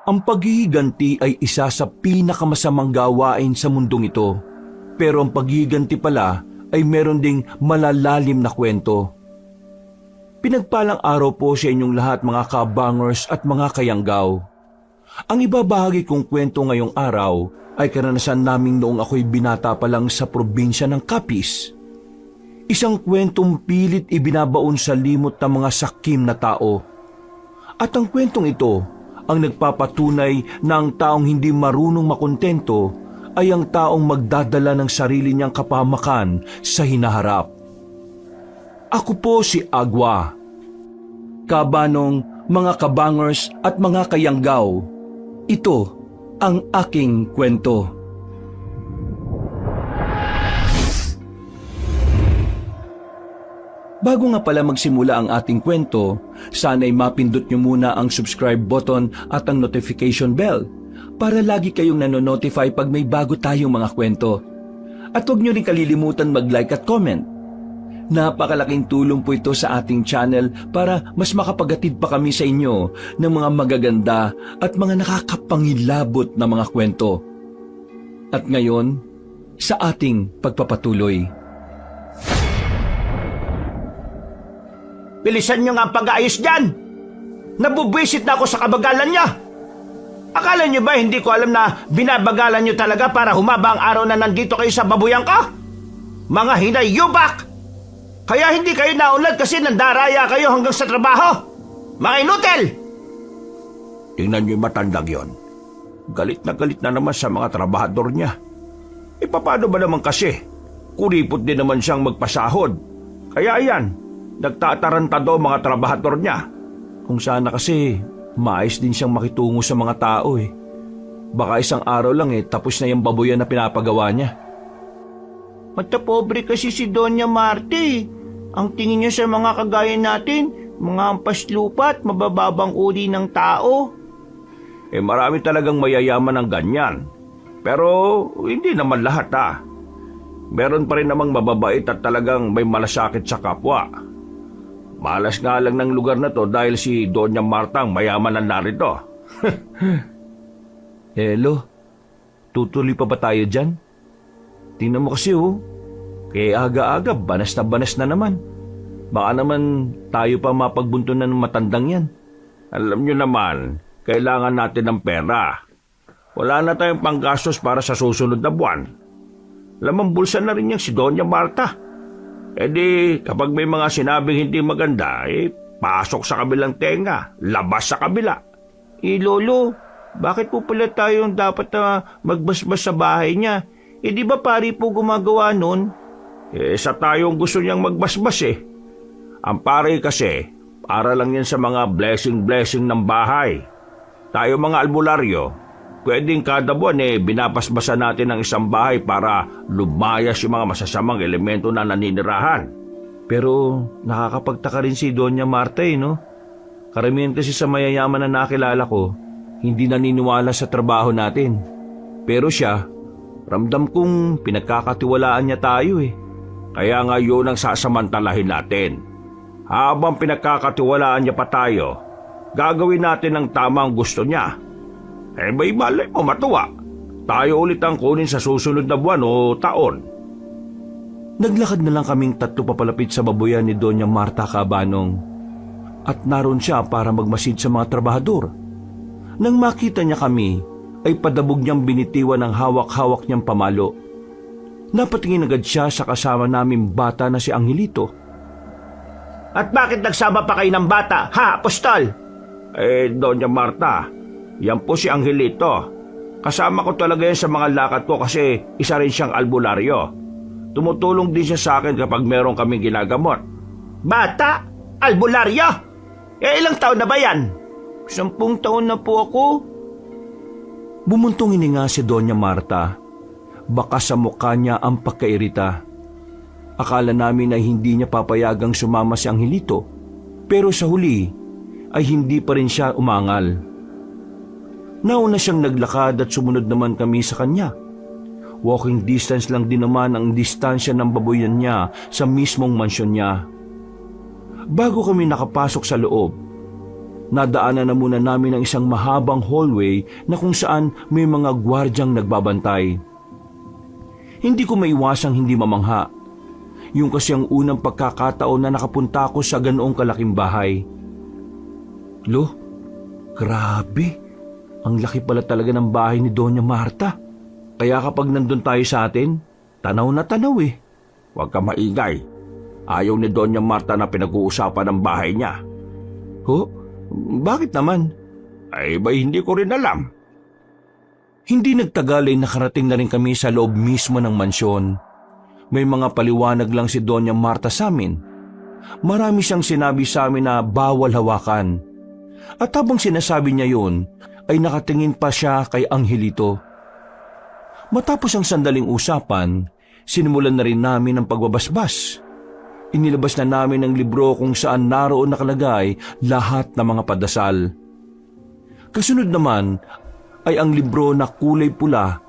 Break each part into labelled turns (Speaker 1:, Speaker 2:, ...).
Speaker 1: Ang paghihiganti ay isa sa pinakamasamang gawain sa mundong ito. Pero ang paghihiganti pala ay meron ding malalalim na kwento. Pinagpalang araw po sa inyong lahat mga kabangers at mga kayanggaw. Ang ibabahagi kong kwento ngayong araw ay karanasan naming noong ako'y binata pa lang sa probinsya ng Capiz. Isang kwentong pilit ibinabaon sa limot ng mga sakim na tao. At ang kwentong ito ang nagpapatunay na ang taong hindi marunong makontento ay ang taong magdadala ng sarili niyang kapahamakan sa hinaharap. Ako po si Agwa. Kabanong, mga kabangers at mga kayanggaw, ito ang aking kwento. Bago nga pala magsimula ang ating kwento, sana'y mapindot nyo muna ang subscribe button at ang notification bell para lagi kayong nanonotify pag may bago tayong mga kwento. At huwag nyo rin kalilimutan mag-like at comment. Napakalaking tulong po ito sa ating channel para mas makapagatid pa kami sa inyo ng mga magaganda at mga nakakapangilabot na mga kwento. At ngayon, sa ating pagpapatuloy.
Speaker 2: Bilisan niyo nga ang pag-aayos dyan! Nabubwisit na ako sa kabagalan niya! Akala niyo ba hindi ko alam na binabagalan niyo talaga para humaba ang araw na nandito kayo sa babuyan ka? Mga hinay yubak! Kaya hindi kayo naunlad kasi nandaraya kayo hanggang sa trabaho! Mga inutil! Tingnan niyo yung matandang yon. Galit na naman sa mga trabahador niya. E paano ba naman kasi? Kuripot din naman siyang magpasahod. Kaya ayan, nagtatarantado mga trabahador niya.
Speaker 1: Kung sana kasi, maayos din siyang makitungo sa mga tao eh. Baka isang araw lang tapos na yung baboyan na pinapagawa niya.
Speaker 2: Matapobre kasi si Doña Marte. Ang tingin niya sa mga kagaya natin, mga ampas lupa at mabababang uri ng tao.
Speaker 1: Marami talagang mayayaman ng ganyan. Pero hindi naman lahat Meron pa rin namang mababait at talagang may malasakit sa kapwa. Malas nga lang ng lugar na to dahil si Doña Marta ang mayaman na narito. Hello, tutuloy pa ba tayo dyan? Tingnan mo kasi kaya aga-aga banas na naman. Baka naman tayo pa mapagbuntunan ng matandang yan.
Speaker 2: Alam nyo naman, kailangan natin ng pera. Wala na tayong panggastos para sa susunod na buwan. Lamang bulsa na rin yung si Doña Marta. Di kapag may mga sinabing hindi maganda, pasok sa kabilang tenga, labas sa kabila. Lolo, bakit po pala tayong dapat magbasbas sa bahay niya? Di ba pari po gumagawa nun? Sa tayong gusto niyang magbasbas Ang pari kasi, para lang yan sa mga blessing ng bahay. Tayo mga albularyo, pwedeng kada buwan binabasbasan natin ang isang bahay para lumayas yung mga masasamang elemento na naninirahan.
Speaker 1: Pero nakakapagtaka rin si Doña Marta no? Karamihan kasi sa mayayaman na nakilala ko, hindi naniniwala sa trabaho natin. Pero siya, ramdam kong pinagkakatiwalaan niya tayo
Speaker 2: Kaya nga yun ang sasamantalahin natin. Habang pinagkakatiwalaan niya pa tayo, gagawin natin ang tamang gusto niya. May malay mo matuwa. Tayo ulit ang kunin sa susunod na buwan o taon.
Speaker 1: Naglakad na lang kaming tatlo papalapit sa babuyan ni Doña Marta Cabanong. At naroon siya para magmasid sa mga trabahador. Nang makita niya kami, ay padabog niyang binitiwan ng hawak-hawak niyang pamalo. Napatingin agad siya sa kasama naming bata na si Angelito.
Speaker 2: At bakit nagsama pa kayo ng bata, ha, Apostol? Doña Marta, yan po si Angelito. Kasama ko talaga yan sa mga lakad ko kasi isa rin siyang albularyo. Tumutulong din siya sa akin kapag meron kaming ginagamot. Bata? Albularyo? Ilang taon na ba yan? 10 taon na po ako.
Speaker 1: Bumuntong hininga si Doña Marta. Baka sa mukha niya ang pagkairita. Akala namin ay hindi niya papayagang sumama si Angelito. Pero sa huli ay hindi pa rin siya umangal. Nauna siyang naglakad at sumunod naman kami sa kanya. Walking distance lang din naman ang distansya ng babuyan niya sa mismong mansyon niya. Bago kami nakapasok sa loob, Nadaanan na muna namin ang isang mahabang hallway na kung saan may mga gwardyang nagbabantay. Hindi ko maiwasang hindi mamangha. Yung kasi ang unang pagkakataon na nakapunta ako sa ganoong kalaking bahay. Lo, grabe. Ang laki pala talaga ng bahay ni Doña Marta. Kaya kapag nandun tayo sa atin, tanaw na tanaw eh.
Speaker 2: Huwag ka maingay. Ayaw ni Doña Marta na pinag-uusapan ng bahay niya.
Speaker 1: Ho? Bakit naman?
Speaker 2: Ay ba hindi ko rin alam.
Speaker 1: Hindi nagtagal ay nakarating na rin kami sa loob mismo ng mansyon. May mga paliwanag lang si Doña Marta sa amin. Marami siyang sinabi sa amin na bawal hawakan. At habang sinasabi niya yun, ay nakatingin pa siya kay Angelito. Matapos ang sandaling usapan, sinimulan na rin namin ang pagbabasbas. Inilabas na namin ang libro kung saan naroon nakalagay lahat ng mga padasal. Kasunod naman ay ang libro na kulay pula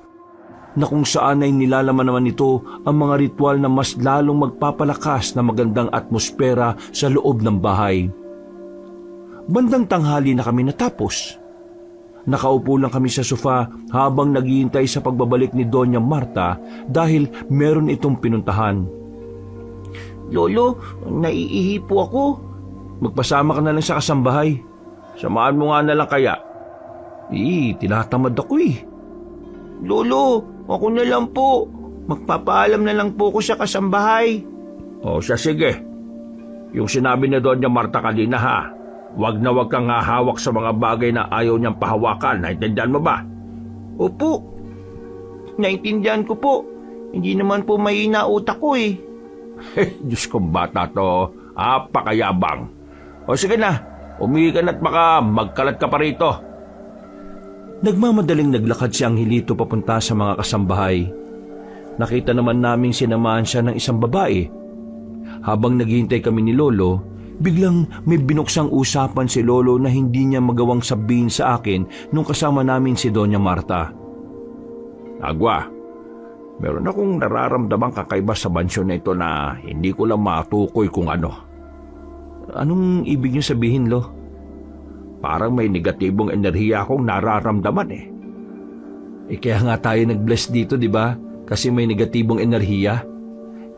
Speaker 1: na kung saan ay nilalaman naman ito ang mga ritual na mas lalong magpapalakas na magandang atmosfera sa loob ng bahay. Bandang tanghali na kami natapos. Nakaupo lang kami sa sofa habang naghihintay sa pagbabalik ni Doña Marta dahil meron itong pinuntahan.
Speaker 2: Lolo, naiihi po ako.
Speaker 1: Magpasama ka na lang sa kasambahay.
Speaker 2: Samahan mo nga na lang kaya.
Speaker 1: Tinatamad ako eh.
Speaker 2: Lolo, ako na lang po. Magpapaalam na lang po ko sa kasambahay. O siya, sige. Yung sinabi ni Doña Marta kanina ha, wag na wag kang hahawak sa mga bagay na ayaw niyang pahawakan. Naintindihan mo ba? Opo. Naintindihan ko po. Hindi naman po mahina utak ko eh. Diyos kong bata to. Apakayabang. O sige na, umihi ka na't baka magkalat ka pa rito.
Speaker 1: Nagmamadaling naglakad si Angelito papunta sa mga kasambahay. Nakita naman naming sinamahan siya ng isang babae. Habang naghihintay kami ni Lolo, biglang may binuksang usapan si Lolo na hindi niya magawang sabihin sa akin nung kasama namin si Doña Marta.
Speaker 2: Agwa, meron akong nararamdamang kakaiba sa mansyon na ito na hindi ko lang matukoy kung ano.
Speaker 1: Anong ibig niyo sabihin, Lo?
Speaker 2: Parang may negatibong enerhiya akong nararamdaman eh.
Speaker 1: Kaya nga tayo nag-bless dito, di ba? Kasi may negatibong enerhiya.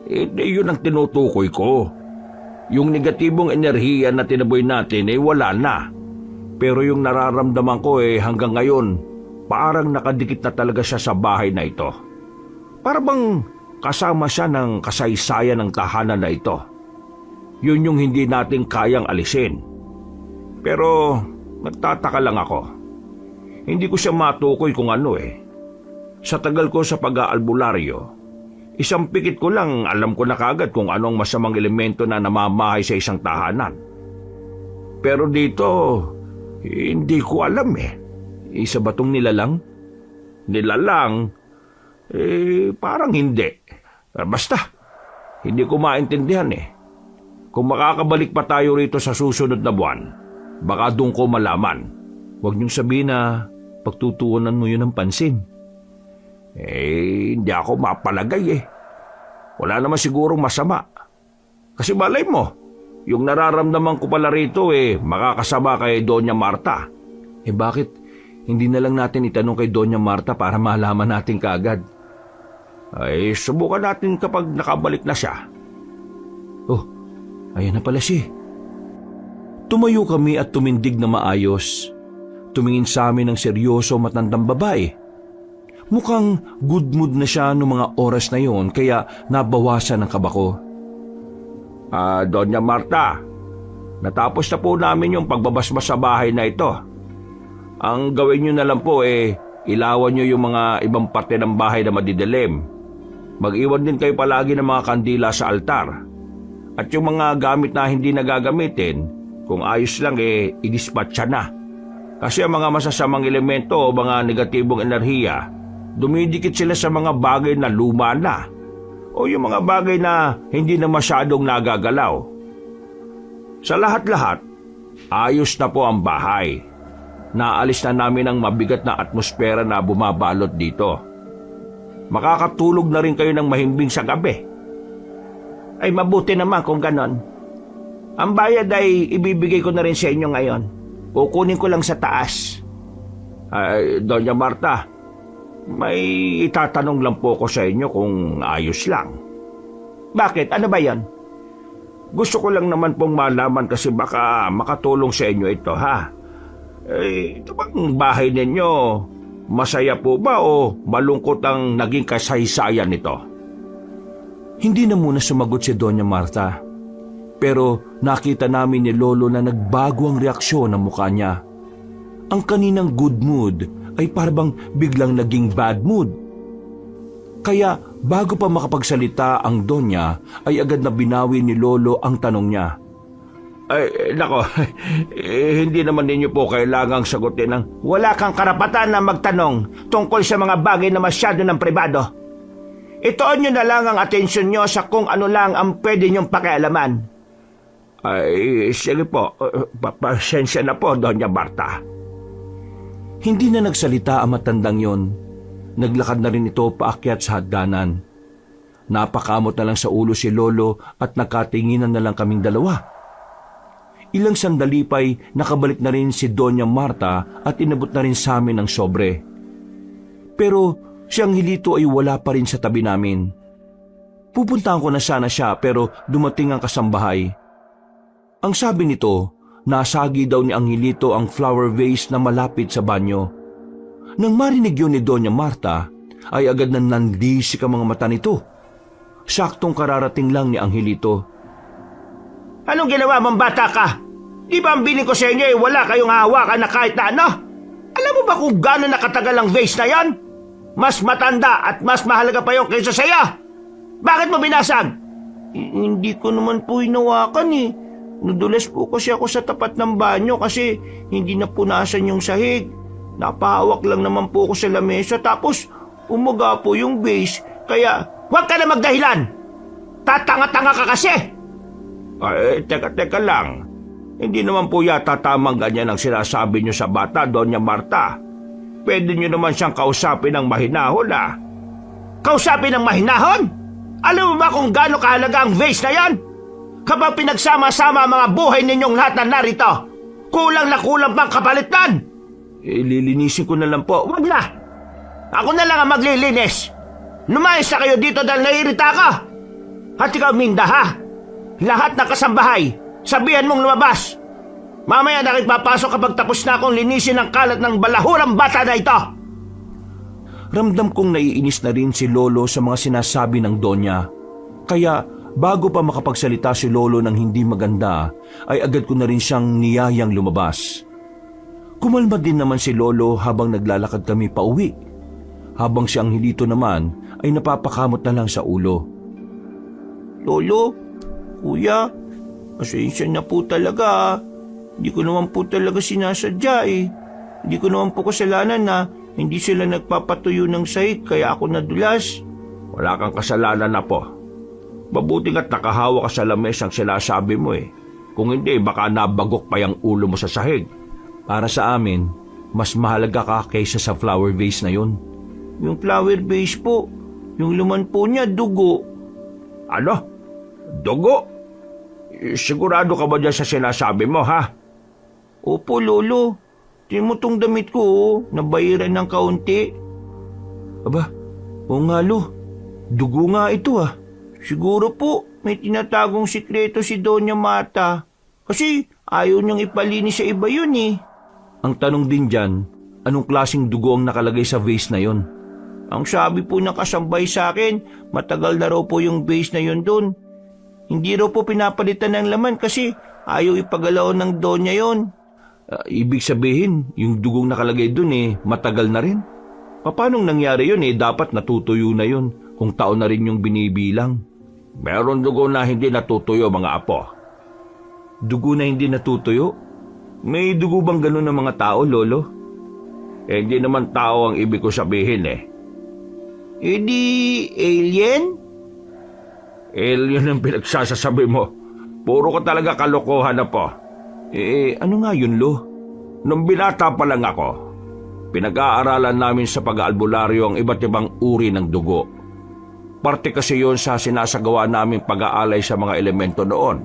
Speaker 2: Yun ang tinutukoy ko. Yung negatibong enerhiya na tinaboy natin wala na. Pero yung nararamdaman ko hanggang ngayon, parang nakadikit na talaga siya sa bahay na ito. Para bang kasama siya ng kasaysayan ng tahanan na ito. Yun yung hindi natin kayang alisin. Pero nagtataka lang ako. Hindi ko siya matukoy kung ano Sa tagal ko sa pag-aalbularyo, isang pikit ko lang alam ko na kagad kung anong masamang elemento na namamahay sa isang tahanan. Pero dito, hindi ko alam
Speaker 1: Isa ba tong nilalang?
Speaker 2: Nilalang? Parang hindi. Basta, hindi ko maintindihan Kung makakabalik pa tayo rito sa susunod na buwan, baka doon ko malaman.
Speaker 1: Huwag niyong sabihin na pagtutuunan mo yun ng pansin.
Speaker 2: Hindi ako mapalagay Wala naman sigurong masama. Kasi malay mo, yung nararamdaman ko pala rito makakasama kay Doña Marta.
Speaker 1: Bakit hindi na lang natin itanong kay Doña Marta para malaman natin kaagad?
Speaker 2: Subukan natin kapag nakabalik na siya.
Speaker 1: Oh, ayan na pala siya. Tumayo kami at tumindig na maayos. Tumingin sa amin ng seryoso matandang babae. Mukhang good mood na siya noong mga oras na yon kaya nabawasan ang kaba ko.
Speaker 2: Doña Marta, natapos na po namin yung pagbabasbas sa bahay na ito. Ang gawin nyo na lang po ilawan nyo yung mga ibang parte ng bahay na madidilim. Mag-iwan din kayo palagi ng mga kandila sa altar. At yung mga gamit na hindi nagagamitin, kung ayos lang i-dispatcha na. Kasi ang mga masasamang elemento o mga negatibong enerhiya, dumidikit sila sa mga bagay na luma na o yung mga bagay na hindi na masyadong nagagalaw. Sa lahat-lahat, ayos na po ang bahay. Naalis na namin ang mabigat na atmosfera na bumabalot dito. Makakatulog na rin kayo ng mahimbing sa gabi. Ay mabuti naman kung ganon. Ang bayad ay ibibigay ko na rin sa inyo ngayon. Kukunin ko lang sa taas. Ay, Doña Marta, may itatanong lang po ko sa inyo kung ayos lang. Bakit? Ano ba yan? Gusto ko lang naman pong malaman kasi baka makatulong sa inyo ito, ha? Ito bang bahay ninyo, masaya po ba o malungkot ang naging kasaysayan nito?
Speaker 1: Hindi na muna sumagot si Doña Marta. Pero nakita namin ni Lolo na nagbago ang reaksyon ng mukha niya. Ang kaninang good mood ay parang biglang naging bad mood. Kaya bago pa makapagsalita ang Donya ay agad na binawi ni Lolo ang tanong niya.
Speaker 2: Ay, nako, hindi naman ninyo po kailangang sagutin ng wala kang karapatan na magtanong tungkol sa mga bagay na masyado ng pribado. Itoon nyo na lang ang atensyon nyo sa kung ano lang ang pwede nyong pakialaman. Ay, sige po, pasensya na po, Doña Marta.
Speaker 1: Hindi na nagsalita ang matandang yon. Naglakad na rin ito paakyat sa hagdanan. Napakamot na lang sa ulo si Lolo at nakatinginan na lang kaming dalawa. Ilang sandali pa'y nakabalik na rin si Doña Marta at inabot na rin sa amin ang sobre. Pero siyang Hilito ay wala pa rin sa tabi namin. Pupuntahan ko na sana siya pero dumating ang kasambahay. Ang sabi nito, nasagi daw ni Angelito ang flower vase na malapit sa banyo. Nang marinig yun ni Doña Marta, ay agad na nandisik ang mga mata nito. Saktong kararating lang ni Angelito.
Speaker 2: Anong ginawa mong bata ka? Di ba ang biling ko sa inyo ay wala kayong hawakan na kahit na ano? Alam mo ba kung gano'n nakatagal ang vase na yan? Mas matanda at mas mahalaga pa yung kaysa sa'yo. Bakit mo binasag? Hindi ko naman po hinawakan eh. Nadulas po kasi ako sa tapat ng banyo kasi hindi na punasan yung sahig. Napahawak lang naman po ako sa lamesa tapos umaga po yung vase. Kaya huwag ka na magdahilan. Tatanga-tanga ka kasi. Ay, teka lang. Hindi naman po yata tamang ganyan ang sinasabi niyo sa bata, Doña Marta. Pwede niyo naman siyang kausapin ng mahinahon, ah. Kausapin ng mahinahon? Alam mo ba kung gaano kahalaga ang vase na yan? Kapag pinagsama-sama ang mga buhay ninyong lahat na narito, kulang na kulang pang kapalitan.
Speaker 1: Lilinisin ko na lang po.
Speaker 2: Huwag na. Ako na lang ang maglilinis. Lumayas na kayo dito dahil naiirita ka. At ikaw, Minda, ha? Lahat na kasambahay, sabihan mong lumabas. Mamaya na papasok kapag tapos na akong linisin ang kalat ng balahurang bata na ito.
Speaker 1: Ramdam kong naiinis na rin si Lolo sa mga sinasabi ng Donya. Kaya bago pa makapagsalita si Lolo ng hindi maganda, ay agad ko na rin siyang niyayang lumabas. Kumalma din naman si Lolo habang naglalakad kami pauwi. Habang si Angelito naman ay napapakamot na lang sa ulo.
Speaker 2: Lolo, Kuya, pasensya na po talaga. Hindi ko naman po talaga sinasadya eh. Hindi ko naman po kasalanan na hindi sila nagpapatuyo ng sahig kaya ako nadulas. Wala kang kasalanan na po. Mabuti nga't nakahawa ka sa lamesang sinasabi mo eh. Kung hindi, baka nabagok pa yung ulo mo sa sahig.
Speaker 1: Para sa amin, mas mahalaga ka kaysa sa flower vase na yun.
Speaker 2: Yung flower vase po, yung laman po niya, dugo. Ano? Dugo? Sigurado ka ba dyan sa sinasabi mo, ha? Opo, Lolo. Tingnan mo tong damit ko, oh. Nabayaran ng kaunti.
Speaker 1: Aba, oo nga, Lo. Dugo nga ito, ah.
Speaker 2: Siguro po, may tinatagong sikreto si Doña Marta. Kasi ayaw niyang ipalinis sa iba yun, eh.
Speaker 1: Ang tanong din dyan, anong klaseng dugo ang nakalagay sa vase na yon?
Speaker 2: Ang sabi po ng kasambay sa akin, matagal na raw po yung vase na yun doon. Hindi raw po pinapalitan ng laman kasi ayaw ipagalaw ng Donya yon.
Speaker 1: Ibig sabihin, yung dugong nakalagay dun matagal na rin. Paano nangyari yun dapat natutuyo na yun kung taon na rin yung binibilang.
Speaker 2: Meron dugo na hindi natutuyo, mga apo.
Speaker 1: Dugo na hindi natutuyo? May dugo bang ganun ng mga tao, Lolo?
Speaker 2: Hindi naman tao ang ibig ko sabihin di alien? Alien ang pinagsasasabi mo. Puro ko talaga kalokohan na po.
Speaker 1: Ano nga yun, Lo?
Speaker 2: Nung binata pa lang ako, pinag-aaralan namin sa pag-aalbularyo ang iba't ibang uri ng dugo. Parte kasi yun sa sinasagawa naming pag-aalay sa mga elemento noon.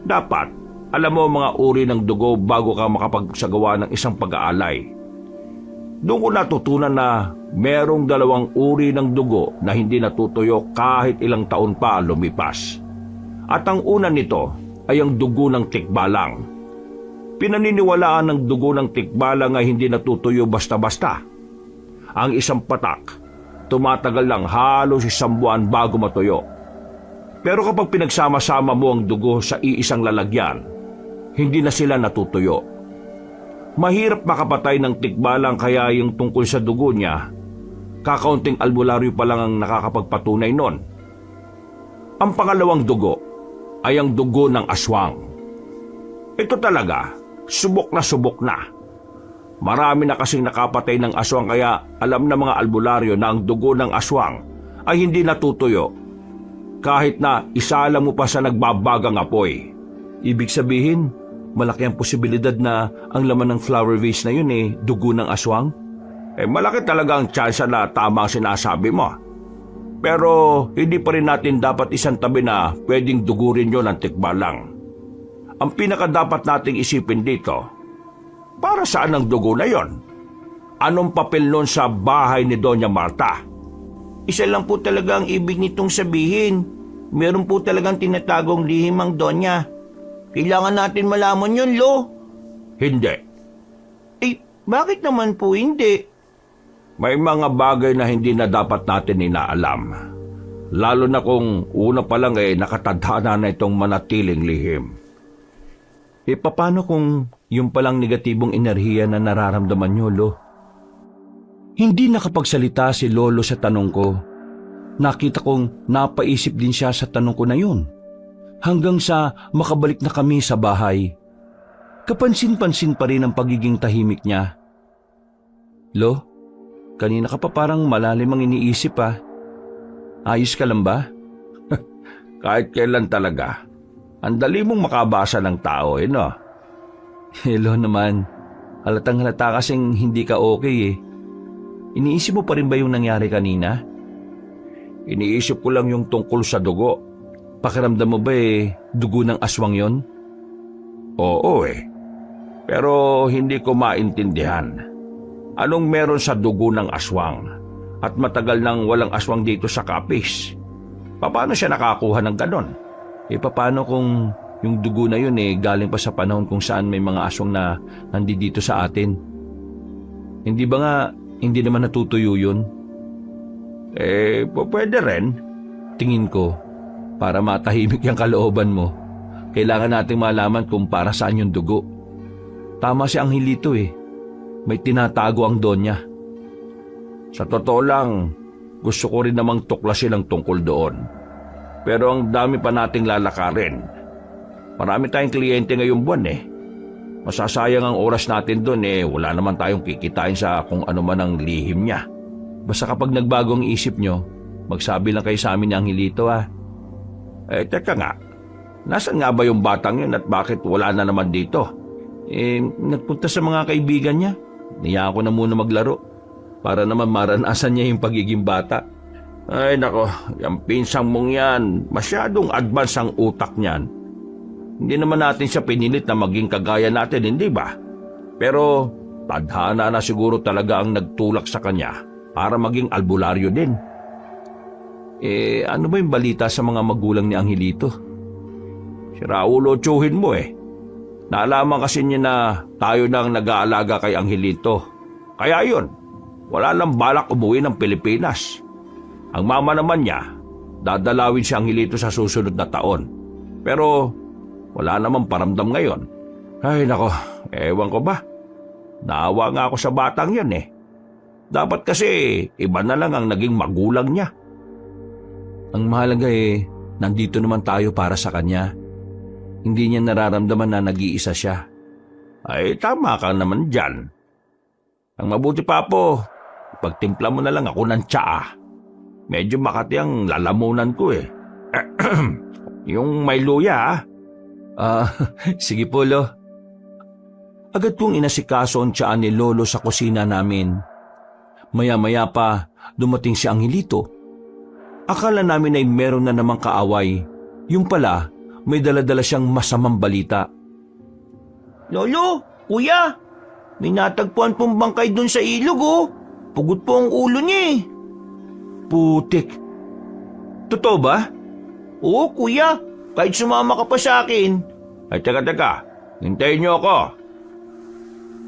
Speaker 2: Dapat, Alam mo mga uri ng dugo bago ka makapagsagawa ng isang pag-aalay. Doon ko natutunan na merong 2 uri ng dugo na hindi natutuyo kahit ilang taon pa lumipas. At ang una nito ay ang dugo ng tikbalang. Pinaniniwalaan ng dugo ng tikbalang ay hindi natutuyo basta-basta. Ang isang patak, tumatagal lang halos 1 buwan bago matuyo. Pero kapag pinagsama-sama mo ang dugo sa iisang lalagyan, hindi na sila natutuyo. Mahirap makapatay ng tikbalang kaya yung tungkol sa dugo niya, kakaunting albularyo pa lang ang nakakapagpatunay nun. Ang pangalawang dugo ay ang dugo ng aswang. Ito talaga, subok na. Marami na kasing nakapatay ng aswang kaya alam na mga albularyo na ang dugo ng aswang ay hindi natutuyo. Kahit na isala mo pa sa nagbabagang apoy. Ibig sabihin, malaki ang posibilidad na ang laman ng flower vase na yun dugo ng aswang? Malaki talaga ang tsansa na tama ang sinasabi mo. Pero hindi pa rin natin dapat isantabi na pwedeng dugo rin yun ng tikbalang. Ang pinakadapat nating isipin dito, para saan ang dugo na yon? Anong papel nun sa bahay ni Doña Marta?
Speaker 3: Isa lang po talaga ang ibig nitong sabihin. Meron po talagang tinatagong lihim ang Donya. Kailangan natin malaman yun, Lo.
Speaker 2: Hindi.
Speaker 3: Bakit naman po hindi?
Speaker 2: May mga bagay na hindi na dapat natin inaalam. Lalo na kung una pa lang nakatadhana na itong manatiling lihim.
Speaker 1: Paano kung yung palang negatibong enerhiya na nararamdaman nyo, Lo? Hindi nakapagsalita si Lolo sa tanong ko. Nakita kong napaisip din siya sa tanong ko na yun. Hanggang sa makabalik na kami sa bahay. Kapansin-pansin pa rin ang pagiging tahimik niya. Lo, kanina ka pa parang malalim ang iniisip ah. Ayos ka lang ba?
Speaker 2: Kahit kailan talaga. Ang dali mong makabasa ng tao, no?
Speaker 1: Lo naman, halatang halata kasing hindi ka okay eh. Iniisip mo pa rin ba yung nangyari kanina?
Speaker 2: Iniisip ko lang yung tungkol sa dugo.
Speaker 1: Pakiramdam mo ba dugo ng aswang yon?
Speaker 2: Oo Pero hindi ko maintindihan. Anong meron sa dugo ng aswang? At matagal nang walang aswang dito sa Capiz. Paano siya nakakuha ng ganon?
Speaker 1: Paano kung yung dugo na yun galing pa sa panahon kung saan may mga aswang na nandito sa atin? Hindi ba nga hindi naman natutuyo yun?
Speaker 2: Pwede rin.
Speaker 1: Tingin ko, para matahimik yung kalooban mo, kailangan nating malaman kung para saan yung dugo. Tama si Angelito May tinatago ang Donya.
Speaker 2: Sa totoo lang, gusto ko rin namang tuklasin ang tungkol doon. Pero ang dami pa nating lalakarin. Marami tayong kliyente ngayong buwan Masasayang ang oras natin doon wala naman tayong kikitain sa kung ano man ang lihim niya.
Speaker 1: Basta kapag nagbago ang isip nyo, magsabi lang kayo sa amin ni Angelito
Speaker 2: Teka nga, nasan nga ba yung batang yun at bakit wala na naman dito?
Speaker 1: Nagpunta sa mga kaibigan niya. Niya ako na muna maglaro para naman maranasan niya yung pagiging bata.
Speaker 2: Ay nako, yung pinsang mong yan, masyadong advance ang utak niyan. Hindi naman natin siya pinilit na maging kagaya natin, hindi ba? Pero tadhana na siguro talaga ang nagtulak sa kanya para maging albularyo din.
Speaker 1: Ano ba yung balita sa mga magulang ni Angelito?
Speaker 2: Si Raulo tsuhin mo Naalaman kasi niya na tayo nang nag-aalaga kay Angelito. Kaya yun, wala nang balak umuwi ng Pilipinas. Ang mama naman niya, dadalawin si Angelito sa susunod na taon. Pero wala namang paramdam ngayon. Ay nako, ewan ko ba? Naawa nga ako sa batang yun Dapat kasi iba na lang ang naging magulang niya.
Speaker 1: Ang mahalaga nandito naman tayo para sa kanya. Hindi niya nararamdaman na nag-iisa siya.
Speaker 2: Ay, tama ka naman dyan. Ang mabuti pa po, pagtimpla mo na lang ako ng tsaa. Medyo makati ang lalamunan ko Yung may luya
Speaker 1: Sige po, Lo. Agad kong inasikaso ang tsaa ni Lolo sa kusina namin. Maya-maya pa, dumating si Angelito. Akala namin ay meron na namang kaaway. Yung pala, may daladala siyang masamang balita.
Speaker 3: Lolo, kuya, may natagpuan pong bangkay dun sa ilog oh. Pugot po ang ulo niya eh.
Speaker 1: Putik. Totoo ba?
Speaker 3: Oo kuya, kahit sumama ka pa sa akin.
Speaker 2: Ay, teka. Hintayin niyo ako.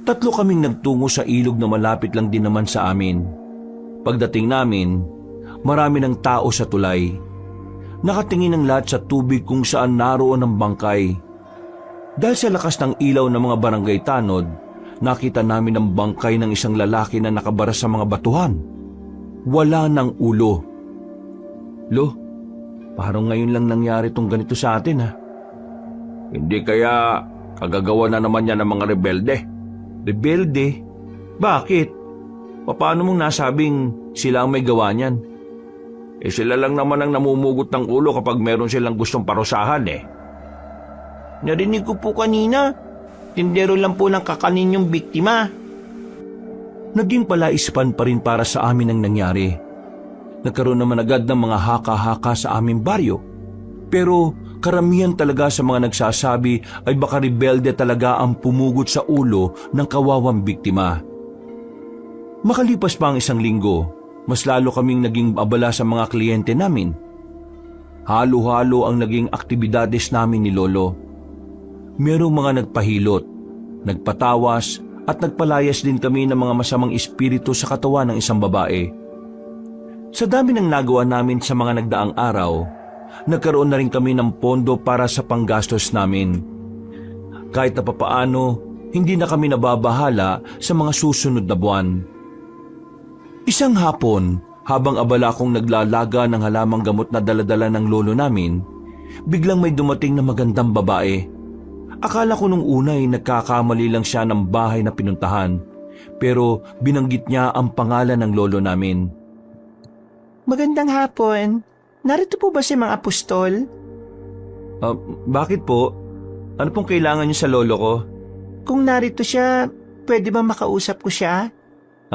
Speaker 1: Tatlo kaming nagtungo sa ilog na malapit lang din naman sa amin. Pagdating namin, marami ng tao sa tulay. Nakatingin ang lahat sa tubig kung saan naroon ang bangkay. Dahil sa lakas ng ilaw ng mga barangay tanod, nakita namin ang bangkay ng isang lalaki na nakabara sa mga batuhan. Wala ng ulo. Lo, parang ngayon lang nangyari tong ganito sa atin ha.
Speaker 2: Hindi kaya kagagawa na naman yan ng mga rebelde?
Speaker 1: Rebelde? Bakit? Paano mong nasabing sila ang may gawa niyan?
Speaker 2: Eh sila lang naman ang namumugot ng ulo kapag meron silang gustong parusahan eh.
Speaker 3: Narinig ko po kanina, tindero lang po ng kakanin yung biktima.
Speaker 1: Naging palaispan pa rin para sa amin ang nangyari. Nagkaroon naman agad ng mga haka-haka sa aming baryo. Pero karamihan talaga sa mga nagsasabi ay baka rebelde talaga ang pumugot sa ulo ng kawawang biktima. Makalipas pa ang isang linggo, mas lalo kaming naging abala sa mga kliyente namin. Halo-halo ang naging aktibidades namin ni Lolo. Merong mga nagpahilot, nagpatawas at nagpalayas din kami ng mga masamang espiritu sa katawan ng isang babae. Sa dami ng nagawa namin sa mga nagdaang araw, nagkaroon na rin kami ng pondo para sa panggastos namin. Kahit na papaano, hindi na kami nababahala sa mga susunod na buwan. Isang hapon, habang abala kong naglalaga ng halamang gamot na daladala ng lolo namin, biglang may dumating na magandang babae. Akala ko nung una ay nagkakamali lang siya ng bahay na pinuntahan, pero binanggit niya ang pangalan ng lolo namin.
Speaker 3: Magandang hapon. Narito po ba si mga apostol?
Speaker 1: Bakit po? Ano pong kailangan niyo sa lolo ko?
Speaker 3: Kung narito siya, pwede ba makausap ko siya?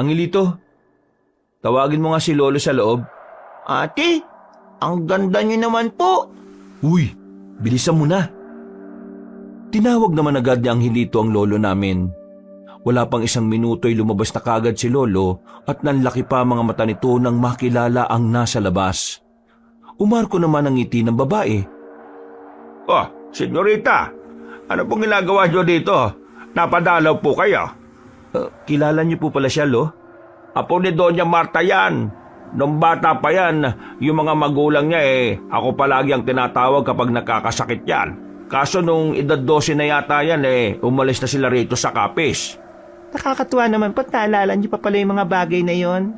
Speaker 1: Angelito, tawagin mo nga si lolo sa loob.
Speaker 3: Ate, ang ganda niyo naman po.
Speaker 1: Uy, bilisan mo na. Tinawag naman agad ni Angelito ang lolo namin. Wala pang isang minuto ay lumabas na kagad si lolo at nanlaki pa mga mata nito nang makilala ang nasa labas. Umarko naman ang ngiti ng babae.
Speaker 2: Oh, senyorita, ano pong ginagawa niyo dito? Napadalaw po kayo.
Speaker 1: Kilala niyo po pala siya, lo?
Speaker 2: Apo ni Doña Marta yan. Nung bata pa yan, yung mga magulang niya ako palagi ang tinatawag kapag nakakasakit yan. Kaso nung edad 12 na yata yan umalis na sila rito sa Capiz.
Speaker 3: Nakakatuwa naman po, naalala niyo pa pala yung mga bagay na yon.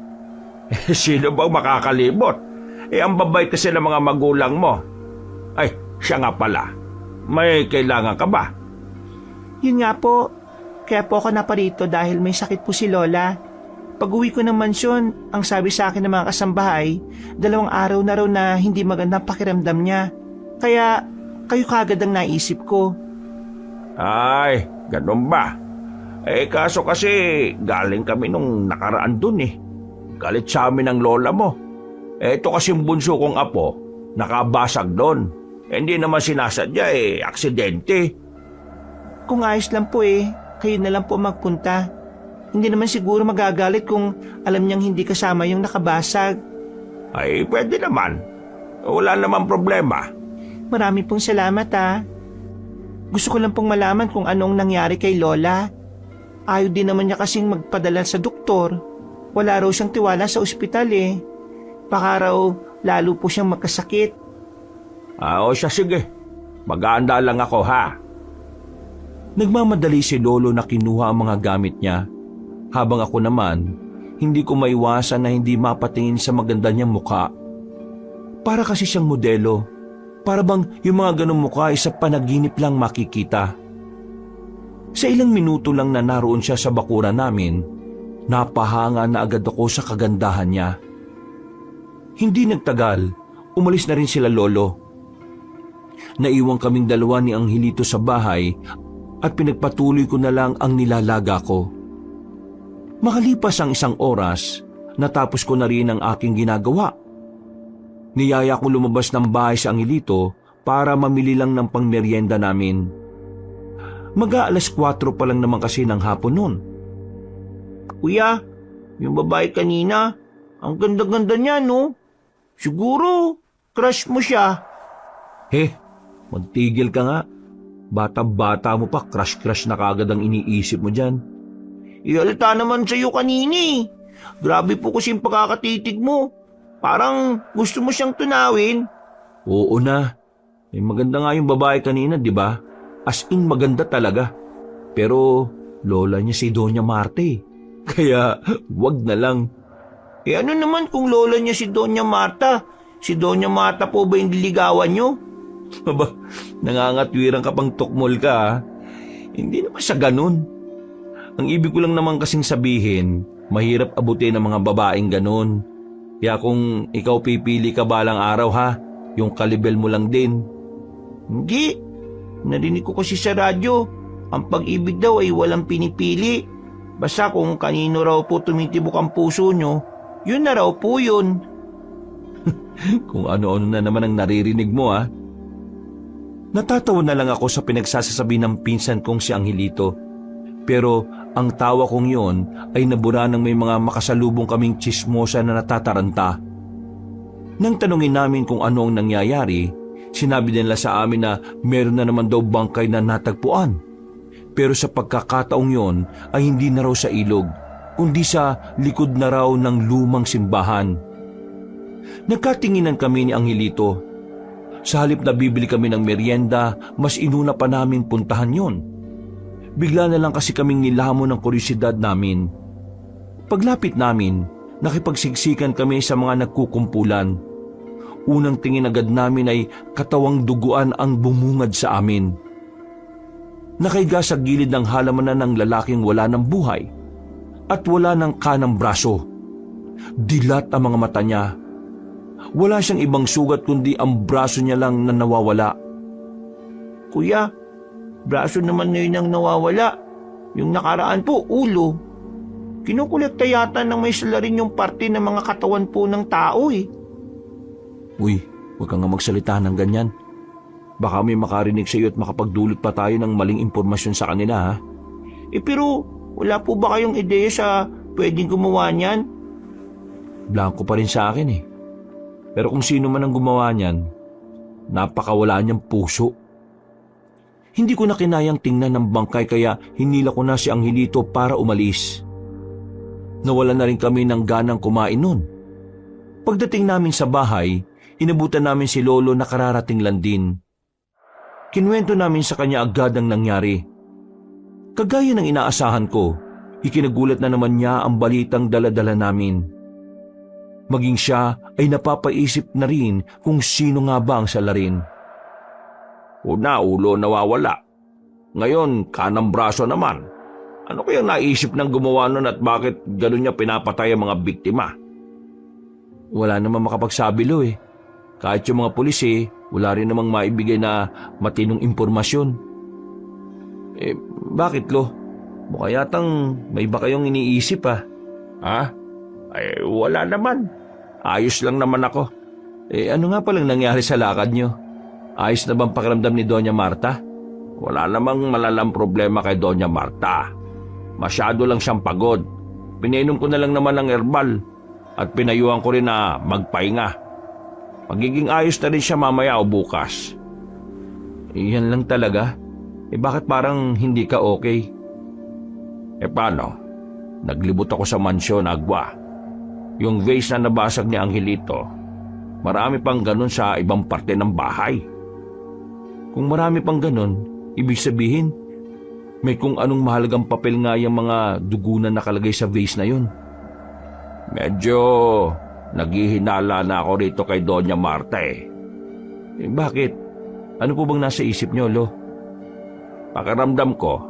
Speaker 2: Sino bang makakalimot? Ang babait kasi ng mga magulang mo. Ay, siya nga pala. May kailangan ka ba?
Speaker 3: Yun nga po, kaya po ako naparito dahil may sakit po si Lola. Pag-uwi ko ng mansyon, ang sabi sa akin ng mga kasambahay, 2 araw na raw na hindi magandang pakiramdam niya. Kaya kayo kagad ang naisip ko.
Speaker 2: Ay, ganun ba? Kaso kasi galing kami nung nakaraan dun Galit sa amin ang lola mo. Ito kasi yung bunso kong apo, nakabasag doon. Hindi naman sinasadya aksidente.
Speaker 3: Kung ayos lang po kayo na lang po magpunta. Hindi naman siguro magagalit kung alam niyang hindi kasama yung nakabasag.
Speaker 2: Ay, pwede naman. Wala naman problema.
Speaker 3: Marami pong salamat Gusto ko lang pong malaman kung anong nangyari kay Lola. Ayaw din naman niya kasing magpadala sa doktor. Wala raw siyang tiwala sa ospital Baka raw lalo po siyang magkasakit.
Speaker 2: O siya, sige. Mag-aanda lang ako ha.
Speaker 1: Nagmamadali si lolo na kinuha ang mga gamit niya. Habang ako naman, hindi ko maiwasan na hindi mapatingin sa maganda niyang mukha. Para kasi siyang modelo. Para bang yung mga ganong mukha ay sa panaginip lang makikita. Sa ilang minuto lang na naroon siya sa bakuran namin, napahanga na agad ako sa kagandahan niya. Hindi nagtagal, umalis na rin sila lolo. Naiwang kaming dalawa ni Angelito sa bahay at pinagpatuloy ko na lang ang nilalaga ko. Makalipas ang 1 oras, natapos ko na rin ang aking ginagawa. Niyaya ko lumabas ng bahay sa Angelito para mamili lang ng pangmeryenda namin. Mag-aalas 4 pa lang naman kasi ng hapon noon.
Speaker 3: Kuya, yung babae kanina, ang ganda-ganda niya, no? Siguro, crush mo siya.
Speaker 1: Magtigil ka nga. Bata-bata mo pa, crush-crush na kagad ang iniisip mo dyan.
Speaker 3: Ihalata naman sa'yo kanini. Grabe po kasing pagkakatitig mo. Parang gusto mo siyang tunawin.
Speaker 1: Oo na. Maganda nga yung babae kanina, di ba? As in maganda talaga. Pero lola niya si Doña Marta eh. Kaya wag na lang.
Speaker 3: Ano naman kung lola niya si Doña Marta? Si Doña Marta po ba yung diligawan niyo?
Speaker 1: Aba, nangangatwiran ka pang tukmol ka ha? Hindi naman sa ganun. Ang ibig ko lang naman kasing sabihin, mahirap abutin ng mga babaeng ganun. Kaya kung ikaw pipili ka balang araw ha, yung kalibel mo lang din.
Speaker 3: Hindi. Narinig ko kasi sa radyo, ang pag-ibig daw ay walang pinipili. Basta kung kanino raw po tumitibok ang puso nyo, yun na raw po yun.
Speaker 1: Kung ano-ano na naman ang naririnig mo ha. Natatawa na lang ako sa pinagsasasabi ng pinsan kong si Angelito. Pero ang tawa kong yon ay nabura ng may mga makasalubong kaming tsismosa na natataranta. Nang tanungin namin kung ano ang nangyayari, sinabi nila sa amin na meron na naman daw bangkay na natagpuan. Pero sa pagkakataong yon ay hindi na raw sa ilog, kundi sa likod na raw ng lumang simbahan. Nagkatinginan kami ni Angelito. Sa halip na bibili kami ng merienda, mas inuna pa namin puntahan yon. Bigla na lang kasi kaming nilamon ng kuryosidad namin. Paglapit namin, nakipagsiksikan kami sa mga nagkukumpulan. Unang tingin agad namin ay katawang duguan ang bumungad sa amin. Nakaiga sa gilid ng halamanan ng lalaking wala ng buhay at wala ng kanang braso. Dilat ang mga mata niya. Wala siyang ibang sugat kundi ang braso niya lang na nawawala.
Speaker 3: Kuya, braso naman ngayon ang nawawala. Yung nakaraan po, ulo. Kinukulekta yata ng may salarin yung parte ng mga katawan po ng tao eh.
Speaker 1: Uy, huwag kang nga magsalita ng ganyan. Baka may makarinig sa iyo at makapagdulot pa tayo ng maling impormasyon sa kanila ha.
Speaker 3: Pero wala po ba kayong ideya sa pwedeng gumawa niyan?
Speaker 1: Blanco pa rin sa akin eh. Pero kung sino man ang gumawa niyan, napakawala niyang puso. Hindi ko na kinayang tingnan ng bangkay kaya hinila ko na si Angelito para umalis. Nawala na rin kami ng ganang kumain nun. Pagdating namin sa bahay, inabutan namin si Lolo na kararating lang din. Kinuwento namin sa kanya agad ang nangyari. Kagaya ng inaasahan ko, ikinagulat na naman niya ang balitang dala-dala namin. Maging siya ay napapaisip na rin kung sino nga ba ang salarin.
Speaker 2: Una, ulo nawawala. Ngayon, kanang braso naman. Ano kayang naisip ng gumawa nun at bakit gano'n niya pinapatay ang mga biktima?
Speaker 1: Wala namang makapagsabi lo eh. Kahit yung mga pulis eh, wala rin namang maibigay na matinong impormasyon. Bakit lo? Mukha yatang may iba kayong iniisip ah.
Speaker 2: Ha? Ay, wala naman. Ayos lang naman ako.
Speaker 1: Ano nga palang nangyari sa lakad nyo? Ayos na bang pakiramdam ni Doña Marta?
Speaker 2: Wala namang malalang problema kay Doña Marta. Masyado lang siyang pagod. Pinainom ko na lang naman ng herbal at pinayuhan ko rin na magpahinga. Magiging ayos na rin siya mamaya o bukas.
Speaker 1: Yan lang talaga? Bakit parang hindi ka okay?
Speaker 2: Paano? Naglibot ako sa mansyon, Agwa. Yung vase na nabasag ni Angelito, marami pang ganun sa ibang parte ng bahay.
Speaker 1: Kung marami pang ganun, ibig sabihin, may kung anong mahalagang papel nga yung mga dugo na nakalagay sa vase na yun.
Speaker 2: Medyo naghihinala na ako rito kay Doña Marta
Speaker 1: Bakit? Ano po bang nasa isip niyo, Lo?
Speaker 2: Pakiramdam ko,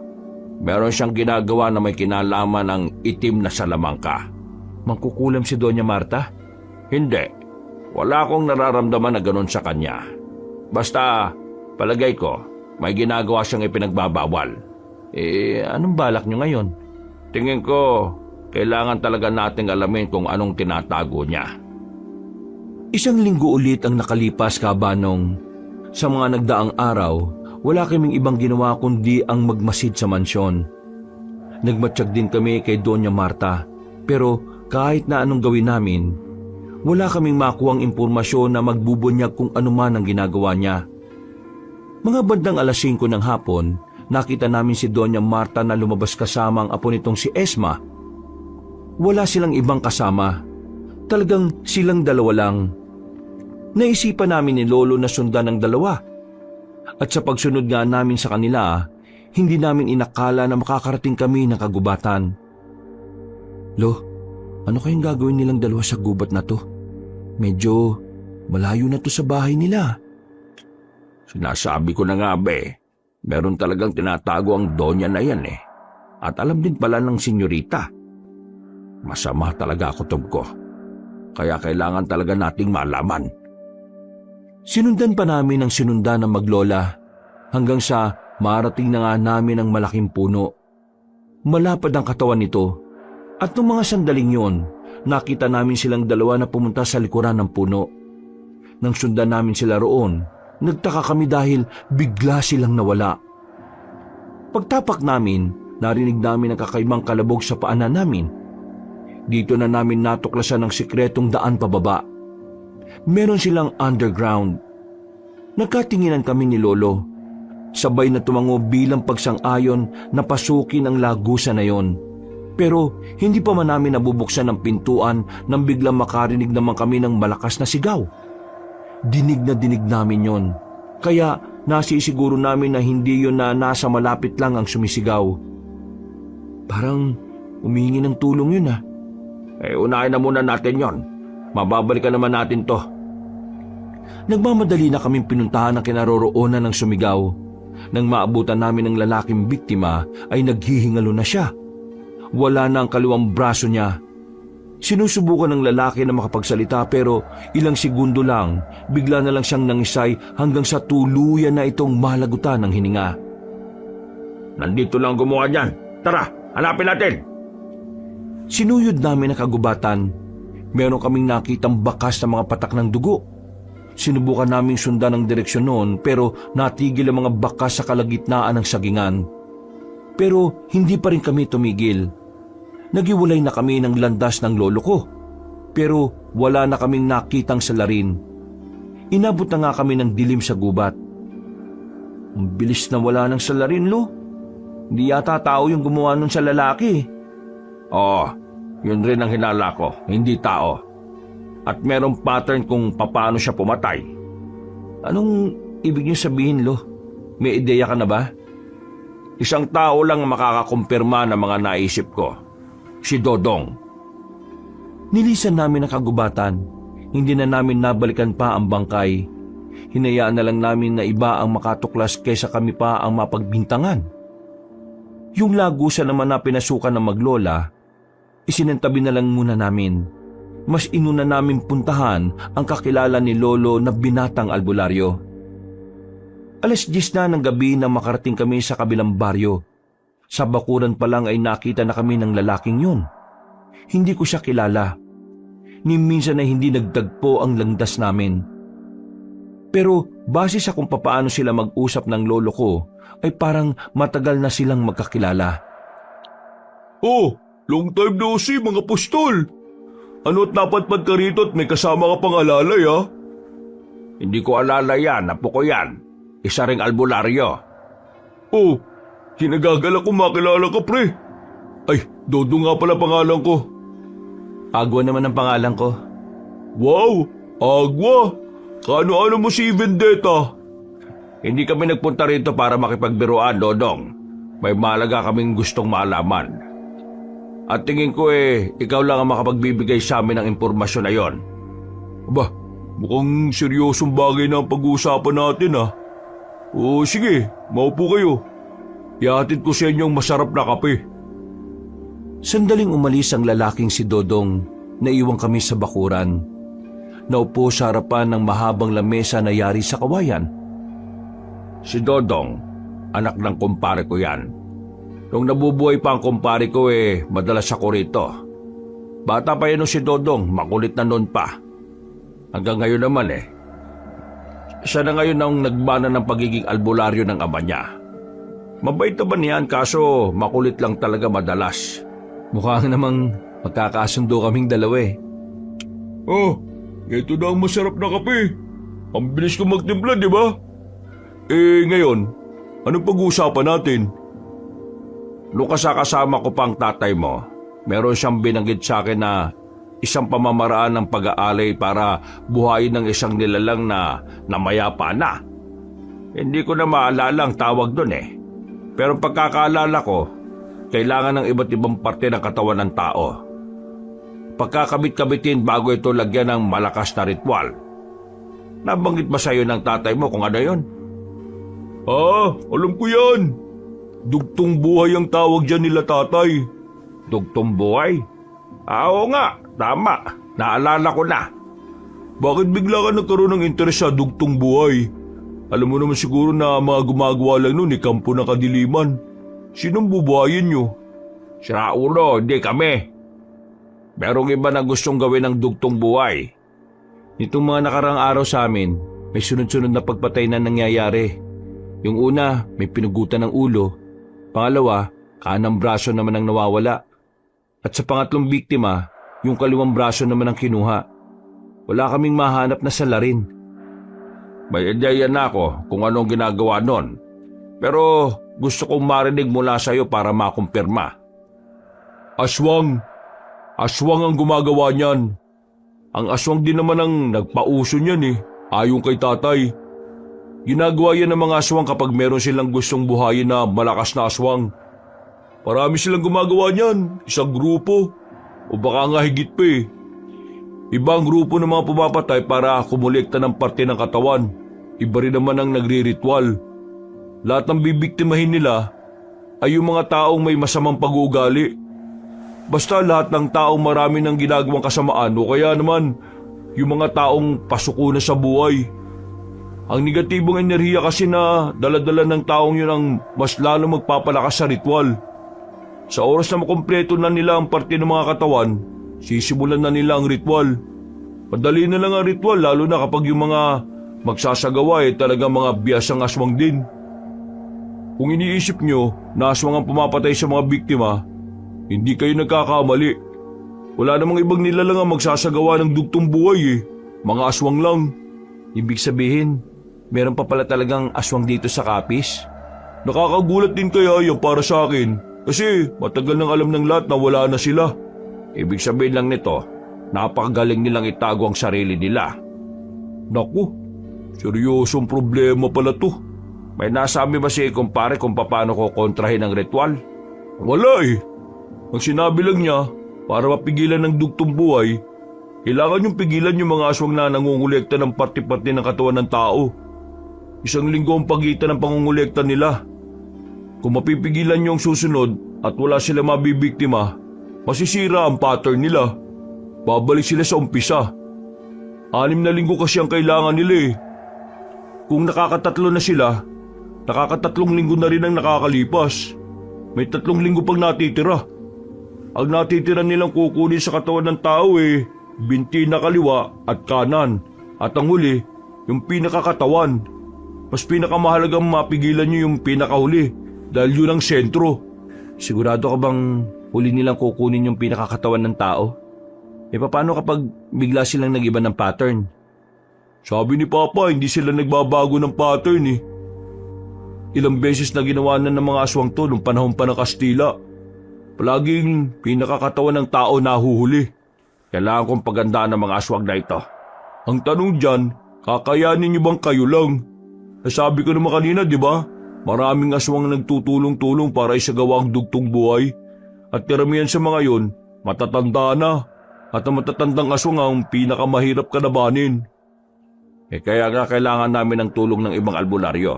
Speaker 2: meron siyang ginagawa na may kinalaman ng itim na salamangka.
Speaker 1: Mangkukulam si Doña Marta?
Speaker 2: Hindi. Wala akong nararamdaman na ganun sa kanya. Basta, palagay ko, may ginagawa siyang ipinagbabawal.
Speaker 1: Anong balak niyo ngayon?
Speaker 2: Tingin ko, kailangan talaga nating alamin kung anong tinatago niya.
Speaker 1: Isang linggo ulit ang nakalipas, Kabanong. Sa mga nagdaang araw, wala kaming ibang ginawa kundi ang magmasid sa mansyon. Nagmatsyag din kami kay Doña Marta, pero kahit na anong gawin namin, wala kaming makuhang impormasyon na magbubunyag kung ano man ang ginagawa niya. Mga bandang alas 5 ng hapon, nakita namin si Doña Marta na lumabas kasama ang apo nitong si Esma. Wala silang ibang kasama. Talagang silang dalawa lang. Naisipan namin ni Lolo na sundan ng dalawa. At sa pagsunod nga namin sa kanila, hindi namin inakala na makakarating kami ng kagubatan. Lo, ano kayang gagawin nilang dalawa sa gubat na to? Medyo malayo na to sa bahay nila.
Speaker 2: Sinasabi ko na nga meron talagang tinatago ang donya na yan eh. At alam din pala ng senyorita. Masama talaga ako, ko. Kaya kailangan talaga nating malaman.
Speaker 1: Sinundan pa namin ang sinundan ng maglola hanggang sa marating na nga namin ang malaking puno. Malapad ang katawan nito at nung mga sandaling yon, nakita namin silang dalawa na pumunta sa likuran ng puno. Nang sundan namin sila roon, nagtaka kami dahil bigla silang nawala. Pagtapak namin, narinig namin ang kakaibang kalabog sa paanan namin. Dito na namin natuklasan ang sikretong daan pababa. Meron silang underground. Nagkatinginan kami ni Lolo. Sabay na tumango bilang pagsang-ayon na pasukin ang lagusan na yon. Pero hindi pa man namin nabubuksan ang pintuan nang biglang makarinig naman kami ng malakas na sigaw. Dinig na dinig namin yon. Kaya nasisiguro namin na hindi yon na nasa malapit lang ang sumisigaw. Parang humihingi ng tulong yun .
Speaker 2: Unahin na muna natin yon. Mababalikan naman natin to.
Speaker 1: Nagmamadali na kaming pinuntahan ang kinaroroonan ng sumigaw. Nang maabutan namin ang lalaking biktima ay naghihingalo na siya. Wala na ang kaliwang braso niya. Sinusubukan ng lalaki na makapagsalita pero ilang segundo lang, bigla na lang siyang nangisay hanggang sa tuluyan na itong malagutan ng hininga.
Speaker 2: Nandito lang gumawa niyan. Tara, hanapin natin.
Speaker 1: Sinuyod namin ang kagubatan. Meron kaming nakitang bakas na mga patak ng dugo. Sinubukan naming sundan ang direksyon noon pero natigil ang mga bakas sa kalagitnaan ng sagingan. Pero hindi pa rin kami tumigil. Nagiwalay na kami ng landas ng lolo ko. Pero wala na kaming nakitang salarin. Inabot na nga kami ng dilim sa gubat. Ang bilis na wala ng salarin, Lo. Hindi yata tao yung gumawa nun sa lalaki.
Speaker 2: Oo, yun rin ang hinala ko, hindi tao. At merong pattern kung paano siya pumatay.
Speaker 1: Anong ibig niyo sabihin, Lo? May ideya ka na ba?
Speaker 2: Isang tao lang ang makakakumpirma ng mga naisip ko. Si Dodong.
Speaker 1: Nilisan namin ang kagubatan. Hindi na namin nabalikan pa ang bangkay. Hinayaan na lang namin na iba ang makatuklas kaysa kami pa ang mapagbintangan. Yung lagusan naman na pinasukan ng maglola, isinantabi na lang muna namin. Mas inuna namin puntahan ang kakilala ni Lolo na binatang albularyo. Alas 10 na ng gabi nang makarating kami sa kabilang baryo. Sa bakuran pa lang ay nakita na kami ng lalaking yun. Hindi ko siya kilala. Ni minsan ay hindi nagtagpo ang landas namin. Pero base sa kung papaano sila mag-usap ng lolo ko, ay parang matagal na silang magkakilala.
Speaker 2: Oh, long time no see mga pustol. Ano't napadpad ka rito at may kasama ka pang alalay Hindi ko alalay yan, apo ko yan. Isa ring albularyo. Oh, kinagagalak ko makilala ka pre. Ay, Dodo nga pala pangalan ko.
Speaker 1: Agwa naman ang pangalan ko.
Speaker 2: Wow, Agwa. Kaano-ano mo si Vendetta? Hindi kami nagpunta rito para makipagbiruan, Dodong. May malaga kaming gustong malaman. At tingin ko ikaw lang ang makapagbibigay sa amin ng impormasyon na yon.
Speaker 1: Aba, mukhang seryosong bagay na ang pag-uusapan natin
Speaker 2: O sige, maupo kayo. Ihatid ko sa inyo ang masarap na kape.
Speaker 1: Sandaling umalis ang lalaking si Dodong. Naiwang kami sa bakuran. Naupo sa harapan ng mahabang lamesa na yari sa kawayan.
Speaker 2: Si Dodong, anak ng kumpare ko yan. Nung nabubuhay pa ang kumpare ko madalas ako rito. Bata pa yun si Dodong, makulit na noon pa. Hanggang ngayon naman Siya na ngayon ang nagmana ng pagiging albularyo ng ama niya. Mabait naman yan kaso makulit lang talaga madalas.
Speaker 1: Mukhang namang magkakasundo kaming dalawa eh.
Speaker 2: Oh, ito na ang masarap na kape. Ang bilis ko magtimpla, di ba? Ngayon, anong pag-uusapan natin? Nung kasama ko pang tatay mo, meron siyang binanggit sa akin na isang pamamaraan ng pag-aalay para buhayin ng isang nilalang na namayapa na. Hindi ko na maalala ang tawag doon eh. Pero pagkakaalala ko, kailangan ng iba't ibang parte ng katawan ng tao. Pagkakabit-kabitin bago ito lagyan ng malakas na ritual. Nabanggit ba sa'yo ng tatay mo kung ano yon? Alam ko yan. Dugtong buhay ang tawag dyan nila tatay. Dugtong buhay? Oo nga, tama. Naalala ko na. Bakit bigla ka nagkaroon ng interes sa dugtong buhay? Alam mo naman siguro na mga gumagawa lang nun kampo ng kadiliman. Sinong bubuhayin nyo? Si Raulo, hindi kami. Merong iba na gustong gawin ng dugtong buhay.
Speaker 1: Nitong mga nakarang araw sa amin, may sunod-sunod na pagpatay na nangyayari. Yung una, may pinugutan ng ulo. Pangalawa, kanang braso naman ang nawawala. At sa pangatlong biktima, yung kaliwang braso naman ang kinuha. Wala kaming mahanap na salarin.
Speaker 2: May ideya na ako kung anong ginagawa nun. Pero gusto kong marinig mula sa'yo para makumpirma. Aswang. Aswang ang gumagawa niyan. Ang aswang din naman ang nagpauso niyan eh. Ayon kay tatay. Ginagawa yan ng mga aswang kapag meron silang gustong buhayin na malakas na aswang. Marami silang gumagawa niyan. Isang grupo. O baka nga higit pa eh. Ibang grupo ng mga pumapatay para kumulekta ng parte ng katawan. Iba rin naman ang nagre-ritual. Lahat ng bibiktimahin nila ay yung mga taong may masamang pag-uugali. Basta lahat ng taong marami ng ginagawang kasamaan o kaya naman yung mga taong pasuko na sa buhay. Ang negatibong enerhiya kasi na daladala ng taong yun ang mas lalo magpapalakas sa ritual. Sa oras na makumpleto na nila ang parte ng mga katawan, sisimulan na nila ang ritual. Padali na lang ang ritual lalo na kapag yung mga magsasagawa talagang mga biyasang aswang din. Kung iniisip nyo na aswang ang pumapatay sa mga biktima, hindi kayo nagkakamali. Wala namang ibang nilalang ang magsasagawa ng dugtong buhay mga aswang lang.
Speaker 1: Ibig sabihin, meron pa pala talagang aswang dito sa Capiz?
Speaker 2: Nakakagulat din kaya yan para sa akin kasi matagal nang alam ng lahat na wala na sila. Ibig sabihin lang nito, napakagaling nilang itago ang sarili nila. Naku, seryosong problema pala to. May nasabi ba si kumpare kung paano ko kontrahin ang ritual? Wala eh. Ang sinabi lang niya, para mapigilan ng dugtong buhay, kailangan yung pigilan yung mga aswang na nangungulekta ng parte-parte ng katawan ng tao. Isang linggo ang pagitan ng pangungulekta nila. Kung mapipigilan yung susunod at wala sila mabibiktima, masisira ang pattern nila. Babalik sila sa umpisa. 6 na linggo kasi ang kailangan nila eh. Kung nakakatatlo na sila, nakakatatlong linggo na rin ang nakakalipas. May 3 linggo pang natitira. Ang natitira nilang kukunin sa katawan ng tao binti na kaliwa at kanan. At ang huli, yung pinakakatawan. Mas pinakamahalagang mapigilan nyo yung pinakahuli dahil yun ang sentro.
Speaker 1: Sigurado ka bang huli nilang kukunin yung pinakakatawan ng tao? Paano kapag bigla silang nag-iba ng pattern?
Speaker 2: Sabi ni Papa, hindi sila nagbabago ng pattern eh. Ilang beses na ginawa na ng mga aswang to nung panahon pa ng Kastila. Palaging pinakakatawan ng tao nahuhuli. Kailangan kong pagandaan ng mga aswang na ito. Ang tanong dyan, kakayanin niyo bang kayo lang? Nasabi ko naman kanina, di ba? Maraming aswang nagtutulong-tulong para isagawa ang dugtong buhay. At karamihan sa mga yon, matatanda na. At ang matatandang aswang ang pinakamahirap kalabanin. Kaya nga kailangan namin ng tulong ng ibang albularyo.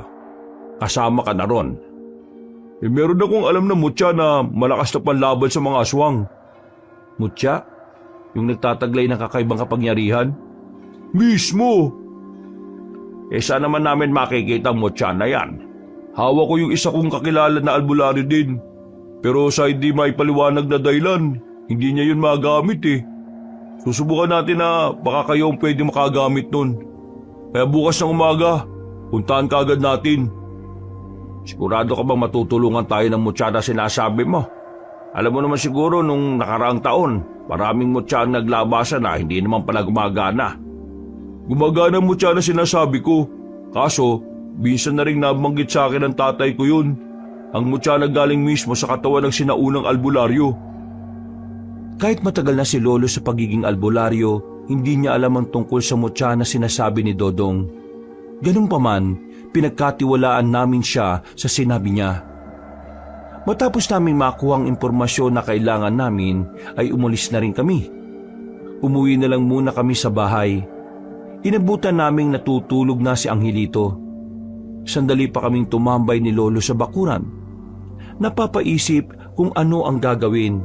Speaker 2: Kasama ka na ron. Meron akong alam na mutya na malakas na panlaban sa mga aswang.
Speaker 1: Mutya? Yung nagtataglay ng kakaibang kapangyarihan?
Speaker 2: Mismo! Saan naman namin makikita ang mutya na yan? Hawak ko yung isa kong kakilala na albularyo din. Pero sa hindi maipaliwanag na dahilan, hindi niya yun magamit eh. Susubukan natin na baka kayo ang pwede makagamit nun.
Speaker 1: Kaya bukas ng umaga, puntahan ka agad natin.
Speaker 2: Sigurado ka bang matutulungan tayo ng mutya na sinasabi mo? Alam mo naman siguro nung nakaraang taon, maraming mutya ang naglabasan na hindi naman pala gumagana.
Speaker 1: Gumagana ang mutya na sinasabi ko. Kaso, minsan na rin nabanggit sa akin ng tatay ko yun. Ang mutya na galing mismo sa katawan ng sinaunang albularyo. Kahit matagal na si Lolo sa pagiging albularyo, hindi niya alam ang tungkol sa mutya na sinasabi ni Dodong. Ganun pa man, pinagkatiwalaan namin siya sa sinabi niya. Matapos namin makuha ang impormasyon na kailangan namin, ay umalis na rin kami. Umuwi na lang muna kami sa bahay. Inabutan naming natutulog na si Angelito. Sandali pa kaming tumambay ni Lolo sa bakuran. Napapaisip kung ano ang gagawin.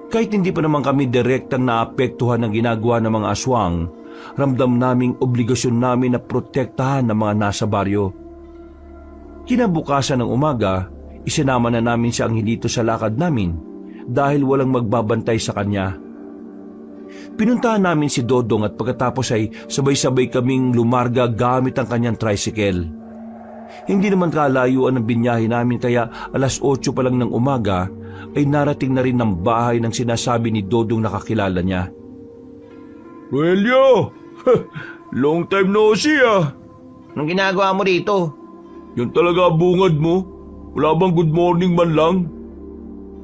Speaker 1: Kahit hindi pa naman kami direktang naapektuhan ng ginagawa ng mga aswang, ramdam naming obligasyon namin na protektahan ng mga nasa baryo. Kinabukasan ng umaga, isinama na namin si Angelito sa lakad namin dahil walang magbabantay sa kanya. Pinuntahan namin si Dodong at pagkatapos ay sabay-sabay kaming lumarga gamit ang kanyang tricycle. Hindi naman kalayuan ang binyahe namin kaya 8:00 pa lang ng umaga ay narating na rin ng bahay ng sinasabi ni Dodong na kakilala niya.
Speaker 2: Rogelio! Long time no see ah!
Speaker 3: Anong ginagawa mo rito?
Speaker 1: Yan talaga bungad mo? Wala bang good morning man lang?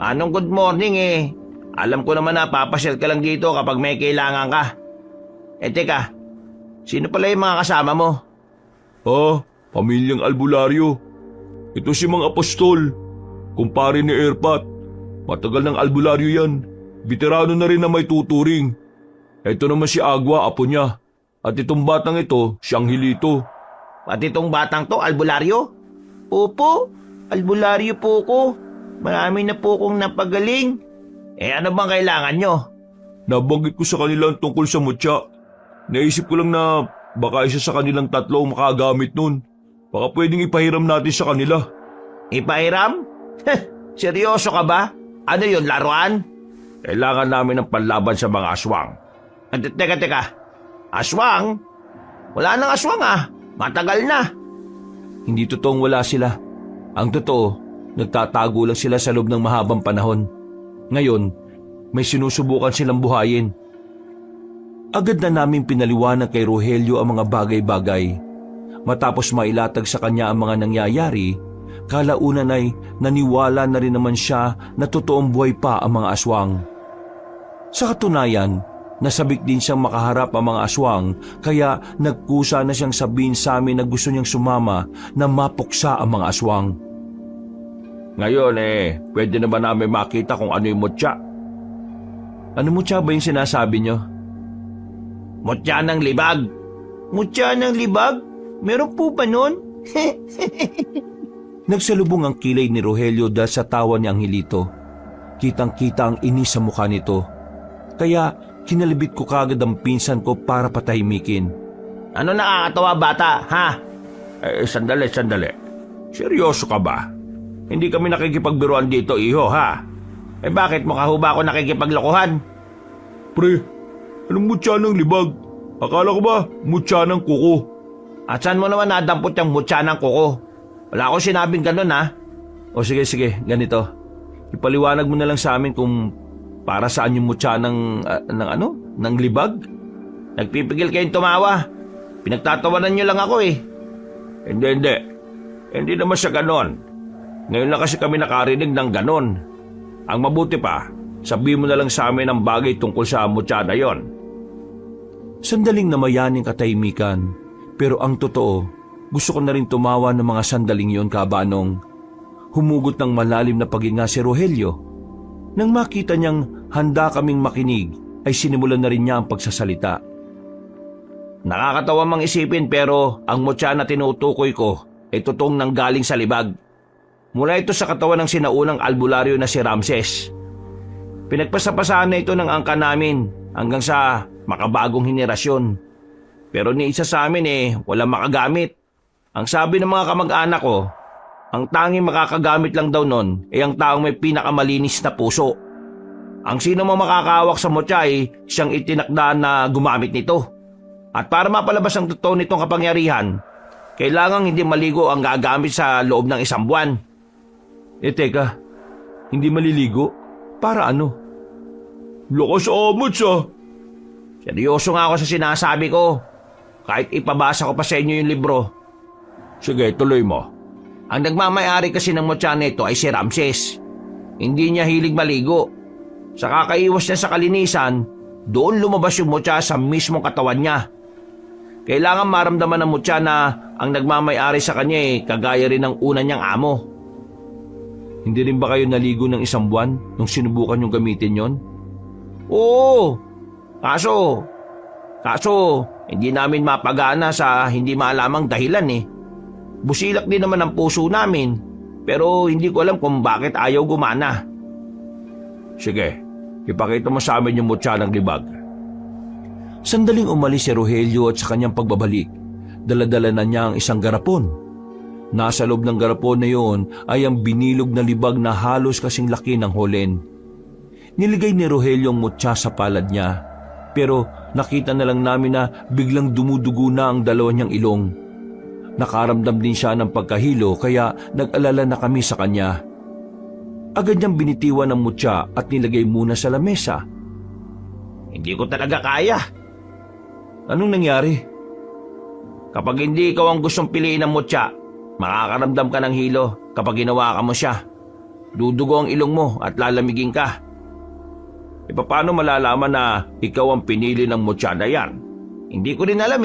Speaker 3: Anong good morning eh? Alam ko naman na papasyal ka lang dito kapag may kailangan ka. Teka, sino pala yung mga kasama mo?
Speaker 1: Pamilyang albularyo. Ito si Mang Apostol, kumpare ni Erpat. Matagal ng albularyo yan. Veterano na rin na may tuturing. Ito naman si Agua, apo niya. At itong batang ito, si Angelito.
Speaker 3: Pati itong batang to, albularyo? Opo, albularyo po ko. Marami na po kong napagaling. Ano bang kailangan nyo?
Speaker 1: Nabanggit ko sa kanila tungkol sa mutya. Naisip ko lang na baka isa sa kanilang tatlo ang makagamit nun. Baka pwedeng ipahiram natin sa kanila.
Speaker 3: Ipahiram? Seryoso ka ba? Ano yun, laruan?
Speaker 2: Kailangan namin ng panlaban sa mga aswang.
Speaker 3: Teka. Aswang? Wala nang aswang ah. Matagal na.
Speaker 1: Hindi totoong wala sila. Ang totoo, nagtatago lang sila sa loob ng mahabang panahon. Ngayon, may sinusubukan silang buhayin. Agad na naming pinaliwanag kay Rogelio ang mga bagay-bagay. Matapos mailatag sa kanya ang mga nangyayari, kalaunan ay naniwala na rin naman siya na totoong buhay pa ang mga aswang. Sa katunayan, nasabik din siyang makaharap ang mga aswang kaya nagkusa na siyang sabihin sa amin na gusto niyang sumama na mapuksa ang mga aswang.
Speaker 2: Ngayon pwede na ba namin makita kung ano yung mutya?
Speaker 1: Ano mutya ba yung sinasabi niyo?
Speaker 3: Mutya ng libag. Mutya ng libag? Meron po ba nun?
Speaker 1: Nagsalubong ang kilay ni Rogelio dahil sa tawa ni Angelito. Kitang-kita ang inis sa mukha nito. Kaya kinalibit ko kagad ang pinsan ko para patahimikin.
Speaker 3: Ano nakakatawa bata, ha?
Speaker 2: Sandali. Seryoso ka ba? Hindi kami nakikipagbiruan dito, iho, ha?
Speaker 3: Bakit mukha ho ba ako nakikipaglokohan?
Speaker 1: Pre, anong mutya ng libag? Akala ko ba mutya ng kuko?
Speaker 3: At saan mo naman nadampot yung mutya ng kuko? Wala akong sinabing ganun, ha?
Speaker 1: O sige, ganito. Ipaliwanag mo na lang sa amin kung para saan yung mutya ng libag?
Speaker 3: Nagpipigil kayong tumawa. Pinagtatawanan nyo lang ako eh.
Speaker 2: Hindi. Hindi naman siya ganon. Ngayon lang kasi kami nakarinig ng ganon. Ang mabuti pa, sabihin mo na lang sa amin ang bagay tungkol sa mutya na yon.
Speaker 1: Sandaling namayaning katahimikan, pero ang totoo, gusto ko na rin tumawa ng mga sandaling yon, kabanong. Humugot ng malalim na paghinga si Rogelio. Nang makita niyang handa kaming makinig, ay sinimulan na rin niya ang pagsasalita.
Speaker 3: Nakakatawa mang isipin pero ang mutya na tinutukoy ko ay totoong nanggaling sa libag. Mula ito sa katawan ng sinaunang albularyo na si Ramses. Pinagpasapasahan na ito ng angka namin hanggang sa makabagong henerasyon. Pero ni isa sa amin walang makagamit. Ang sabi ng mga kamag-anak ko, ang tanging makakagamit lang daw nun ay ang taong may pinakamalinis na puso. Ang sino mang makakawak sa mutya ay siyang itinakdaan na gumamit nito.
Speaker 2: At para mapalabas ang totoo nitong kapangyarihan, kailangang hindi maligo ang gagamit sa loob ng 1 buwan.
Speaker 1: Teka, hindi maliligo? Para ano?
Speaker 2: Lakas amot sa. Seryoso nga ako sa sinasabi ko. Kahit ipabasa ko pa sa inyo yung libro. Sige, tuloy mo. Ang nagmamayari kasi ng mutya nito ay si Ramses. Hindi niya hilig maligo. Sa kakaiwas niya sa kalinisan, doon lumabas yung mutya sa mismong katawan niya. Kailangan maramdaman ng mutya na ang nagmamayari sa kanya kagaya rin ng una niyang amo.
Speaker 1: Hindi rin ba kayo naligo ng 1 buwan nung sinubukan yung gamitin yon?
Speaker 2: Oo, kaso hindi namin mapagana sa hindi maalamang dahilan Busilak din naman ang puso namin, pero hindi ko alam kung bakit ayaw gumana. Sige, ipakita mo sa amin yung mutya ng libag.
Speaker 1: Sandaling umalis si Rogelio at sa kanyang pagbabalik, daladala na niya ang isang garapon. Nasa loob ng garapon na yun ay ang binilog na libag na halos kasing laki ng holen. Niligay ni Rogelio ang mutya sa palad niya, pero nakita na lang namin na biglang dumudugo na ang dalawa niyang ilong. Nakaramdam din siya ng pagkahilo kaya nag-alala na kami sa kanya. Agad niyang binitiwan ang mutya at nilagay muna sa lamesa.
Speaker 2: Hindi ko talaga kaya.
Speaker 1: Anong nangyari?
Speaker 2: Kapag hindi ikaw ang gustong piliin ng mutya, makakaramdam ka ng hilo kapag ginawa ka mo siya. Dudugo ang ilong mo at lalamigin ka. E paano malalaman na ikaw ang pinili ng mutya na yan? Hindi ko rin alam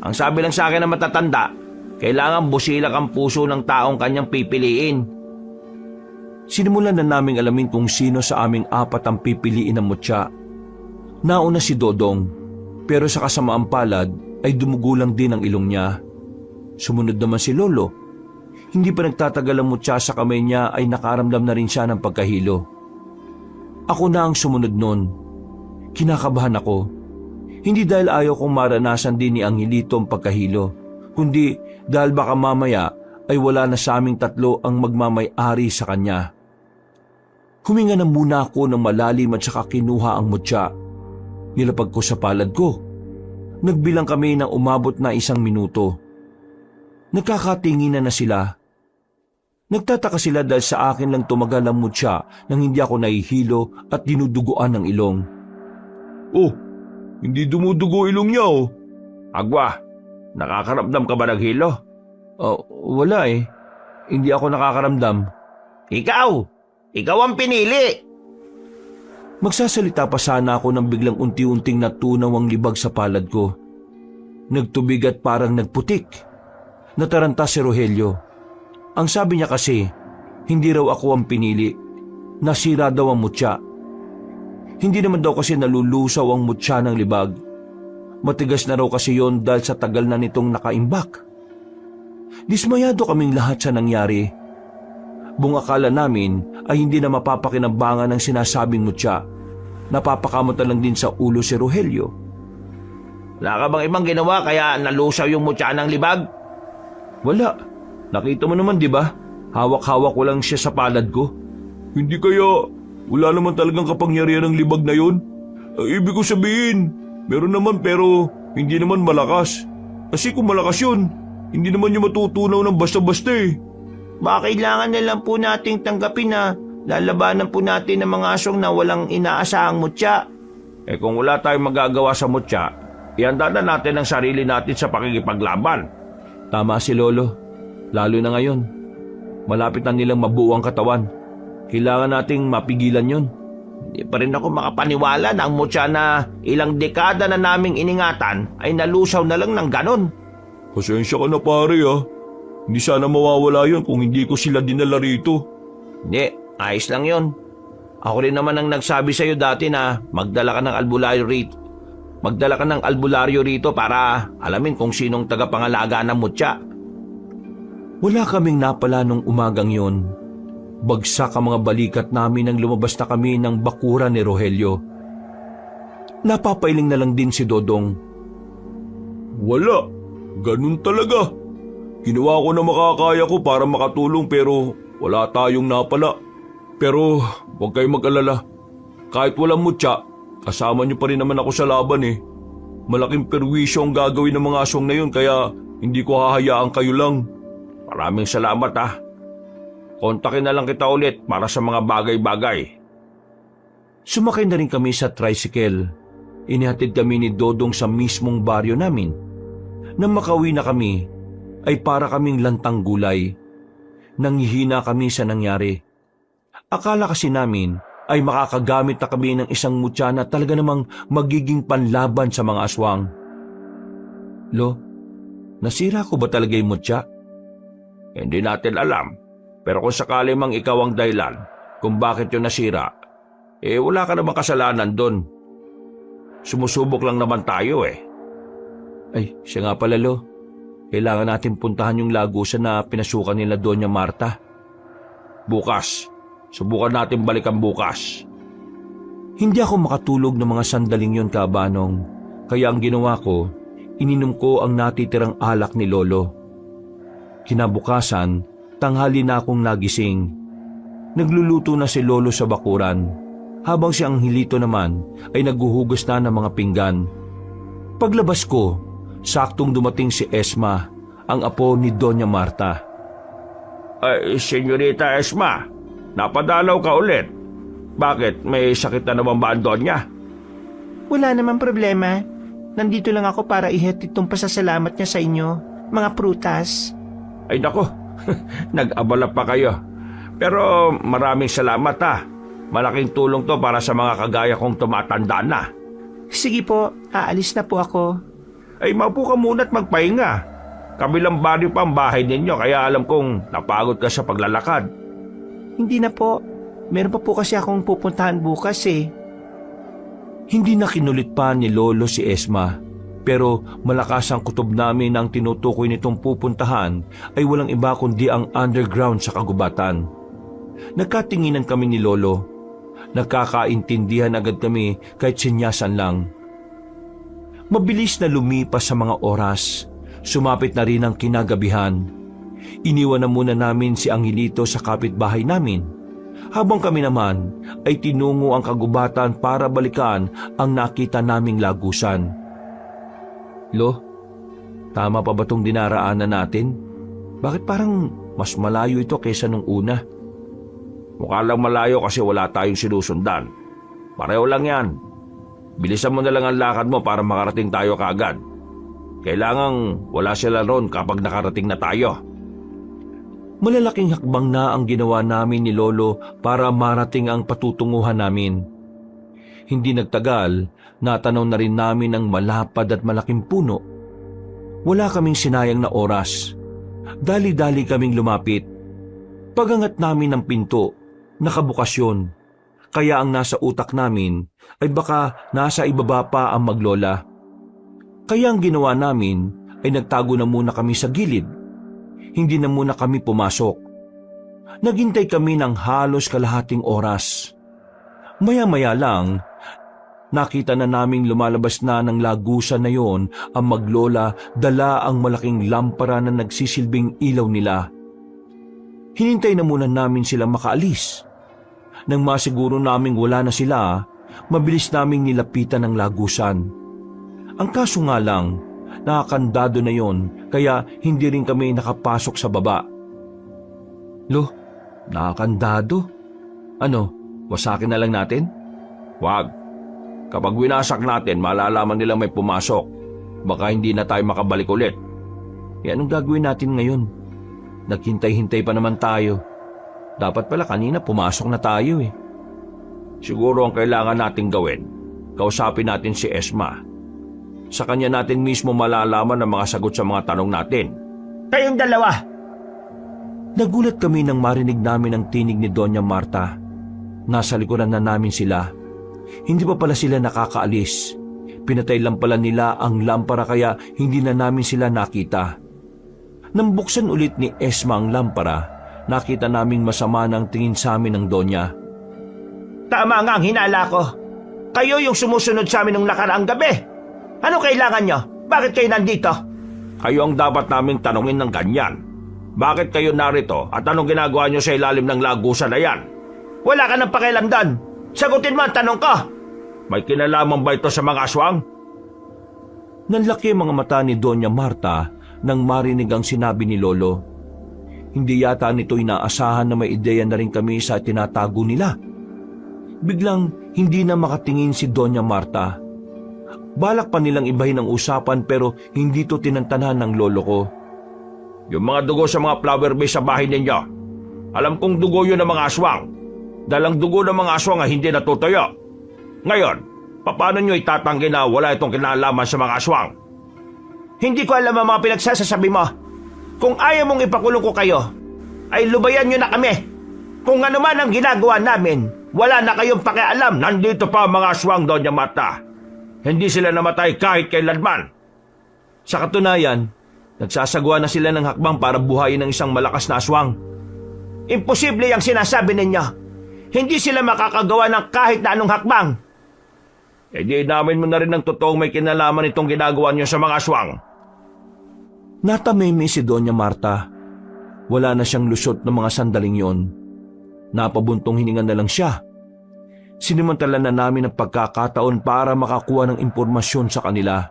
Speaker 2: Ang sabi lang sa akin ng matatanda, kailangan busilak ang puso ng taong kanyang pipiliin.
Speaker 1: Sinimulan na naming alamin kung sino sa aming 4 ang pipiliin ng mutya. Nauna si Dodong, pero sa kasamaang palad ay dumugulang din ang ilong niya. Sumunod naman si Lolo. Hindi pa nagtatagal ang mutya sa kamay niya ay nakaramdam na rin siya ng pagkahilo. Ako na ang sumunod nun. Kinakabahan ako. Hindi dahil ayaw kong maranasan din ni Angelito ang pagkahilo, kundi dahil baka mamaya ay wala na sa aming 3 ang magmamay-ari sa kanya. Huminga na muna ako ng malalim at saka kinuha ang mutya. Nilapag ko sa palad ko. Nagbilang kami ng umabot na 1 minuto. Nagkakatinginan na sila. Nagtataka sila dahil sa akin lang tumagal ang mutya nang hindi ako nahihilo at dinuduguan ng ilong.
Speaker 2: Oh, hindi dumudugo ilong niya Agwa, nakakaramdam ka ba ng hilo?
Speaker 1: Wala Hindi ako nakakaramdam.
Speaker 2: Ikaw ang pinili!
Speaker 1: Magsasalita pa sana ako nang biglang unti-unting natunaw ang libag sa palad ko. Nagtubig at parang nagputik. Nataranta si Rogelio. Ang sabi niya kasi, hindi raw ako ang pinili. Nasira daw ang mutya. Hindi naman daw kasi nalulusaw ang mutya ng libag. Matigas na raw kasi yon dahil sa tagal na nitong nakaimbak. Dismayado kaming lahat sa nangyari. Buong akala namin ay hindi na mapapakinabangan ang sinasabing mutya. Napapakamot na lang din sa ulo si Rogelio.
Speaker 2: Wala ka bang ibang ginawa kaya nalusaw yung mutya ng libag?
Speaker 1: Wala. Nakita mo naman, di ba? Hawak-hawak ko lang siya sa palad ko.
Speaker 2: Hindi kaya wala naman talagang kapangyarihan ng libag na yun? Ibig ko sabihin, meron naman pero hindi naman malakas. Kasi kung malakas yun, hindi naman yung matutunaw ng basta-basta
Speaker 3: Baka kailangan na lang po nating tanggapin na lalabanan po natin ng mga asong na walang inaasahang mutya.
Speaker 2: Kung wala tayong magagawa sa mutya, ihanda na natin ang sarili natin sa pakikipaglaban.
Speaker 1: Tama si Lolo. Lalo na ngayon. Malapit na nilang mabuo ang katawan. Kailangan nating mapigilan yon.
Speaker 2: Hindi pa rin ako makapaniwala na ang mutya na ilang dekada na naming iningatan ay nalusaw na lang ng ganon.
Speaker 4: Pasensya ka na pare Hindi sana mawawala yun kung hindi ko sila dinala rito.
Speaker 2: Hindi, ayos lang yun. Ako rin naman ang nagsabi sa'yo dati na magdala ka ng albularyo rito para alamin kung sinong tagapangalaga ng mutya.
Speaker 1: Wala kaming napala nung umagang yon. Bagsak ang mga balikat namin nang lumabas na kami ng bakuran ni Rogelio. Napapailing na lang din si Dodong.
Speaker 4: Wala, ganun talaga. Ginawa ko na makakaya ko para makatulong pero wala tayong napala. Pero huwag kayong mag-alala. Kahit walang mutya, kasama niyo pa rin naman ako sa laban malaking perwisyo ang gagawin ng mga aswang na yun kaya hindi ko hahayaan kayo lang.
Speaker 2: Maraming salamat ha. Kontakin na lang kita ulit para sa mga bagay-bagay.
Speaker 1: Sumakay na rin kami sa tricycle. Inihatid kami ni Dodong sa mismong baryo namin. Nang makauwi na kami, ay para kaming lantang gulay. Nanghihina kami sa nangyari. Akala kasi namin ay makakagamit na kami ng isang mutya na talaga namang magiging panlaban sa mga aswang. Lo, nasira ko ba talaga yung mutya?
Speaker 2: Hindi natin alam. Pero kung sakali mang ikaw ang dahilan kung bakit yun nasira, wala ka namang kasalanan doon. Sumusubok lang naman tayo eh.
Speaker 1: Ay, siya nga pala, Lo. Kailangan natin puntahan yung lagusan na pinasukan nila Doña Marta.
Speaker 2: Bukas. Subukan natin balikan bukas.
Speaker 1: Hindi ako makatulog ng mga sandaling yon, Kabanong. Kaya ang ginawa ko, ininom ko ang natitirang alak ni Lolo. Kinabukasan, tanghali na akong nagising. Nagluluto na si Lolo sa bakuran, habang si Angelito naman ay naghuhugas na ng mga pinggan. Paglabas ko, saktong dumating si Esma, ang apo ni Doña Marta.
Speaker 2: Ay, Senyorita Esma, napadalaw ka ulit. Bakit? May sakit na naman ba ang Donya?
Speaker 3: Wala namang problema. Nandito lang ako para ihatid itong pasasalamat niya sa inyo, mga prutas.
Speaker 2: Ay nako, nag-abala pa kayo. Pero maraming salamat ha. Malaking tulong to para sa mga kagaya kong tumatanda na.
Speaker 3: Sige po, aalis na po ako.
Speaker 2: Ay maupo ka muna at magpahinga. Kabilang baryo pa ang bahay ninyo kaya alam kong napagod ka sa paglalakad.
Speaker 3: Hindi na po. Meron pa po kasi akong pupuntahan bukas eh.
Speaker 1: Hindi na kinulit pa ni Lolo si Esma, pero malakas ang kutob namin ang tinutukoy nitong pupuntahan ay walang iba kundi ang underground sa kagubatan. Nagkatinginan kami ni Lolo. Nagkakaintindihan agad kami kahit sinyasan lang. Mabilis na lumipas sa mga oras. Sumapit na rin ang kinagabihan. Iniwan na muna namin si Angelito sa kapitbahay namin. Habang kami naman ay tinungo ang kagubatan para balikan ang nakita naming lagusan. Lo, tama pa ba itong dinaraanan natin? Bakit parang mas malayo ito kaysa nung una?
Speaker 2: Mukha lang malayo kasi wala tayong sinusundan. Pareho lang yan. Bilisan mo na lang ang lakad mo para makarating tayo kaagad. Kailangang wala sila ron kapag nakarating na tayo.
Speaker 1: Malalaking hakbang na ang ginawa namin ni Lolo para marating ang patutunguhan namin. Hindi nagtagal, natanaw na rin namin ang malapad at malaking puno. Wala kaming sinayang na oras. Dali-dali kaming lumapit. Pagangat namin ng pinto, nakabukas yun. Kaya ang nasa utak namin ay baka nasa ibaba pa ang maglola. Kaya ang ginawa namin ay nagtago na muna kami sa gilid. Hindi na muna kami pumasok. Naghintay kami ng halos kalahating oras. Maya-maya lang, nakita na naming lumalabas na ng lagusan na yon ang maglola, dala ang malaking lampara na nagsisilbing ilaw nila. Hinintay na muna namin sila makaalis. Nang masiguro naming wala na sila, mabilis naming nilapitan ang lagusan. Ang kaso nga lang, nakakandado na yon kaya hindi rin kami nakapasok sa baba. Lo, nakakandado? Ano, wasakin na lang natin?
Speaker 2: Wag. Kapag winasak natin, malalaman nilang may pumasok. Baka hindi na tayo makabalik ulit.
Speaker 1: E anong gagawin natin ngayon? Naghintay-hintay pa naman tayo. Dapat pala kanina pumasok na tayo eh.
Speaker 2: Siguro ang kailangan natin gawin, kausapin natin si Esma. Sa kanya natin mismo malalaman ang mga sagot sa mga tanong natin.
Speaker 3: Kayong dalawa!
Speaker 1: Nagulat kami nang marinig namin ang tinig ni Doña Marta. Nasa likuran na namin sila. Hindi pa pala sila nakakaalis. Pinatay lang pala nila ang lampara kaya hindi na namin sila nakita. Nang buksan ulit ni Esma ang lampara, nakita naming masama ng tingin sa amin ng Donya.
Speaker 3: Tama nga ang hinala ko. Kayo yung sumusunod sa amin nung nakaraang gabi. Ano kailangan nyo? Bakit kayo nandito?
Speaker 2: Kayo ang dapat naming tanungin ng ganyan. Bakit kayo narito at anong ginagawa nyo sa ilalim ng lagusan na yan?
Speaker 3: Wala ka nang pakialam doon. Sagutin mo ang tanong ko.
Speaker 2: May kinalaman ba ito sa mga aswang?
Speaker 1: Nanlaki ang mga mata ni Doña Marta nang marinig ang sinabi ni Lolo. Hindi yata nito inaasahan na may ideya na rin kami sa tinatago nila. Biglang hindi na makatingin si Doña Marta. Balak pa nilang ibahin ang usapan pero hindi to tinantanan ng lolo ko.
Speaker 2: Yung mga dugo sa mga flower base sa bahay ninyo, alam kong dugo yun ng mga aswang. Dalang dugo ng mga aswang ay hindi natutuyo. Ngayon, paano nyo itatanggi na wala itong kinalaman sa mga aswang?
Speaker 3: Hindi ko alam ang mga pinagsasasabi mo. Kung ayaw mong ipakulong ko kayo, ay lubayan nyo na kami. Kung ano man ang ginagawa namin, wala na kayong pakialam.
Speaker 2: Nandito pa ang mga aswang, Doña Marta. Hindi sila namatay kahit kailanman.
Speaker 1: Sa katunayan, nagsasagawa na sila ng hakbang para buhayin ng isang malakas na aswang.
Speaker 3: Imposible ang sinasabi ninyo. Hindi sila makakagawa ng kahit na anong hakbang.
Speaker 2: E di namin mo na rin ng totoong may kinalaman itong ginagawa niyo sa mga aswang.
Speaker 1: Natamimi si Doña Marta. Wala na siyang lusot ng mga sandaling yon. Napabuntong hininga na lang siya. Sinimantala na namin ang pagkakataon para makakuha ng impormasyon sa kanila.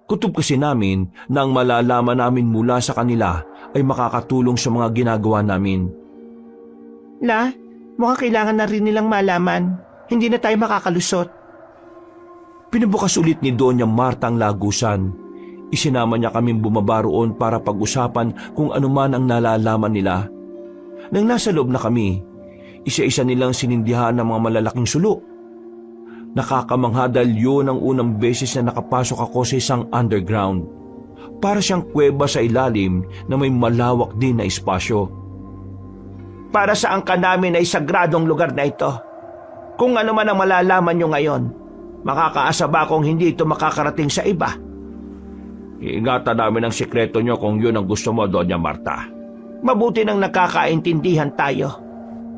Speaker 1: Kutob kasi namin na ang malalaman namin mula sa kanila ay makakatulong sa mga ginagawa namin.
Speaker 3: La, mukhang kailangan na rin nilang malaman. Hindi na tayo makakalusot.
Speaker 1: Pinubukas ulit ni Doña Marta ang lagusan. Isinama niya kaming bumaba roon para pag-usapan kung ano man ang nalalaman nila. Nang nasa loob na kami, isa-isa nilang sinindihan ng mga malalaking sulo. Nakakamangha dahil yun ang unang beses na nakapasok ako sa isang underground. Para siyang kuweba sa ilalim na may malawak din na espasyo.
Speaker 3: Para saan ka namin ay sagradong lugar na ito? Kung ano man ang malalaman nyo ngayon, makakaasa ba kung hindi ito makakarating sa iba?
Speaker 2: Iingatan namin ang sikreto niyo kung yun ang gusto mo, Doña Marta.
Speaker 3: Mabuti nang nakakaintindihan tayo.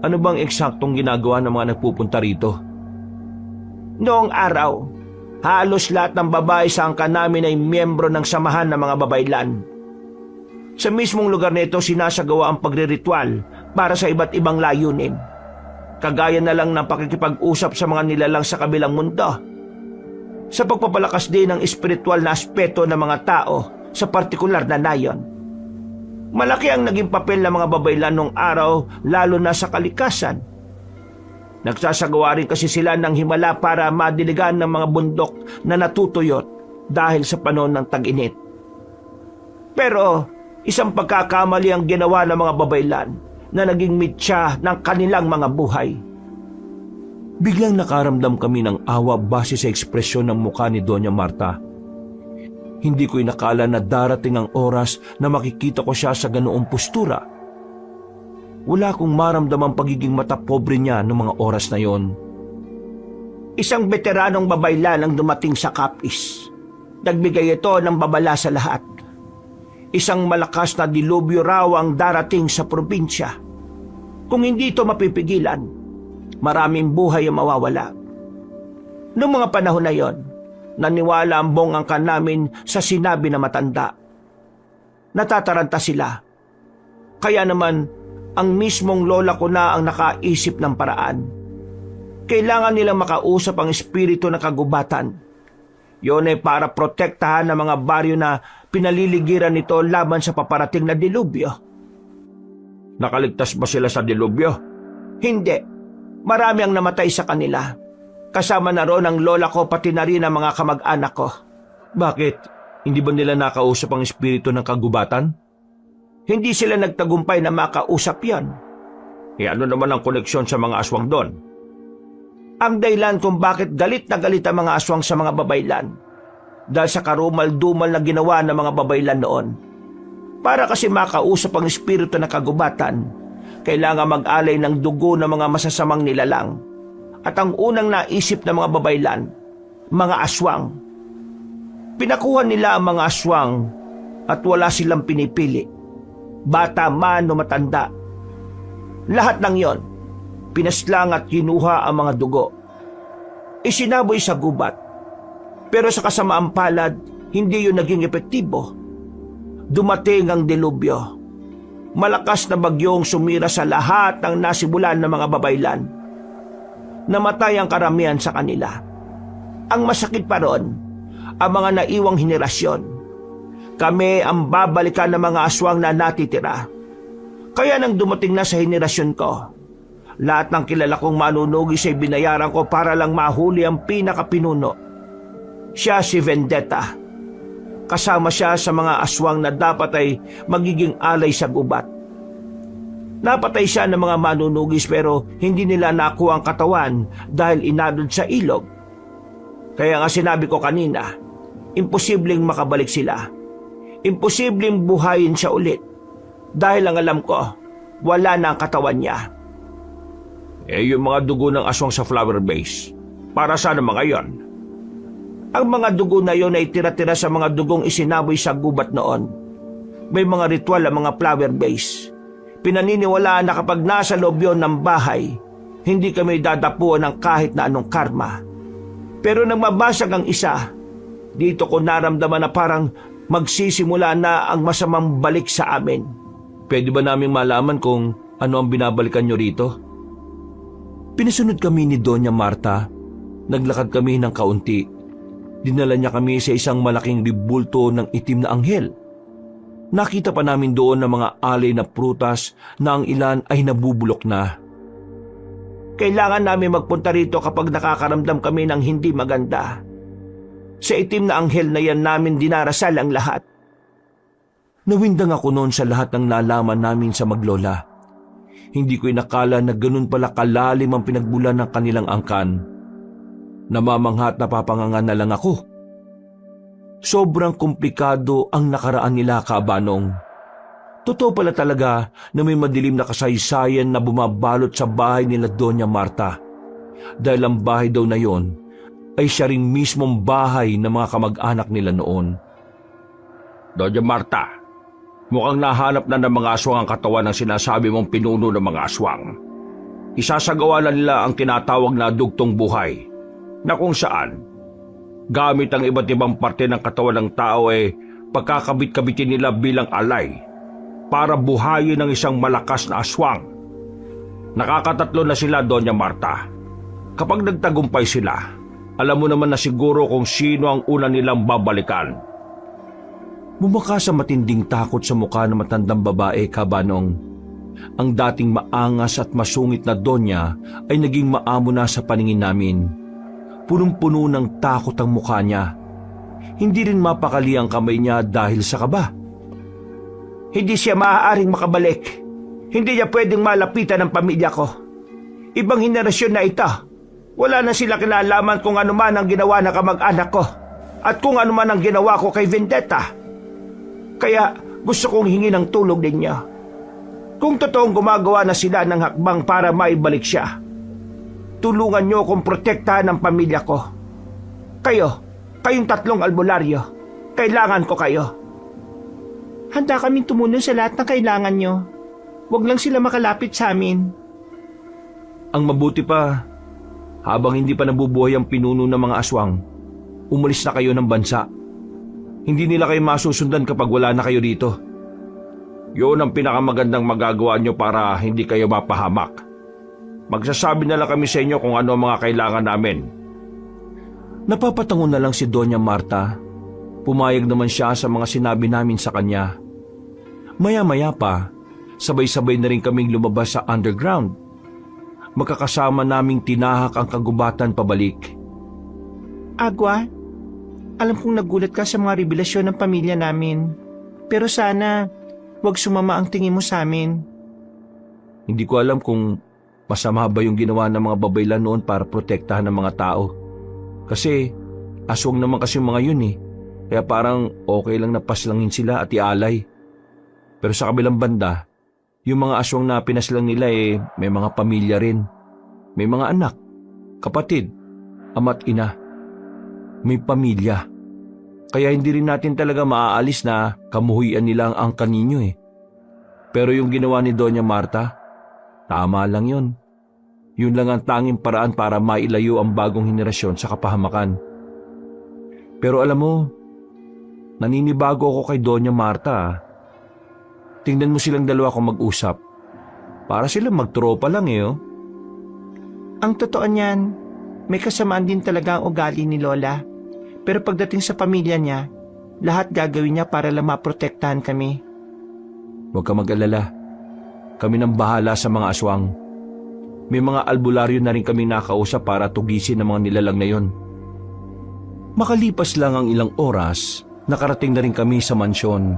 Speaker 1: Ano bang eksaktong ginagawa ng mga nagpupunta rito?
Speaker 3: Noong araw, halos lahat ng babae sa angka namin ay miyembro ng samahan ng mga babaylan. Sa mismong lugar na ito sinasagawa ang pagriritual para sa iba't ibang layunin. Kagaya na lang ng pakikipag-usap sa mga nilalang sa kabilang mundo. Sa pagpapalakas din ng espiritual na aspeto ng mga tao sa partikular na nayon. Malaki ang naging papel ng mga babaylan noong araw, lalo na sa kalikasan. Nagsasagawa rin kasi sila ng himala para madiligan ng mga bundok na natutuyot dahil sa panahon ng tag-init. Pero isang pagkakamali ang ginawa ng mga babaylan na naging mitya ng kanilang mga buhay.
Speaker 1: Biglang nakaramdam kami ng awa base sa ekspresyon ng mukha ni Doña Marta. Hindi ko inakala na darating ang oras na makikita ko siya sa ganoong postura. Wala akong maramdamang pagiging matapobre niya noong mga oras na yon.
Speaker 3: Isang veteranong babaylan ang dumating sa Capiz. Nagbigay ito ng babala sa lahat. Isang malakas na dilubyo raw ang darating sa probinsya. Kung hindi ito mapipigilan, maraming buhay ang mawawala. Noong mga panahon na yon, naniwala ang buong angkan namin sa sinabi na matanda. Natataranta sila. Kaya naman, ang mismong lola ko na ang nakaisip ng paraan. Kailangan nilang makausap ang espiritu ng kagubatan. Yon ay para protektahan ang mga baryo na pinaliligiran nito laban sa paparating na dilubyo.
Speaker 2: Nakaligtas ba sila sa dilubyo?
Speaker 3: Hindi. Marami ang namatay sa kanila. Kasama na roon ang lola ko pati na rin ang mga kamag-anak ko.
Speaker 1: Bakit? Hindi ba nila nakausap ang espiritu ng kagubatan?
Speaker 3: Hindi sila nagtagumpay na makausap yan.
Speaker 2: E ano naman ang koneksyon sa mga aswang doon?
Speaker 3: Ang dahilan kung bakit galit na galit ang mga aswang sa mga babaylan. Dahil sa karumal-dumal na ginawa ng mga babaylan noon. Para kasi makausap ang espiritu ng kagubatan, kailangan mag-alay ng dugo ng mga masasamang nilalang. At ang unang naisip ng mga babaylan, mga aswang. Pinakuha nila ang mga aswang at wala silang pinipili. Bata man o matanda. Lahat ng yon, pinaslang at kinuha ang mga dugo. Isinaboy sa gubat. Pero sa kasamaang palad, hindi yun naging epektibo. Dumating ang dilubyo. Malakas na bagyong sumira sa lahat ng nasibulan ng mga babaylan. Namatay ang karamihan sa kanila. Ang masakit pa ron, ang mga naiwang henerasyon. Kami ang babalikan ng mga aswang na natitira. Kaya nang dumating na sa henerasyon ko, lahat ng kilala kong manunugis ay binayaran ko para lang mahuli ang pinakapinuno. Siya si Vendetta. Kasama siya sa mga aswang na dapat ay magiging alay sa gubat. Napatay siya ng mga manunugis pero hindi nila nakuha ang katawan dahil inadod sa ilog. Kaya nga sinabi ko kanina, imposibleng makabalik sila. Imposibleng buhayin siya ulit. Dahil ang alam ko, wala na ang katawan niya.
Speaker 2: Yung mga dugo ng aswang sa flower base, para saan naman ngayon?
Speaker 3: Ang mga dugo na yon ay tira-tira sa mga dugong isinaboy sa gubat noon. May mga ritual ang mga flower base. Pinaniniwalaan na kapag nasa loob yon ng bahay, hindi kami dadapuan ng kahit na anong karma. Pero nang mabasag ang isa, dito ko naramdaman na parang magsisimula na ang masamang balik sa amin.
Speaker 1: Pwede ba naming malaman kung ano ang binabalikan nyo rito? Pinasunod kami ni Doña Marta. Naglakad kami ng kaunti. Dinala niya kami sa isang malaking ribulto ng itim na anghel. Nakita pa namin doon ng mga alay na prutas na ang ilan ay nabubulok na.
Speaker 3: Kailangan namin magpunta rito kapag nakakaramdam kami ng hindi maganda. Sa itim na anghel na yan namin dinarasal ang lahat.
Speaker 1: Nawindang ako noon sa lahat ng nalaman namin sa maglola. Hindi ko inakala na ganun pala kalalim ang pinagbulan ng kanilang angkan. Namamangha at napapanganga na lang ako. Sobrang komplikado ang nakaraan nila, Kabanong. Totoo pala talaga na may madilim na kasaysayan na bumabalot sa bahay nila Doña Marta. Dahil ang bahay daw na yon ay siya rin mismong bahay ng mga kamag-anak nila noon.
Speaker 2: Doña Marta, mukhang nahanap na ng mga aswang ang katawan ng sinasabi mong pinuno ng mga aswang. Isasagawa na nila ang tinatawag na dugtong buhay, na kung saan, gamit ang iba't ibang parte ng katawan ng tao ay pagkakabit-kabitin nila bilang alay para buhayin ng isang malakas na aswang. Nakakatatlo na sila, Doña Marta. Kapag nagtagumpay sila, alam mo naman na siguro kung sino ang una nilang babalikan.
Speaker 1: Bumaka sa matinding takot sa mukha ng matandang babae, Kabanong. Ang dating maangas at masungit na Donya ay naging maamo na sa paningin namin. Punong-puno ng takot ang mukha niya. Hindi rin mapakali ang kamay niya dahil sa kaba.
Speaker 3: Hindi siya maaaring makabalik. Hindi niya pwedeng malapitan ng pamilya ko. Ibang henerasyon na ito. Wala na sila kinalaman kung ano man ang ginawa ng kamag-anak ko at kung ano man ang ginawa ko kay Vendetta. Kaya gusto kong hingi ng tulong ninyo. Kung totoong gumagawa na sila ng hakbang para maibalik siya, tulungan niyo akong protektahan ang pamilya ko. Kayong tatlong albularyo, kailangan ko kayo. Handa kaming tumulong sa lahat ng kailangan niyo. Huwag lang sila makalapit sa amin.
Speaker 1: Ang mabuti pa, habang hindi pa nabubuhay ang pinuno ng mga aswang, umalis na kayo ng bansa. Hindi nila kayo masusundan kapag wala na kayo dito.
Speaker 2: Yun ang pinakamagandang magagawa nyo para hindi kayo mapahamak. Magsasabi na lang kami sa inyo kung ano ang mga kailangan namin.
Speaker 1: Napapatango na lang si Doña Marta. Pumayag naman siya sa mga sinabi namin sa kanya. Maya-maya pa, sabay-sabay na rin kaming lumabas sa underground. Magkakasama naming tinahak ang kagubatan pabalik.
Speaker 3: Agwa, alam kong nagulat ka sa mga revelasyon ng pamilya namin. Pero sana, wag sumama ang tingin mo sa amin.
Speaker 1: Hindi ko alam kung masama ba yung ginawa ng mga babaylan noon para protektahan ng mga tao. Kasi, aswang naman kasi yung mga yun eh. Kaya parang okay lang na paslangin sila at ialay. Pero sa kabilang banda, yung mga aswang na pinaslang nila may mga pamilya rin. May mga anak, kapatid, ama't ina. May pamilya. Kaya hindi rin natin talaga maaalis na kamuhuyan nila ang angkan ninyo eh. Pero yung ginawa ni Doña Marta, tama lang yun. Yun lang ang tanging paraan para mailayo ang bagong henerasyon sa kapahamakan. Pero alam mo, naninibago ako kay Doña Marta. Tingnan mo silang dalawa kung mag-usap. Para silang magtropa lang oh.
Speaker 3: Ang totoo niyan, may kasamaan din talaga ang ugali ni Lola. Pero pagdating sa pamilya niya, lahat gagawin niya para lang maprotektahan kami.
Speaker 1: Huwag ka mag-alala. Kami nang bahala sa mga aswang. May mga albularyo na rin kami nakausap para tugisin ang mga nilalang na yon. Makalipas lang ang ilang oras, nakarating na rin kami sa mansyon.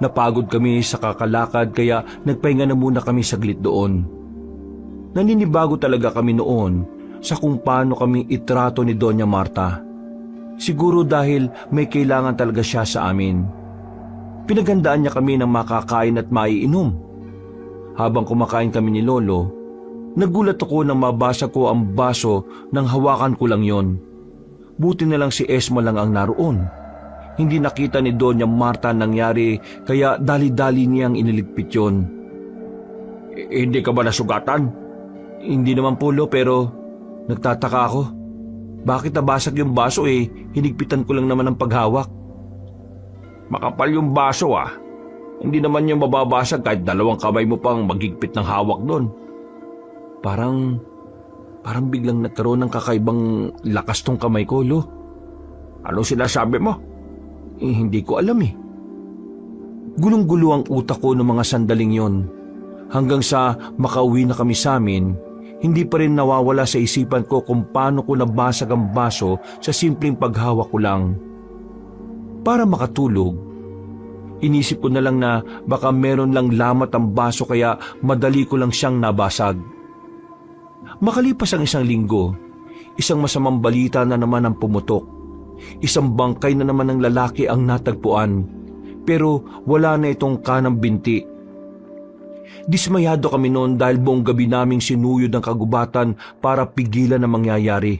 Speaker 1: Napagod kami sa kakalakad kaya nagpahinga na muna kami saglit doon. Naninibago talaga kami noon sa kung paano kami itrato ni Doña Marta. Siguro dahil may kailangan talaga siya sa amin. Pinaghandaan niya kami ng makakain at maiinom. Habang kumakain kami ni Lolo, nagulat ako nang mabasa ko ang baso nang hawakan ko lang yon. Buti na lang si Esma lang ang naroon. Hindi nakita ni Doña Marta ang nangyari kaya dali-dali niyang iniligpit yon.
Speaker 2: Hindi ka ba nasugatan?
Speaker 1: Hindi naman po, Lo, pero nagtataka ako. Bakit nabasag yung baso hinigpitan ko lang naman ang paghawak.
Speaker 2: Makapal yung baso ah. Hindi naman yung mababasag kahit 2 kamay mo pang magigpit ng hawak doon.
Speaker 1: Parang biglang nagkaroon ng kakaibang lakas tong kamay ko, Lo.
Speaker 2: Anong sinasabi mo?
Speaker 1: Hindi ko alam eh. Gulong-gulo ang utak ko ng mga sandaling yon. Hanggang sa makauwi na kami sa amin, hindi pa rin nawawala sa isipan ko kung paano ko nabasag ang baso sa simpleng paghawak ko lang. Para makatulog, inisip ko na lang na baka meron lang lamat ang baso kaya madali ko lang siyang nabasag. Makalipas ang 1 linggo, isang masamang balita na naman ang pumutok. Isang bangkay na naman ng lalaki ang natagpuan, pero wala na itong kanang binti. Dismayado kami noon dahil buong gabi naming sinuyod ng kagubatan para pigilan ang mangyayari.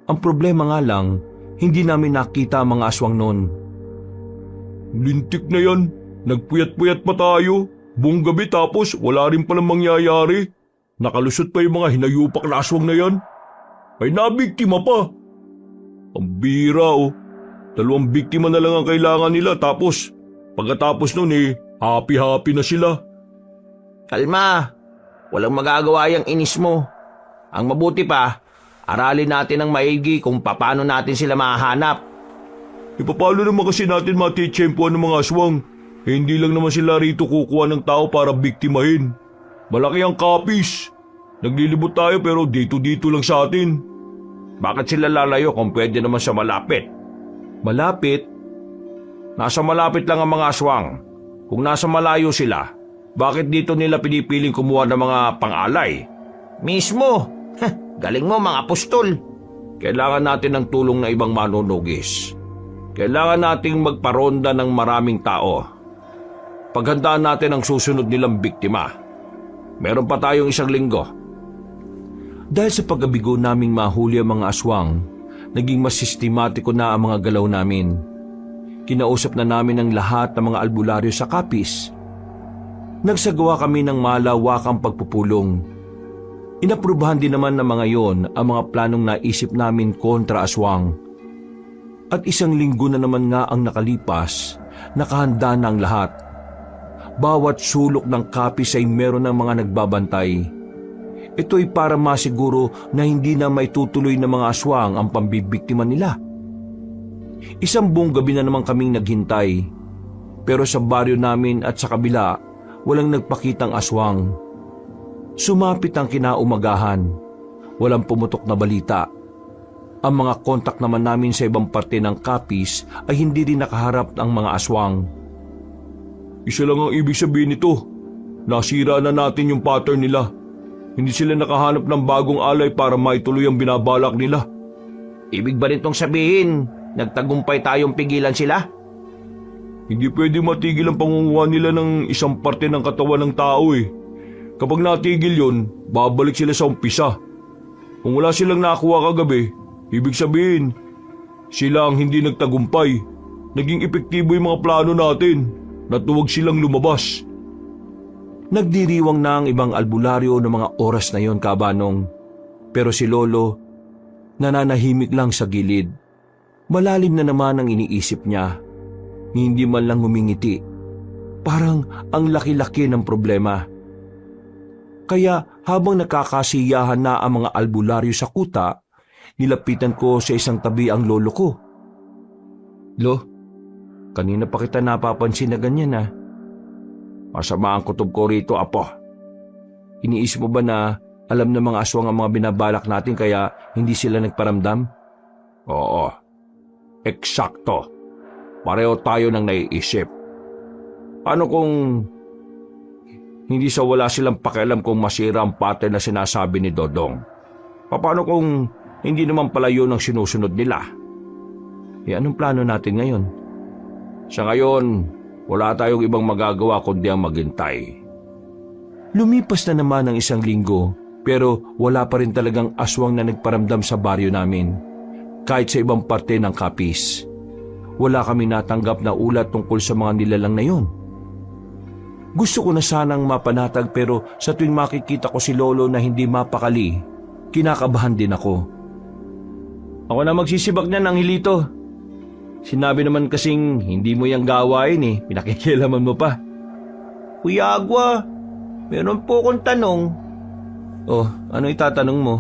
Speaker 1: Ang problema nga lang, hindi namin nakita ang mga aswang noon.
Speaker 4: Lintik na yan. Nagpuyat-puyat pa tayo. Buong gabi tapos wala rin palang mangyayari. Nakalusot pa yung mga hinayupak na aswang na yan. May nabiktima pa. Ang bira oh. 2 biktima na lang ang kailangan nila tapos pagkatapos nun happy-happy na sila.
Speaker 2: Kalma. Walang magagawa yung inis mo. Ang mabuti pa, aralin natin ng maigi kung paano natin sila mahanap.
Speaker 4: Paano naman kasi natin matitsyempoan ng mga aswang? Hindi lang naman sila rito kukuha ng tao para biktimahin. Malaki ang kapis. Naglilibot tayo pero dito-dito lang sa atin.
Speaker 2: Bakit sila lalayo kung pwede naman sa malapit?
Speaker 1: Malapit?
Speaker 2: Nasa malapit lang ang mga aswang. Kung nasa malayo sila, bakit dito nila pinipiling kumuha ng mga pang-alay? Mismo! Galing mo mga apostol! Kailangan natin ng tulong ng ibang manunugis. Kailangan nating magparonda ng maraming tao. Paghandaan natin ang susunod nilang biktima. Meron pa tayong 1 linggo.
Speaker 1: Dahil sa paggabigo naming mahuli ang mga aswang, naging mas sistematiko na ang mga galaw namin. Kinausap na namin ang lahat ng mga albularyo sa kapis. Nagsagawa kami ng malawakang pagpupulong. Inaprubahan din naman ng mga yon ang mga planong naisip namin kontra aswang. At 1 linggo na naman nga ang nakalipas, nakahanda na ang lahat. Bawat sulok ng kapis ay meron ng mga nagbabantay. Ito'y para masiguro na hindi na may tutuloy ng mga aswang ang pambibiktima nila. 1 buong gabi na naman kaming naghintay. Pero sa baryo namin at sa kabila, walang nagpakitang aswang. Sumapit ang kinaumagahan. Walang pumutok na balita. Ang mga kontak naman namin sa ibang parte ng kapis ay hindi rin nakaharap ang mga aswang.
Speaker 4: Isa lang ang ibig sabihin nito. Nasira na natin yung pattern nila. Hindi sila nakahanap ng bagong alay para maituloy ang binabalak nila.
Speaker 2: Ibig ba nitong sabihin, nagtagumpay tayong pigilan sila?
Speaker 4: Hindi pwede matigil ang pangunguha nila ng isang parte ng katawan ng tao Kapag natigil yon, babalik sila sa umpisa. Kung wala silang nakuha kagabi, ibig sabihin, sila ang hindi nagtagumpay. Naging epektibo yung mga plano natin. Natuwag silang lumabas.
Speaker 1: Nagdiriwang na ang ibang albularyo ng mga oras na yon, Kabanong. Pero si Lolo, nananahimik lang sa gilid. Malalim na naman ang iniisip niya. Hindi man lang humingiti. Parang ang laki-laki ng problema. Kaya habang nakakasiyahan na ang mga albularyo sa kuta, nilapitan ko sa isang tabi ang lolo ko. Lo, kanina pa kita napapansin na ganyan ah.
Speaker 2: Masama ang kutob ko rito, Apo.
Speaker 1: Iniisip mo ba na alam ng mga aswang ang mga binabalak natin kaya hindi sila nagparamdam?
Speaker 2: Oo. Eksakto. Pareho tayo ng naiisip. Paano kung hindi sa wala silang pakialam kung masira ang pattern na sinasabi ni Dodong? Paano kung hindi naman pala yun ang sinusunod nila?
Speaker 1: Anong plano natin ngayon?
Speaker 2: Sa ngayon, wala tayong ibang magagawa kundi ang maghintay.
Speaker 1: Lumipas na naman ang 1 linggo pero wala pa rin talagang aswang na nagparamdam sa baryo namin. Kahit sa ibang parte ng Capiz. Wala kami natanggap na ulat tungkol sa mga nilalang na yun. Gusto ko na sanang mapanatag pero sa tuwing makikita ko si Lolo na hindi mapakali, kinakabahan din ako. Ako na magsisibak niyan, Angelito. Sinabi naman kasing hindi mo yung gawain eh, pinakikialaman mo pa.
Speaker 3: Kuya Agwa, meron po akong tanong.
Speaker 1: Oh, ano itatanong mo?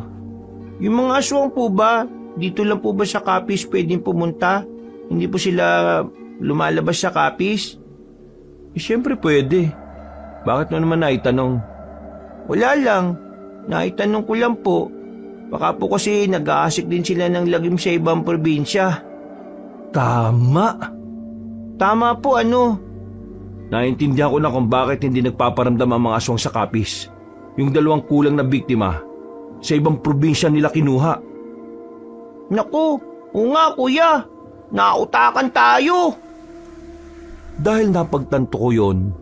Speaker 3: Yung mga aswang po ba, dito lang po ba sa Capiz pwedeng pumunta? Hindi po sila lumalabas sa Capiz?
Speaker 1: Siyempre pwede. Bakit mo naman naitanong?
Speaker 3: Wala lang. Naitanong ko lang po. Baka po kasi nag-aasik din sila ng lagim sa ibang probinsya.
Speaker 1: Tama.
Speaker 3: Tama po ano?
Speaker 1: Naintindihan ko na kung bakit hindi nagpaparamdam ang mga aswang sa Capiz. Yung 2 kulang na biktima, sa ibang probinsya nila kinuha.
Speaker 3: Naku, oo nga kuya. Nautakan tayo.
Speaker 1: Dahil napagtanto ko yon,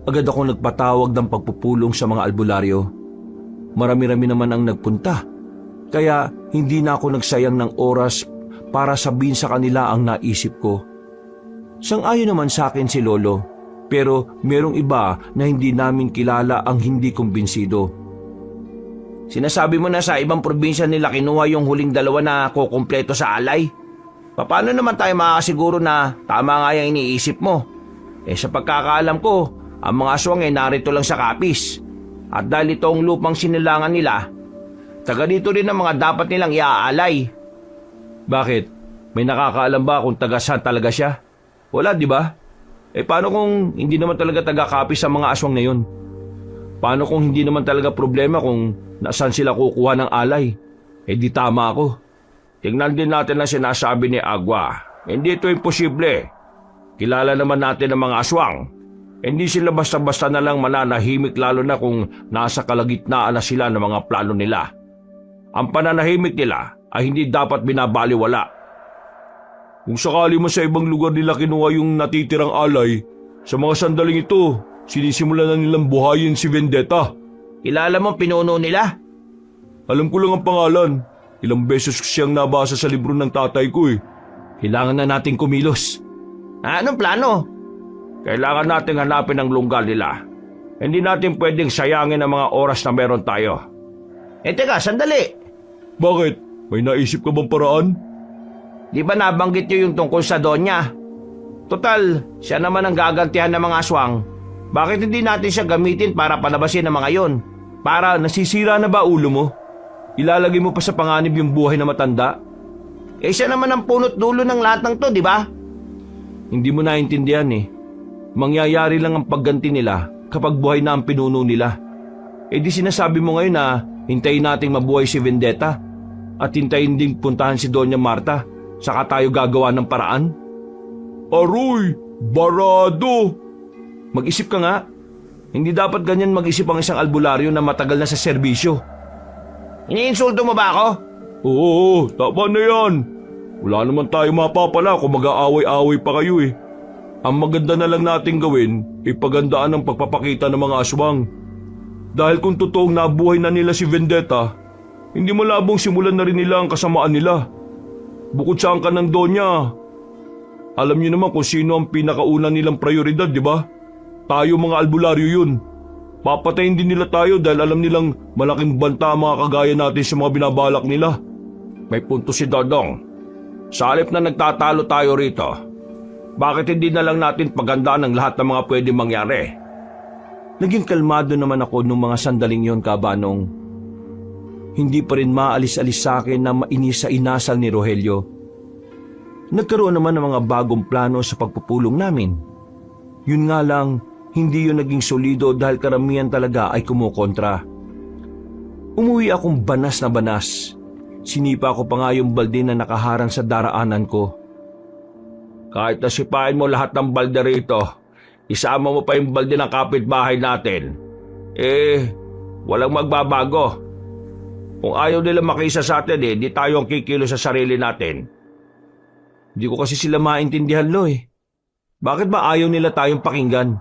Speaker 1: agad ako nagpatawag ng pagpupulong sa mga albularyo. Marami-rami naman ang nagpunta, kaya hindi na ako nagsayang ng oras para sabihin sa kanila ang naisip ko. Sang-ayon naman sa akin si Lolo, pero merong iba na hindi namin kilala ang hindi kumbinsido.
Speaker 3: Sinasabi mo na sa ibang probinsya nila kinuha yung huling 2 na kukumpleto sa alay? Paano naman tayo makakasiguro na tama nga yung iniisip mo? Sa pagkakaalam ko, ang mga aswang narito lang sa Capiz. At dahil itong lupang sinilangan nila, taga dito rin ang mga dapat nilang iaalay.
Speaker 1: Bakit? May nakakaalam ba kung taga saan talaga siya? Wala, di ba? Paano kung hindi naman talaga taga Capiz ang mga aswang na yun? Paano kung hindi naman talaga problema kung nasaan sila kukuha ng alay? Di tama ako.
Speaker 2: Tingnan din natin ang sinasabi ni Agwa. Hindi ito imposible. Kilala naman natin ang mga aswang. Hindi sila basta-basta na lang mananahimik lalo na kung nasa kalagitnaan na sila ng mga plano nila. Ang pananahimik nila ay hindi dapat binabaliwala.
Speaker 4: Kung sakali mo sa ibang lugar nila kinuha yung natitirang alay, sa mga sandaling ito, sinisimulan na nilang buhayin si Vendetta.
Speaker 3: Kilala mo pinuno nila?
Speaker 4: Alam ko lang ang pangalan. Ilang beses ko siyang nabasa sa libro ng tatay ko eh.
Speaker 1: Kailangan na nating kumilos.
Speaker 3: Anong plano?
Speaker 2: Kailangan nating hanapin ang lunggal nila. Hindi natin pwedeng sayangin ang mga oras na meron tayo.
Speaker 3: Teka, sandali.
Speaker 4: Bakit? May naisip ka bang paraan?
Speaker 3: Di ba nabanggit niyo yung tungkol sa Donya? Total, siya naman ang gagantihan ng mga aswang. Bakit hindi natin siya gamitin para palabasin ang mga yon?
Speaker 1: Para nasisira na ba ulo mo? Ilalagay mo pa sa panganib yung buhay na matanda?
Speaker 3: Siya naman ang punot dulo ng lahat ng to, di ba?
Speaker 1: Hindi mo naintindihan eh. Mangyayari lang ang pagganti nila kapag buhay na ang pinuno nila. Di sinasabi mo ngayon na hintayin nating mabuhay si Vendetta at hintayin ding puntahan si Doña Marta saka tayo gagawa ng paraan?
Speaker 4: Aroy! Barado!
Speaker 1: Mag-isip ka nga. Hindi dapat ganyan mag-isip ang isang albularyo na matagal na sa serbisyo.
Speaker 3: Iniinsulto mo ba ako?
Speaker 4: Oo, tama na yan. Wala naman tayo mapapala kung mag-aaway-aaway pa kayo eh. Ang maganda na lang natin gawin, ipagandaan ang pagpapakita ng mga aswang. Dahil kung totoong nabuhay na nila si Vendetta, hindi malabong simulan na rin nila ang kasamaan nila. Bukod sa angkan ng Donya, alam niyo naman kung sino ang pinakauna nilang prioridad, di ba? Tayo mga albularyo yun. Papatayin din nila tayo dahil alam nilang malaking banta ang mga kagaya natin sa mga binabalak nila.
Speaker 2: May punto si Dodong. Sa halip na nagtatalo tayo rito, bakit hindi na lang natin pagandaan ang lahat ng mga pwedeng mangyari?
Speaker 1: Naging kalmado naman ako nung mga sandaling yon, Kabanong. Hindi pa rin maalis-alis sa akin na mainis sa inasal ni Rogelio. Nagkaroon naman ng mga bagong plano sa pagpupulong namin. Yun nga lang, hindi yun naging solido dahil karamihan talaga ay kumukontra. Umuwi akong banas na banas. Sinipa ko pa nga yung balde na nakaharang sa daraanan ko.
Speaker 2: Kahit nasipain mo lahat ng balde rito, isama mo pa yung balde ng kapitbahay natin, walang magbabago. Kung ayaw nila makisa sa atin di tayo ang kikilo sa sarili natin.
Speaker 1: Hindi ko kasi sila maintindihan, Lo eh. Bakit ba ayaw nila tayong pakinggan?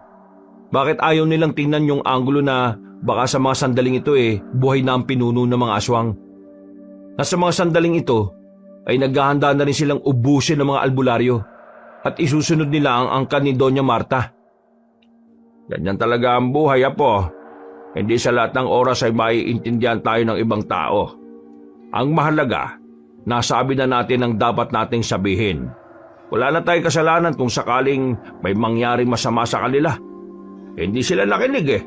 Speaker 1: Bakit ayaw nilang tingnan yung anggulo na baka sa mga sandaling ito buhay na ang pinuno ng mga aswang? Nasa mga sandaling ito ay naghahanda na rin silang ubusin ng mga albularyo at isusunod nila ang angkan ni Doña Marta.
Speaker 2: Ganyan talaga ang buhay, Apo. Hindi sa lahat ng oras ay maiintindihan tayo ng ibang tao. Ang mahalaga, nasabi na natin ang dapat nating sabihin. Wala na tayong kasalanan kung sakaling may mangyaring masama sa kanila. Hindi sila nakinig.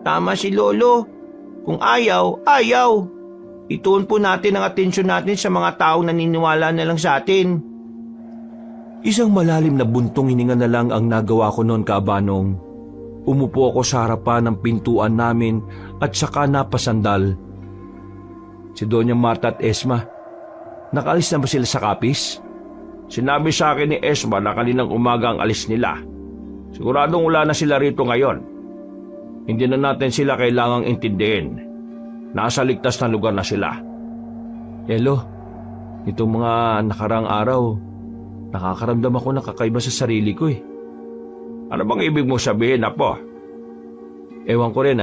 Speaker 3: Tama si Lolo. Kung ayaw, ayaw. Ituon po natin ang atensyon natin sa mga taong naniniwala na lang sa atin.
Speaker 1: Isang malalim na buntong hininga na lang ang nagawa ko noon, Kaabanong. Umupo ako sa harapan ng pintuan namin at saka napasandal. Si Doña Marta at Esma, nakaalis na ba sila sa kapis?
Speaker 2: Sinabi sa akin ni Esma na kaninang umaga ang alis nila. Siguradong wala na sila rito ngayon. Hindi na natin sila kailangang intindihin. Nasa ligtas na lugar na sila.
Speaker 1: Hello, itong mga nakarang araw, nakakaramdam ako ng kakaiba sa sarili ko eh.
Speaker 2: Ano bang ibig mong sabihin, Apo?
Speaker 1: Ewan ko rin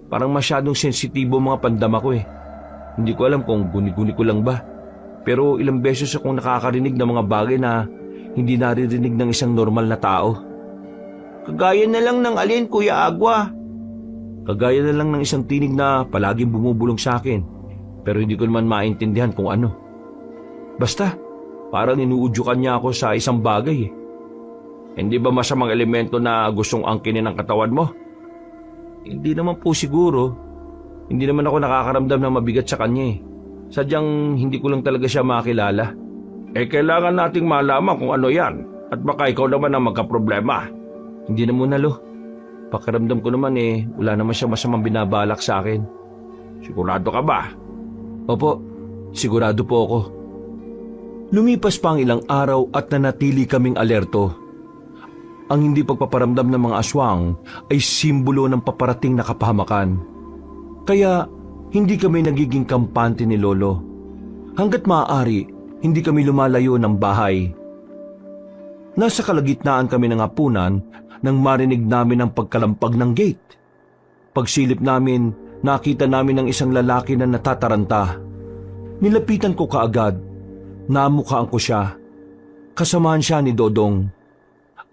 Speaker 1: parang masyadong sensitibo mga pandama ko eh. Hindi ko alam kung guni-guni ko lang ba. Pero ilang beses akong nakakarinig ng mga bagay na hindi naririnig ng isang normal na tao.
Speaker 3: Kagaya na lang ng alin, Kuya Agua.
Speaker 1: Kagaya na lang ng isang tinig na palaging bumubulong sa akin. Pero hindi ko naman maintindihan kung ano. Basta, parang inuudyukan niya ako sa isang bagay eh.
Speaker 2: Hindi ba masamang elemento na gustong angkinin ang katawan mo?
Speaker 1: Hindi naman po siguro. Hindi naman ako nakakaramdam na mabigat sa kanya eh. Sadyang hindi ko lang talaga siya makilala.
Speaker 2: Kailangan nating malaman kung ano yan. At baka ikaw naman ang magkaproblema.
Speaker 1: Hindi na muna, Lo. Pakiramdam ko naman wala naman siya masamang binabalak sa akin.
Speaker 2: Sigurado ka ba?
Speaker 1: Opo, sigurado po ako. Lumipas pa ang ilang araw at nanatili kaming alerto. Ang hindi pagpaparamdam ng mga aswang ay simbolo ng paparating na kapahamakan. Kaya hindi kami nagiging kampante ni Lolo. Hanggat maaari, hindi kami lumalayo ng bahay. Nasa kalagitnaan kami ng hapunan nang marinig namin ang pagkalampag ng gate. Pagsilip namin, nakita namin ang isang lalaki na natataranta. Nilapitan ko kaagad. Namukhaan ko siya. Kasamahan siya ni Dodong.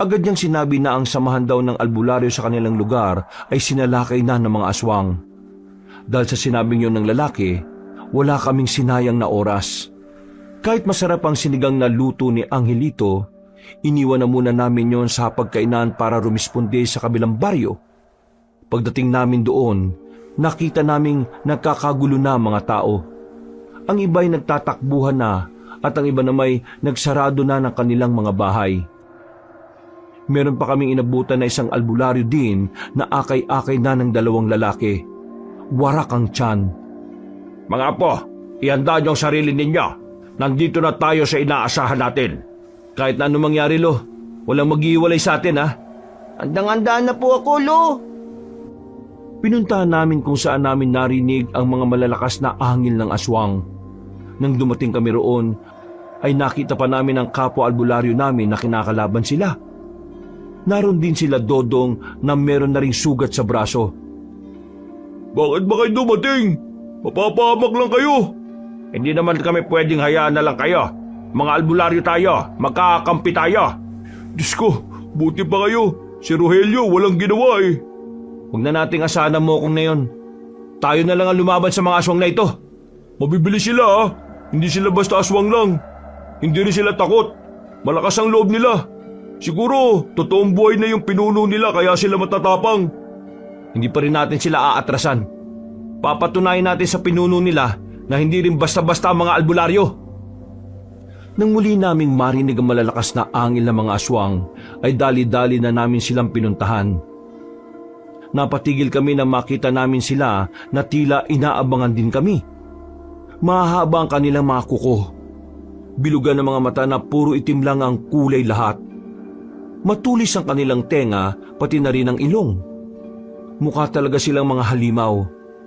Speaker 1: Agad niyang sinabi na ang samahan daw ng albularyo sa kanilang lugar ay sinalakay na ng mga aswang. Dahil sa sinabing yun ng lalaki, wala kaming sinayang na oras. Kahit masarap ang sinigang na luto ni Angelito, iniwan na muna namin yon sa pagkainan para rumisponde sa kabilang baryo. Pagdating namin doon, nakita naming nagkakagulo na mga tao. Ang iba'y nagtatakbuhan na at ang iba namay nagsarado na ng kanilang mga bahay. Meron pa kaming inabutan na isang albularyo din na akay-akay na ng dalawang lalaki. Warak ang tiyan.
Speaker 2: Mga Apo, ihanda niyo ang sarili ninyo. Nandito na tayo sa inaasahan natin.
Speaker 1: Kahit na anong mangyari, Lo, walang maghihiwalay sa atin,
Speaker 3: Handang-handa na po ako, Lo.
Speaker 1: Pinuntahan namin kung saan namin narinig ang mga malalakas na ahangin ng aswang. Nang dumating kami roon, ay nakita pa namin ang kapwa albularyo namin na kinakalaban sila. Naroon din sila Dodong na meron na ring sugat sa braso.
Speaker 4: Bakit ba kayo dumating? Mapapahamak lang kayo.
Speaker 2: Hindi naman kami pwedeng hayaan na lang kayo. Mga albularyo tayo, magkakampi tayo.
Speaker 4: Diyos ko, buti pa kayo. Si Rogelio walang ginawa eh.
Speaker 1: Huwag na nating asahan mo kung na yun. Tayo na lang ang lumaban sa mga aswang na ito.
Speaker 4: Mabibili sila Hindi sila basta aswang lang. Hindi rin sila takot. Malakas ang loob nila. Siguro, totoong buhay na yung pinuno nila kaya sila matatapang.
Speaker 1: Hindi pa rin natin sila aatrasan. Papatunayan natin sa pinuno nila na hindi rin basta-basta ang mga albularyo. Nang muli naming marinig ang malalakas na angil ng mga aswang, ay dali-dali na namin silang pinuntahan. Napatigil kami na makita namin sila na tila inaabangan din kami. Mahahaba ang kanilang mga kuko. Bilugan ng mga mata na puro itim lang ang kulay lahat. Matulis ang kanilang tenga, pati na rin ang ilong. Mukha talaga silang mga halimaw,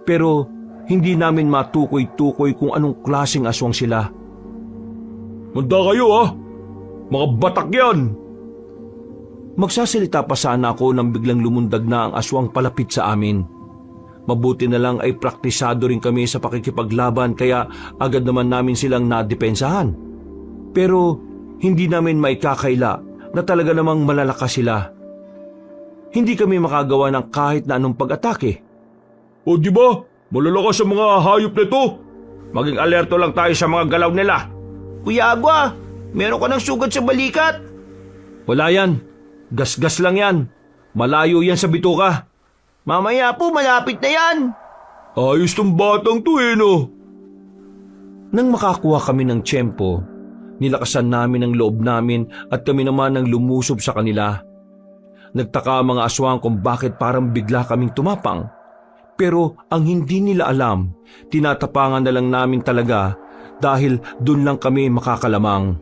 Speaker 1: pero hindi namin matukoy-tukoy kung anong klaseng aswang sila.
Speaker 4: Manda kayo ha! Mga batak yan!
Speaker 1: Magsasalita pa sana ako nang biglang lumundag na ang aswang palapit sa amin. Mabuti na lang ay praktisado rin kami sa pakikipaglaban kaya agad naman namin silang nadepensahan. Pero hindi namin maikakaila na talaga namang malalakas sila. Hindi kami makagawa ng kahit na anong pag-atake.
Speaker 4: O di ba? Malalakas ang mga hayop na ito!
Speaker 2: Maging alerto lang tayo sa mga galaw nila.
Speaker 3: Kuya Agwa, meron ka ng sugat sa balikat.
Speaker 1: Wala yan. Gas-gas lang yan. Malayo yan sa bituka.
Speaker 3: Mamaya po, malapit na yan.
Speaker 4: Ayos tong batang to no?
Speaker 1: Nang makakuha kami ng tiyempo, nilakasan namin ang loob namin at kami naman ang lumusob sa kanila. Nagtaka ang mga aswang kung bakit parang bigla kaming tumapang. Pero ang hindi nila alam, tinatapangan na lang namin talaga dahil dun lang kami makakalamang.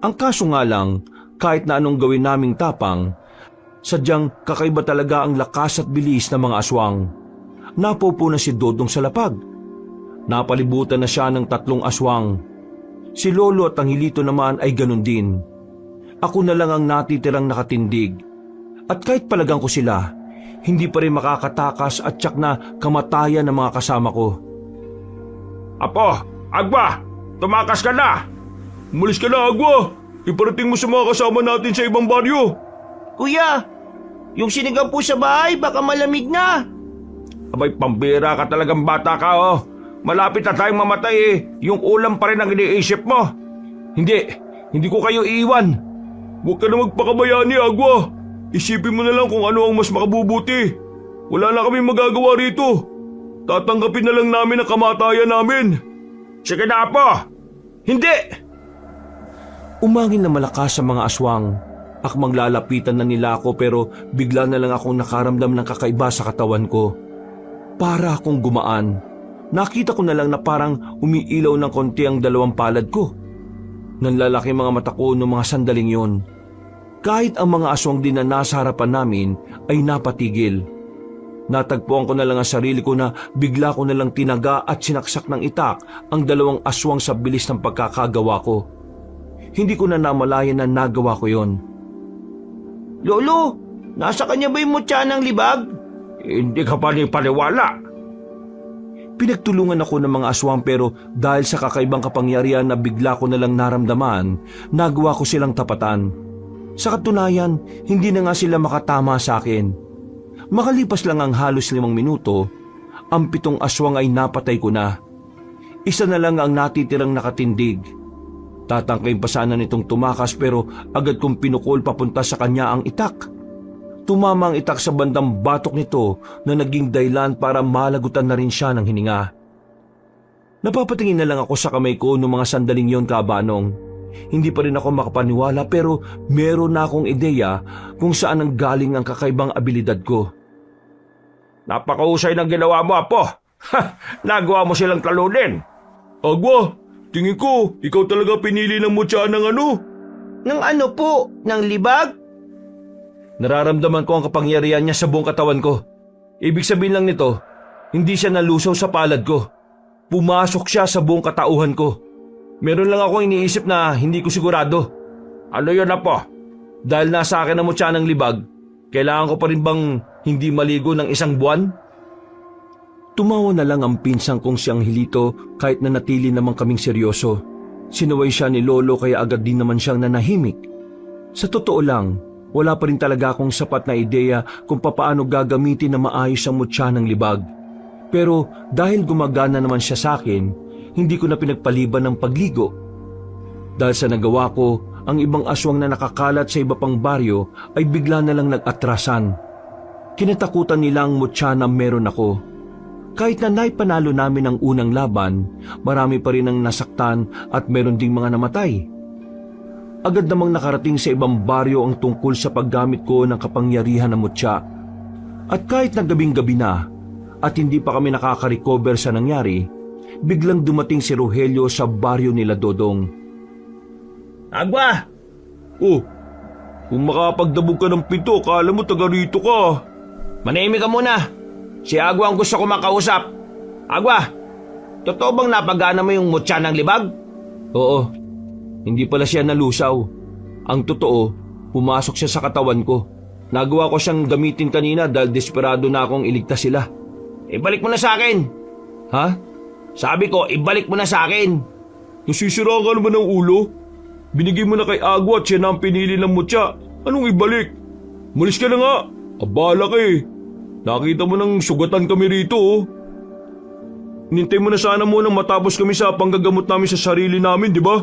Speaker 1: Ang kaso nga lang, kahit na anong gawin naming tapang, sadyang kakaiba talaga ang lakas at bilis ng mga aswang. Napupo na si Dodong sa lapag. Napalibutan na siya ng 3 aswang. Si Lolo at ang Hilito naman ay ganun din. Ako na lang ang natitirang nakatindig. At kahit palagang ko sila, hindi pa rin makakatakas at tiyak na kamatayan ng mga kasama ko.
Speaker 2: Apo, Agwa, tumakas ka na!
Speaker 4: Umalis ka na, Agwa! Iparating mo sa mga kasama natin sa ibang baryo!
Speaker 3: Kuya, yung sinigang po sa bahay, baka malamig na.
Speaker 2: Abay, pambira ka talagang bata ka oh. Malapit na tayong mamatay eh. Yung ulam pa rin ang iniisip mo.
Speaker 1: Hindi ko kayo iiwan.
Speaker 4: Huwag ka na magpakabayani, Agwa! Isipin mo na lang kung ano ang mas makabubuti. Wala na kami magagawa rito. Tatanggapin na lang namin ang kamatayan namin.
Speaker 2: Sige na, Apo!
Speaker 1: Hindi! Umangin na malakas sa mga aswang. Akmang lalapitan na nila ako pero bigla na lang akong nakaramdam ng kakaiba sa katawan ko. Para akong gumaan. Nakita ko na lang na parang umiilaw ng konti ang 2 palad ko. Nanlalaki mga mata ko noong mga sandaling yon. Kahit ang mga aswang din na nasa harapan namin ay napatigil. Natagpuan ko na lang ang sarili ko na bigla ko na lang tinaga at sinaksak ng itak ang 2 aswang sa bilis ng pagkakagawa ko. Hindi ko na namalayan na nagawa ko yon.
Speaker 3: Lolo, nasa kanya ba yung mutya ng libag?
Speaker 2: Hindi ka pa ni paniwala.
Speaker 1: Pinagtulungan ako ng mga aswang pero dahil sa kakaibang kapangyarihan na bigla ko na lang naramdaman, nagawa ko silang tapatan. Sa katunayan, hindi na nga sila makatama sa akin. Makalipas lang ang halos 5 minuto, ang 7 aswang ay napatay ko na. Isa na lang ang natitirang nakatindig. Tatangkain pa sana nitong tumakas pero agad kong pinukol papunta sa kanya ang itak. Tumama ang itak sa bandang batok nito na naging dahilan para malagutan na rin siya ng hininga. Napapatingin na lang ako sa kamay ko noong mga sandaling yon, Kabanong. Hindi pa rin ako makapaniwala pero meron na akong ideya kung saan ang galing ang kakaibang abilidad ko.
Speaker 2: Napakahusay ng ginawa mo, Apo. Nagawa mo silang talunin.
Speaker 4: Agwa, tingin ko, ikaw talaga pinili ng mutya ng ano?
Speaker 3: Ng ano po? Ng libag?
Speaker 1: Nararamdaman ko ang kapangyarihan niya sa buong katawan ko. Ibig sabihin lang nito, hindi siya nalusaw sa palad ko. Pumasok siya sa buong katauhan ko. Meron lang akong iniisip na hindi ko sigurado.
Speaker 2: Ano yun, Apo?
Speaker 1: Dahil nasa akin ang mutya ng libag, kailangan ko pa rin bang hindi maligo ng 1 buwan? Tumawa na lang ang pinsang kong siyang Hilito kahit na natili naman kaming seryoso. Sinaway siya ni Lolo kaya agad din naman siyang nanahimik. Sa totoo lang, wala pa rin talaga akong sapat na ideya kung papaano gagamitin na maayos ang mutya ng libag. Pero dahil gumagana naman siya sa akin, hindi ko na pinagpaliban ng pagligo. Dahil sa nagawa ko, ang ibang aswang na nakakalat sa iba pang baryo ay bigla na lang nag-atrasan. Kinatakutan nila ang mutya na meron ako. Kahit na naipanalo namin ang unang laban, marami pa rin ang nasaktan at meron ding mga namatay. Agad namang nakarating sa ibang baryo ang tungkol sa paggamit ko ng kapangyarihan ng mutya. At kahit na gabing-gabi na at hindi pa kami nakaka-recover sa nangyari, biglang dumating si Rogelio sa baryo nila Dodong.
Speaker 2: Agwa!
Speaker 4: Oh, kung makapagdabog ka ng pinto, kala mo taga rito ka.
Speaker 2: Manahimik ka muna. Si Agwa ang gusto ko makausap. Agwa, totoo bang napagana mo yung mutya ng libag?
Speaker 1: Oo, hindi pala siya nalusaw. Ang totoo, pumasok siya sa katawan ko. Nagawa ko siyang gamitin kanina dahil desperado na akong iligtas sila.
Speaker 2: Ibalik mo na sa akin.
Speaker 1: Ha?
Speaker 2: Sabi ko, ibalik mo na sa akin.
Speaker 4: Nasisira ka naman ng ulo. Binigay mo na kay Agwa at siya na ang pinili ng mutya. Anong ibalik? Malis ka na nga. Abala ka eh. Nakita mo nang sugatan kami rito oh. Nintay mo na sana munang matapos kami sa panggagamot namin sa sarili namin, di ba?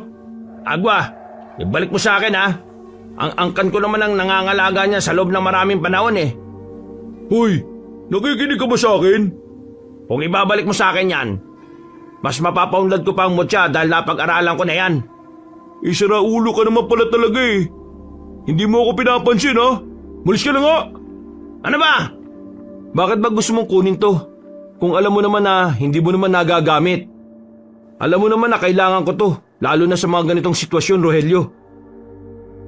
Speaker 2: Agwa, ibalik mo sa akin ha. Ang angkan ko naman ang nangangalaga niya sa loob ng maraming panahon eh.
Speaker 4: Hoy, nakikinig ka ba sa akin?
Speaker 2: Kung ibabalik mo sa akin yan, mas mapapaunlad ko pa ang mutya dahil napag-aralan ko na yan.
Speaker 4: Isara ulo ka naman pala talaga eh. Hindi mo ako pinapansin ha. Malis ka na nga.
Speaker 2: Ano ba?
Speaker 1: Bakit ba gusto mong kunin to? Kung alam mo naman na hindi mo naman nagagamit. Alam mo naman na kailangan ko to, lalo na sa mga ganitong sitwasyon, Rogelio.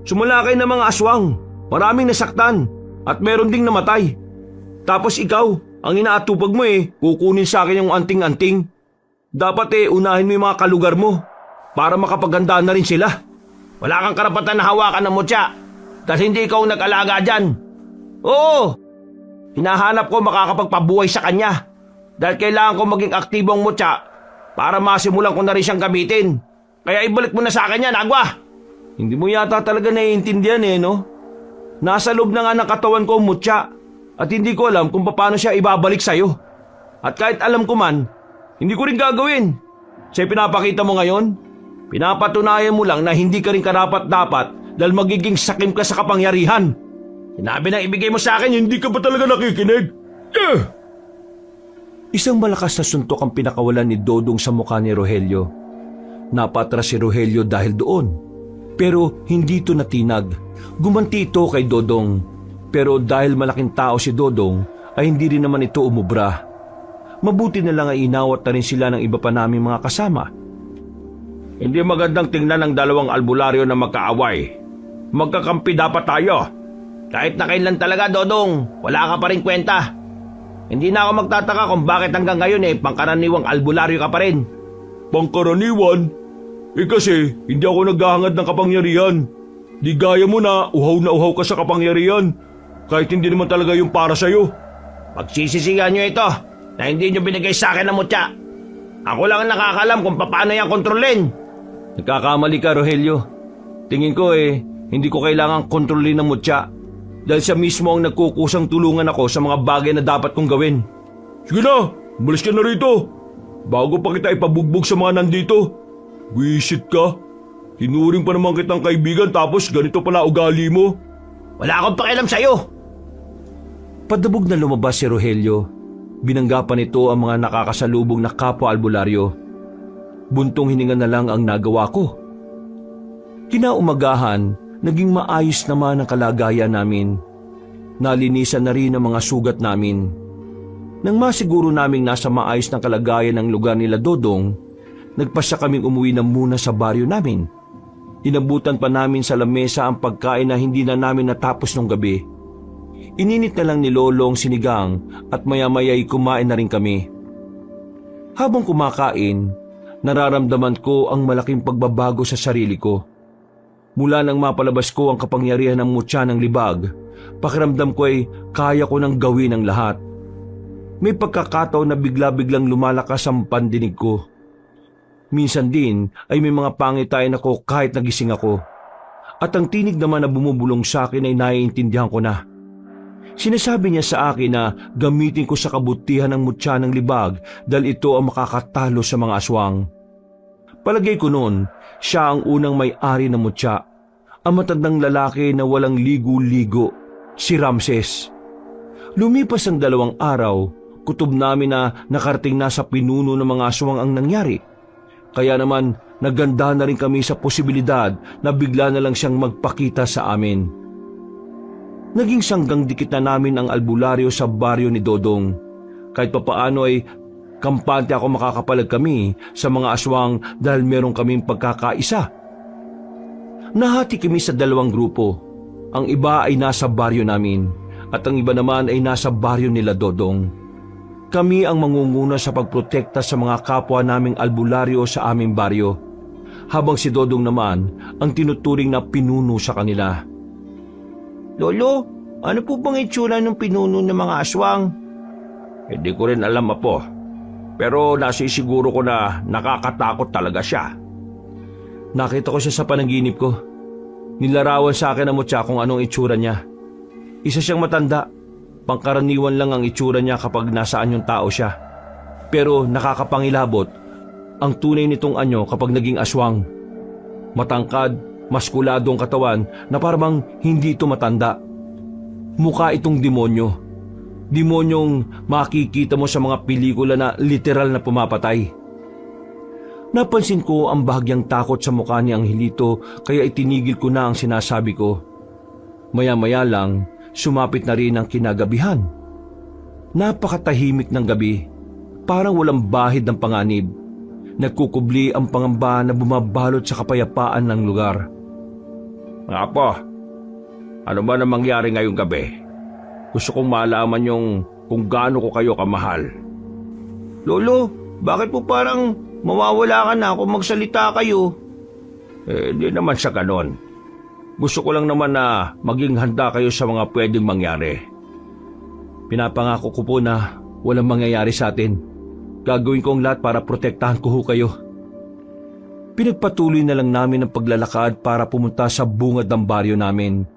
Speaker 1: Sumalakay ng mga aswang, maraming nasaktan, at meron ding namatay. Tapos ikaw, ang inaatupag mo kukunin sa akin yung anting-anting. Dapat unahin mo yung mga kalugar mo para makapaganda na rin sila.
Speaker 2: Wala kang karapatan na hawakan ng mutya dahil hindi ikaw nag-alaga dyan. Oo, hinahanap ko makakapagpabuhay sa kanya dahil kailangan ko maging aktibo ang mutya para masimulan ko na rin siyang gamitin. Kaya ibalik mo na sa akin yan, Agwa.
Speaker 1: Hindi mo yata talaga naiintindihan no? Nasa loob na nga ng katawan ko ang mutya at hindi ko alam kung paano siya ibabalik sa'yo. At kahit alam ko man, hindi ko rin gagawin. Sa pinapakita mo ngayon, pinapatunayan mo lang na hindi ka rin karapat-dapat dahil magiging sakim ka sa kapangyarihan.
Speaker 2: Sinabi na ibigay mo sa akin,
Speaker 4: Hindi ka ba talaga nakikinig?
Speaker 1: Isang malakas na suntok ang pinakawalan ni Dodong sa mukha ni Rogelio. Napatras si Rogelio dahil doon. Pero hindi ito natinag. Gumanti ito kay Dodong. Pero dahil malaking tao si Dodong, ay hindi rin naman ito umubra. Mabuti na lang ay inawat na rin sila ng iba pa naming mga kasama.
Speaker 2: Hindi magandang tingnan ng dalawang albularyo na magkaaway. Magkakampi dapat tayo. Kahit na kailan talaga, Dodong, wala ka pa rin kwenta. Hindi na ako magtataka kung bakit hanggang ngayon pangkaraniwang albularyo ka pa rin.
Speaker 4: Pangkaraniwan? Kasi hindi ako naghahangad ng kapangyarihan. Di gaya mo na uhaw ka sa kapangyarihan. Kahit hindi naman talaga yung para sa'yo.
Speaker 2: Pagsisisihan nyo ito na hindi nyo binigay sa akin ng mutya. Ako lang ang nakakalam kung paano yan kontrolin.
Speaker 1: Nagkakamali ka, Rogelio. Tingin ko hindi ko kailangang kontrolin ng mutya. Dahil siya mismo ang nagkukusang tulungan ako sa mga bagay na dapat kong gawin.
Speaker 4: Sige na, umalis ka na rito. Bago pa kita ipabugbog sa mga nandito. Wisit ka. Tinuring pa naman kitang kaibigan tapos ganito pala ugali mo.
Speaker 2: Wala akong pakialam sa'yo.
Speaker 1: Padabog na lumabas si Rogelio. Binanggapan nito ang mga nakakasalubong na kapwa albularyo. Buntong hininga na lang ang nagawa ko. Kinaumagahan, naging maayos naman ang kalagayan namin. Nalinisan na rin ang mga sugat namin. Nang masiguro naming nasa maayos na kalagayan ng lugar nila Dodong, nagpasya kaming umuwi na muna sa baryo namin. Inabutan pa namin sa lamesa ang pagkain na hindi na namin natapos nung gabi. Ininit na lang ni Lolo ang sinigang at maya-maya'y kumain na rin kami. Habang kumakain, nararamdaman ko ang malaking pagbabago sa sarili ko. Mula nang mapalabas ko ang kapangyarihan ng mutya ng libag, pakiramdam ko ay kaya ko nang gawin ang lahat. May pagkakataon na bigla-biglang lumalakas ang pandinig ko. Minsan din ay may mga pangitain ako kahit nagising ako. At ang tinig naman na bumubulong sa akin ay naiintindihan ko na. Sinasabi niya sa akin na gamitin ko sa kabutihan ng mutya ng libag dahil ito ang makakatalo sa mga aswang. Palagay ko noon, siya ang unang may-ari ng mutya. Ang matandang lalaki na walang ligo-ligo, si Ramses. Lumipas ang 2 araw, Kutob namin na nakarating na sa pinuno ng mga aswang ang nangyari. Kaya naman naganda na rin kami sa posibilidad na bigla na lang siyang magpakita sa amin. Naging sanggang dikit na namin ang albularyo sa baryo ni Dodong. Kahit papaano ay kampante ako makakapalag kami sa mga aswang dahil meron kaming pagkakaisa. Nahati kami sa 2 grupo. Ang iba ay nasa baryo namin at ang iba naman ay nasa baryo nila Dodong. Kami ang mangunguna sa pagprotekta sa mga kapwa naming albularyo sa aming baryo, habang si Dodong naman ang tinuturing na pinuno sa kanila.
Speaker 3: Lolo, ano po bang itsura ng pinuno ng mga aswang?
Speaker 2: Hindi ko rin alam, Apo. Pero nasisiguro ko na nakakatakot talaga siya.
Speaker 1: Nakita ko siya sa panaginip ko. Nilarawan sa akin ng mutya kung anong itsura niya. Isa siyang matanda. Pangkaraniwan lang ang itsura niya kapag nasaan yung tao siya. Pero nakakapangilabot ang tunay nitong anyo kapag naging aswang. Matangkad, maskuladong katawan na parang hindi ito matanda. Mukha itong demonyo. Demonyong makikita mo sa mga pelikula na literal na pumapatay. Napansin ko ang bahagyang takot sa mukha ni Angelito kaya itinigil ko na ang sinasabi ko. Maya-maya lang, sumapit na rin ang kinagabihan. Napakatahimik ng gabi, parang walang bahid ng panganib. Nagkukubli ang pangamba na bumabalot sa kapayapaan ng lugar.
Speaker 2: Apo, ano ba na mangyari ngayong gabi? Gusto kong malaman yung kung gaano ko kayo kamahal.
Speaker 3: Lolo, bakit po parang mawawala ka na kung magsalita kayo?
Speaker 2: Di naman sa ganon. Gusto ko lang naman na maging handa kayo sa mga pwedeng mangyari.
Speaker 1: Pinapangako ko po na walang mangyayari sa atin. Gagawin ko ang lahat para protektahan ko kayo. Pinagpatuloy na lang namin ang paglalakad para pumunta sa bungad ng baryo namin.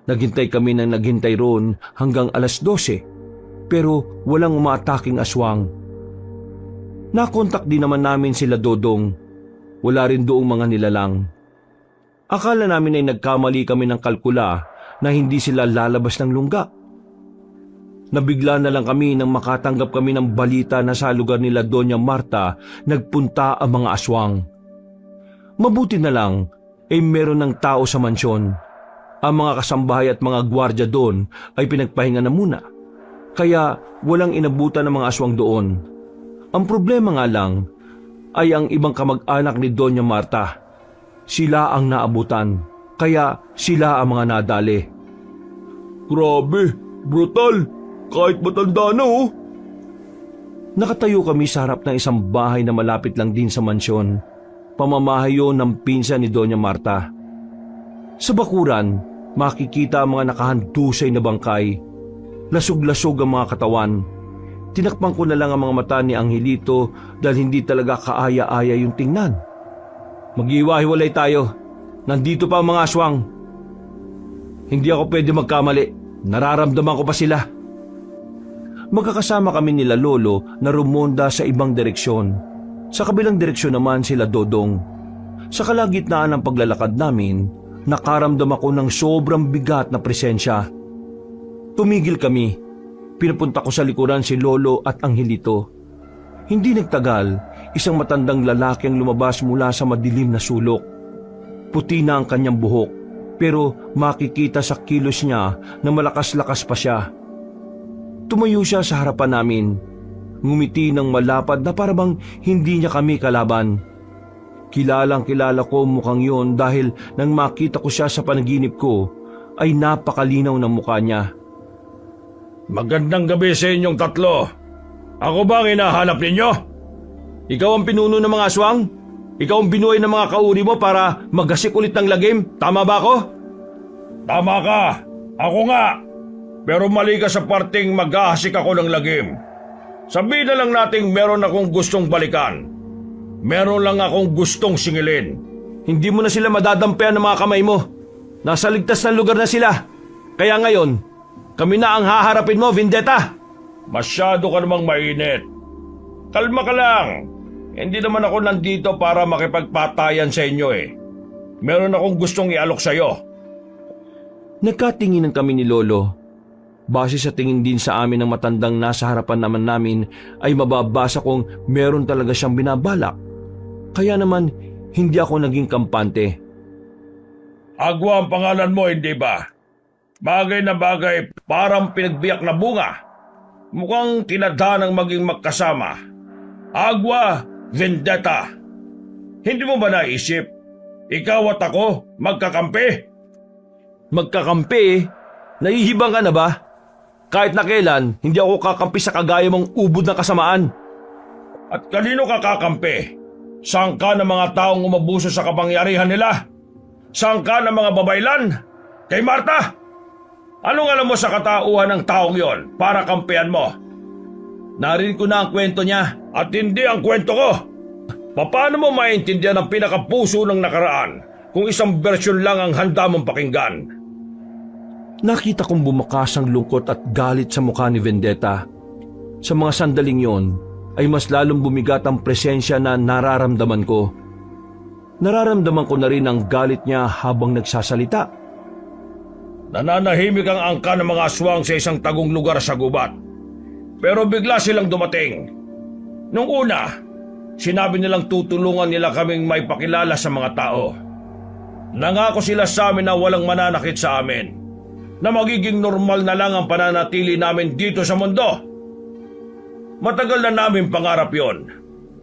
Speaker 1: Naghintay kami ng naghintay roon hanggang 12:00, pero walang umaataking aswang. Nakontak din naman namin sila Dodong. Wala rin doong mga nilalang. Akala namin ay nagkamali kami ng kalkula na hindi sila lalabas ng lungga. Nabigla na lang kami nang makatanggap kami ng balita na sa lugar nila Doña Marta nagpunta ang mga aswang. Mabuti na lang ay meron ng tao sa mansyon. Ang mga kasambahay at mga gwardya doon ay pinagpahinga na muna. Kaya walang inabutan ng mga aswang doon. Ang problema nga lang ay ang ibang kamag-anak ni Doña Marta. Sila ang naabutan, kaya sila ang mga nadali.
Speaker 4: Grabe, brutal. Kahit matanda na oh.
Speaker 1: Nakatayo kami sa harap ng isang bahay na malapit lang din sa mansyon. Pamamahay yun ng pinsan ni Doña Marta. Sa bakuran, makikita ang mga nakahandusay na bangkay. Lasog-lasog ang mga katawan. Tinakpan ko na lang ang mga mata ni Angelito dahil hindi talaga kaaya-aya yung tingnan. Mag-iwahiwalay tayo. Nandito pa ang mga aswang. Hindi ako pwede magkamali. Nararamdaman ko pa sila. Magkakasama kami nila Lolo na rumonda sa ibang direksyon. Sa kabilang direksyon naman sila Dodong. Sa kalagitnaan ng paglalakad namin, nakaramdam ako ng sobrang bigat na presensya. Tumigil kami. Pinapunta ko sa likuran si Lolo at Angelito. Hindi nagtagal, isang matandang lalaki ang lumabas mula sa madilim na sulok. Puti na ang kanyang buhok, pero makikita sa kilos niya na malakas-lakas pa siya. Tumayo siya sa harapan namin. Ngumiti ng malapad na parabang hindi niya kami kalaban. Kilalang kilala ko mukhang yon dahil nang makita ko siya sa panaginip ko, ay napakalinaw ng mukha niya.
Speaker 2: Magandang gabi sa inyong tatlo. Ako ba ang hinahanap ninyo?
Speaker 1: Ikaw ang pinuno ng mga aswang? Ikaw ang binuhay ng mga kauri mo para magasik ulit ng lagim? Tama ba ako?
Speaker 2: Tama ka. Ako nga. Pero mali ka sa parting maghahasik ako ng lagim. Sabihin na lang nating meron akong gustong balikan. Meron lang akong gustong singilin.
Speaker 1: Hindi mo na sila madadampian ng mga kamay mo. Nasa ligtas na lugar na sila. Kaya ngayon, kami na ang haharapin mo, Vendetta.
Speaker 2: Masyado ka namang mainit. Kalma ka lang. Hindi naman ako nandito para makipagpatayan sa inyo eh. Meron akong gustong ialok sa'yo.
Speaker 1: Nagkatinginan kami ni Lolo. Base sa tingin din sa amin ng matandang nasa harapan naman namin ay mababasa kong meron talaga siyang binabalak. Kaya naman hindi ako naging kampante.
Speaker 2: Agwa ang pangalan mo, hindi ba? Bagay na bagay, parang pinagbiyak na bunga. Mukhang tinadhanang maging magkasama. Agwa Vendetta. Hindi mo ba naisip? Ikaw at ako, magkakampi?
Speaker 1: Magkakampi? Nahihibang ka na ba? Kahit na kailan, hindi ako kakampi sa kagaya mong ubod ng kasamaan.
Speaker 2: At kanino ka kakampi? Saan ka ng mga taong umabuso sa kapangyarihan nila? Saan ka ng mga babaylan? Kay Marta? Anong alam mo sa katauhan ng taong yon para kampihan mo?
Speaker 1: Narinig ko na ang kwento niya.
Speaker 2: At hindi ang kwento ko. Paano mo maintindihan ang pinakapuso ng nakaraan kung isang bersyon lang ang handa mong pakinggan?
Speaker 1: Nakita kong bumakas ang lungkot at galit sa mukha ni Vendetta. Sa mga sandaling yon ay mas lalong bumigat ang presensya na nararamdaman ko. Nararamdaman ko na rin ang galit niya habang nagsasalita.
Speaker 2: Nananahimik ang angka ng mga aswang sa isang tagong lugar sa gubat. Pero bigla silang dumating. Nung una, sinabi nilang tutulungan nila kaming may pakilala sa mga tao. Nangako sila sa amin na walang mananakit sa amin, na magiging normal na lang ang pananatili namin dito sa mundo. Matagal na namin pangarap yon,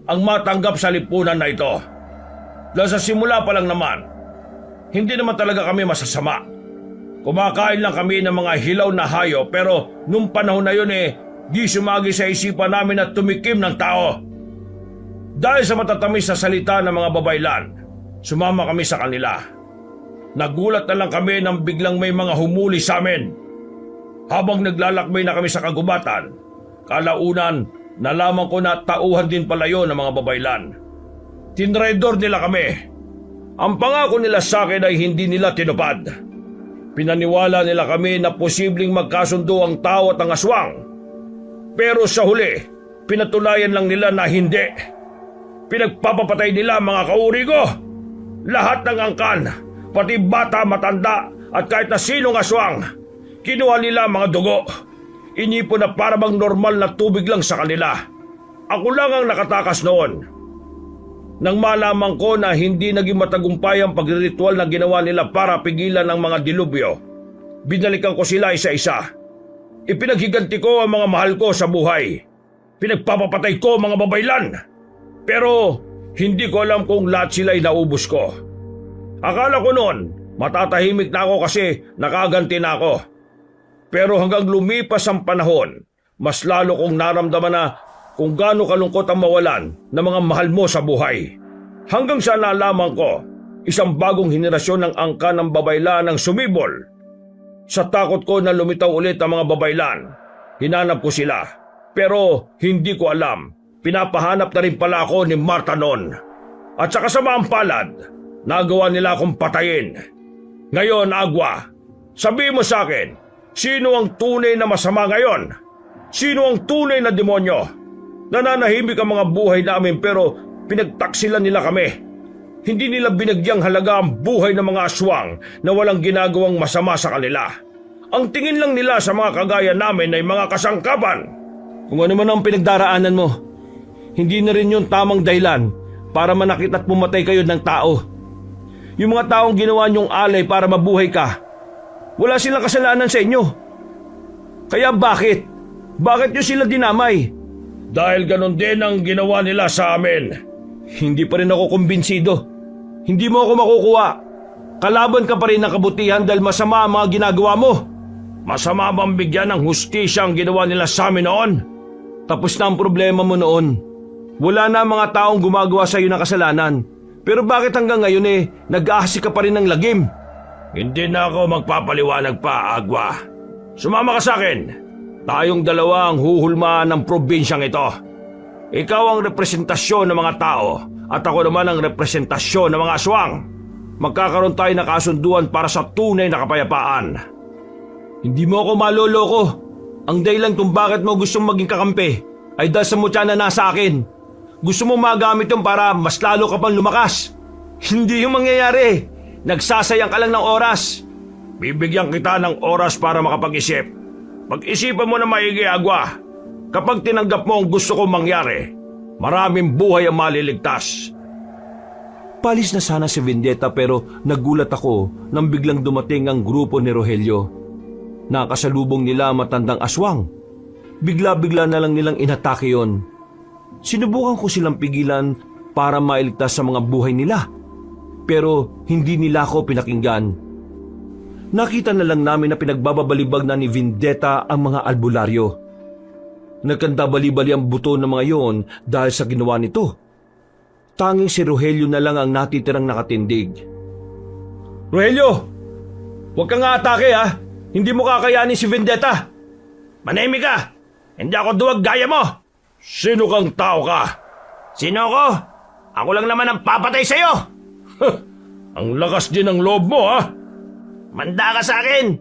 Speaker 2: ang matanggap sa lipunan na ito. Dahil sa simula pa lang naman, hindi naman talaga kami masasama. Kumakain lang kami ng mga hilaw na hayo pero nung panahon na yun di sumagi sa isipan namin na tumikim ng tao. Dahil sa matatamis na salita ng mga babaylan, sumama kami sa kanila. Nagulat na lang kami nang biglang may mga humuli sa amin. Habang naglalakbay na kami sa kagubatan, kalaunan nalaman ko na tauhan din pala yun ng mga babaylan. Tinraidor nila kami. Ang pangako nila sa akin ay hindi nila tinupad. Pinaniwala nila kami na posibleng magkasundo ang tao at ang aswang. Pero sa huli, pinatunayan lang nila na hindi. Pinagpapapatay nila mga kauri ko. Lahat ng angkan, pati bata, matanda at kahit na sinong aswang, kinuha nila mga dugo. Inipon na para bang normal na tubig lang sa kanila. Ako lang ang nakatakas noon. Nang malaman ko na hindi naging matagumpay ang pagriritual na ginawa nila para pigilan ang mga dilubyo, binalikan ko sila isa-isa. Ipinaghiganti ko ang mga mahal ko sa buhay. Pinagpapapatay ko mga babaylan. Pero hindi ko alam kung lahat sila ay naubos ko. Akala ko noon, matatahimik na ako kasi nakaganti na ako. Pero hanggang lumipas ang panahon, mas lalo kong naramdaman na kung gaano kalungkot ang mawalan ng mga mahal mo sa buhay. Hanggang sa nalaman ko, isang bagong henerasyon ng angka ng babaylan ang sumibol. Sa takot ko na lumitaw ulit ang mga babaylan, hinanap ko sila. Pero hindi ko alam, pinapahanap na rin pala ako ni Marta noon. At sa kasamaang palad, nagawa nila akong patayin. Ngayon, Agwa, sabihin mo sa akin, sino ang tunay na masama ngayon? Sino ang tunay na demonyo? Nananahimik ang mga buhay namin pero pinagtaksilan nila kami. Hindi nila binagyang halaga ang buhay ng mga aswang na walang ginagawang masama sa kanila. Ang tingin lang nila sa mga kagaya namin ay mga kasangkapan.
Speaker 1: Kung ano man ang pinagdaraanan mo, hindi na rin yung tamang dahilan para manakit at pumatay kayo ng tao. Yung mga taong ginawa niyong alay para mabuhay ka, wala silang kasalanan sa inyo. Kaya bakit? Bakit niyo sila dinamay?
Speaker 2: Dahil ganon din ang ginawa nila sa amin.
Speaker 1: Hindi pa rin ako kumbinsido. Hindi mo ako makukuha. Kalaban ka pa rin ng kabutihan dahil masama ang mga ginagawa mo.
Speaker 2: Masama bang bigyan ng hustisya ang ginawa nila sa amin noon?
Speaker 1: Tapos na ang problema mo noon. Wala na ang mga taong gumagawa sa iyo ng kasalanan. Pero bakit hanggang ngayon nag-aahasi ka pa rin ng lagim?
Speaker 2: Hindi na ako magpapaliwanag pa, Agwa. Sumama ka sa akin. Tayong dalawa ang huhulmaan ng probinsyang ito. Ikaw ang representasyon ng mga tao at ako naman ang representasyon ng mga aswang. Magkakaroon tayo ng kasunduan para sa tunay na kapayapaan.
Speaker 1: Hindi mo ako maloloko. Ang dahilan kung bakit mo gustong maging kakampi ay dahil sa mutya na nasa akin. Gusto mo magamit yun para mas lalo ka pang lumakas. Hindi yung mangyayari. Nagsasayang ka lang ng oras.
Speaker 2: Bibigyan kita ng oras para makapag-isip. Pag-isipan mo na maigi, Agwa. Kapag tinanggap mo ang gusto kong mangyari, maraming buhay ang maliligtas.
Speaker 1: Palis na sana si Vendetta pero nagulat ako nang biglang dumating ang grupo ni Rogelio. Nakasalubong nila matandang aswang. Bigla-bigla na lang nilang inatake yon. Sinubukan ko silang pigilan para mailigtas sa mga buhay nila. Pero hindi nila ako pinakinggan. Nakita na lang namin na pinagbababalibag na ni Vendetta ang mga albularyo. Nagkanda-bali-bali ang buto ng mga yon dahil sa ginawa nito. Tanging si Rogelio na lang ang natitirang nakatindig.
Speaker 2: Rogelio! Huwag kang atake ha! Hindi mo kakayanin si Vendetta! Manahimik ka! Hindi ako duwag gaya mo! Sino kang tao ka? Sino ako? Ako lang naman ang papatay sa'yo! Ang lakas din ng loob mo ha! Manda ka sa akin!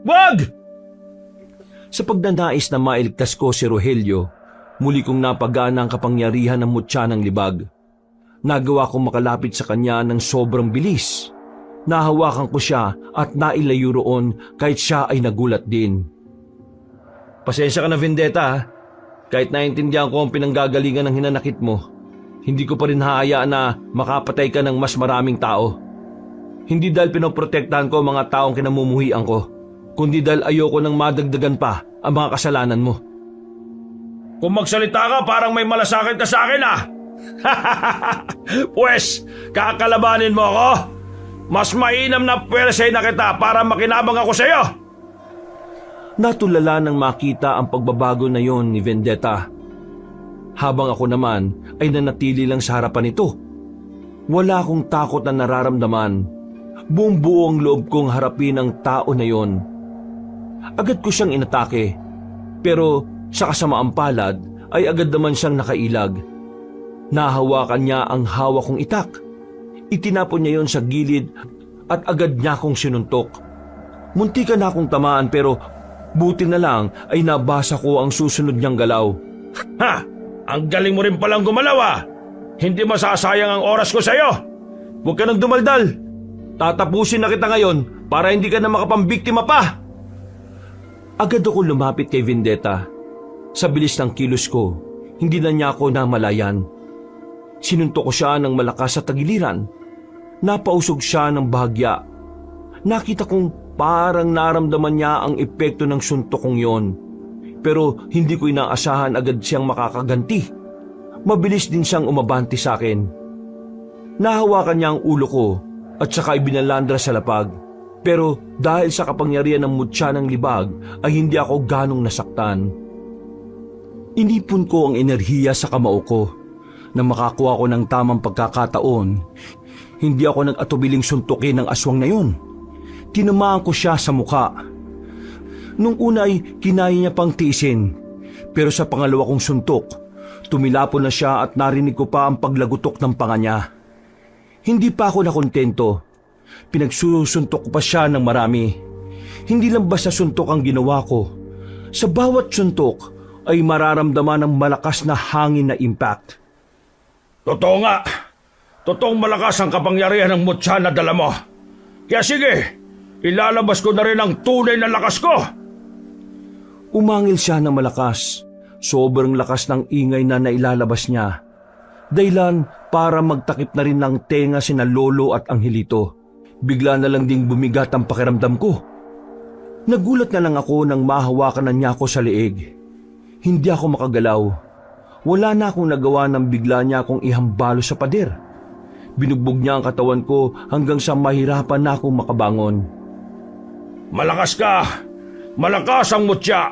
Speaker 2: Wag!
Speaker 1: Sa pagnanais na mailigtas ko si Rogelio, muli kong napagana ang kapangyarihan ng mutya ng libag. Nagawa kong makalapit sa kanya ng sobrang bilis. Nahawakan ko siya at nailayo roon kahit siya ay nagulat din.
Speaker 2: Pasensya ka na, Vendetta ha? Kahit naintindihan ko ang pinanggagalingan ng hinanakit mo, hindi ko pa rin haayaan na makapatay ka ng mas maraming tao. Hindi dahil pinoprotektahan ko ang mga taong kinamumuhian ko, kundi dahil ayoko nang madagdagan pa ang mga kasalanan mo. Kung magsalita ka parang may malasakit ka sa akin ah! Pwes, kakalabanin mo ako? Mas mainam na pwersay na kita para makinabang ako sa iyo!
Speaker 1: Natulala nang makita ang pagbabago na yon ni Vendetta. Habang ako naman ay nanatili lang sa harapan nito. Wala akong takot na nararamdaman. Buong-buo ang loob kong harapin ang tao na yon. Agad ko siyang inatake, pero sa kasamaang palad ay agad naman siyang nakailag. Nahawakan niya ang hawak kong itak. Itinapon niya yon sa gilid at agad niya akong sinuntok. Muntikan na akong tamaan pero buti na lang ay nabasa ko ang susunod niyang galaw.
Speaker 2: Ha! Ang galing mo rin palang gumalaw ah! Hindi masasayang ang oras ko sa'yo!
Speaker 1: Huwag ka nang dumaldal! Tatapusin na kita ngayon para hindi ka na makapambiktima pa! Agad ako lumapit kay Vendetta. Sa bilis ng kilos ko, hindi na niya ako namalayan. Sinuntok ko siya ng malakas sa tagiliran. Napausog siya ng bahagya. Nakita kong parang naramdaman niya ang epekto ng suntok kong yon. Pero hindi ko inaasahan agad siyang makakaganti. Mabilis din siyang umabante sa akin. Nahawakan niya ang ulo ko at saka ibinalandra sa lapag. Pero dahil sa kapangyarihan ng mutya ng libag ay hindi ako ganong nasaktan. Inipon ko ang enerhiya sa kamao ko. Na makakuha ko ng tamang pagkakataon, hindi ako nag-atubiling suntukin ng aswang na yun. Tinamaan ko siya sa muka. Nung una ay kinaya niya pang tiisin, pero sa pangalawa kong suntok, tumilapon na siya at narinig ko pa ang paglagutok ng panga niya. Hindi pa ako nakontento. Pinagsusuntok ko pa siya ng marami. Hindi lang basta suntok ang ginawa ko. Sa bawat suntok ay mararamdaman ng malakas na hangin na impact.
Speaker 2: Totoo nga. Totoong malakas ang kapangyarihan ng mutya na dala mo. Kaya sige, ilalabas ko na rin ang tunay na lakas ko.
Speaker 1: Umangil siya ng malakas. Sobrang lakas ng ingay na nailalabas niya. Dahilan para magtakip na rin ng tenga sina Lolo at Angelito. Bigla na lang ding bumigat ang pakiramdam ko. Nagulat na lang ako nang mahawakan na niya ako sa leeg. Hindi ako makagalaw. Wala na akong nagawa nang bigla niya akong ihambalo sa pader. Binugbog niya ang katawan ko hanggang sa mahirapan na akong makabangon.
Speaker 2: Malakas ka! Malakas ang mutya!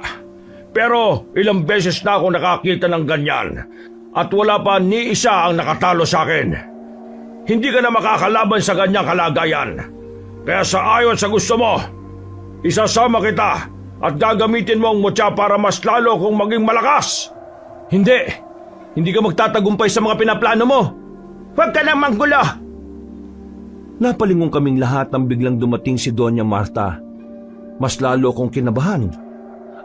Speaker 2: Pero ilang beses na ako nakakita ng ganyan at wala pa ni isa ang nakatalo sa akin. Hindi ka na makakalaban sa ganyang kalagayan. Kaya sa ayon sa gusto mo, isasama kita at gagamitin mo ang mutya para mas lalo kong maging malakas.
Speaker 1: Hindi! Hindi ka magtatagumpay sa mga pinaplano mo!
Speaker 2: Huwag ka nang manggulo!
Speaker 1: Napalingon kaming lahat nang biglang dumating si Doña Marta. Mas lalo akong kinabahan.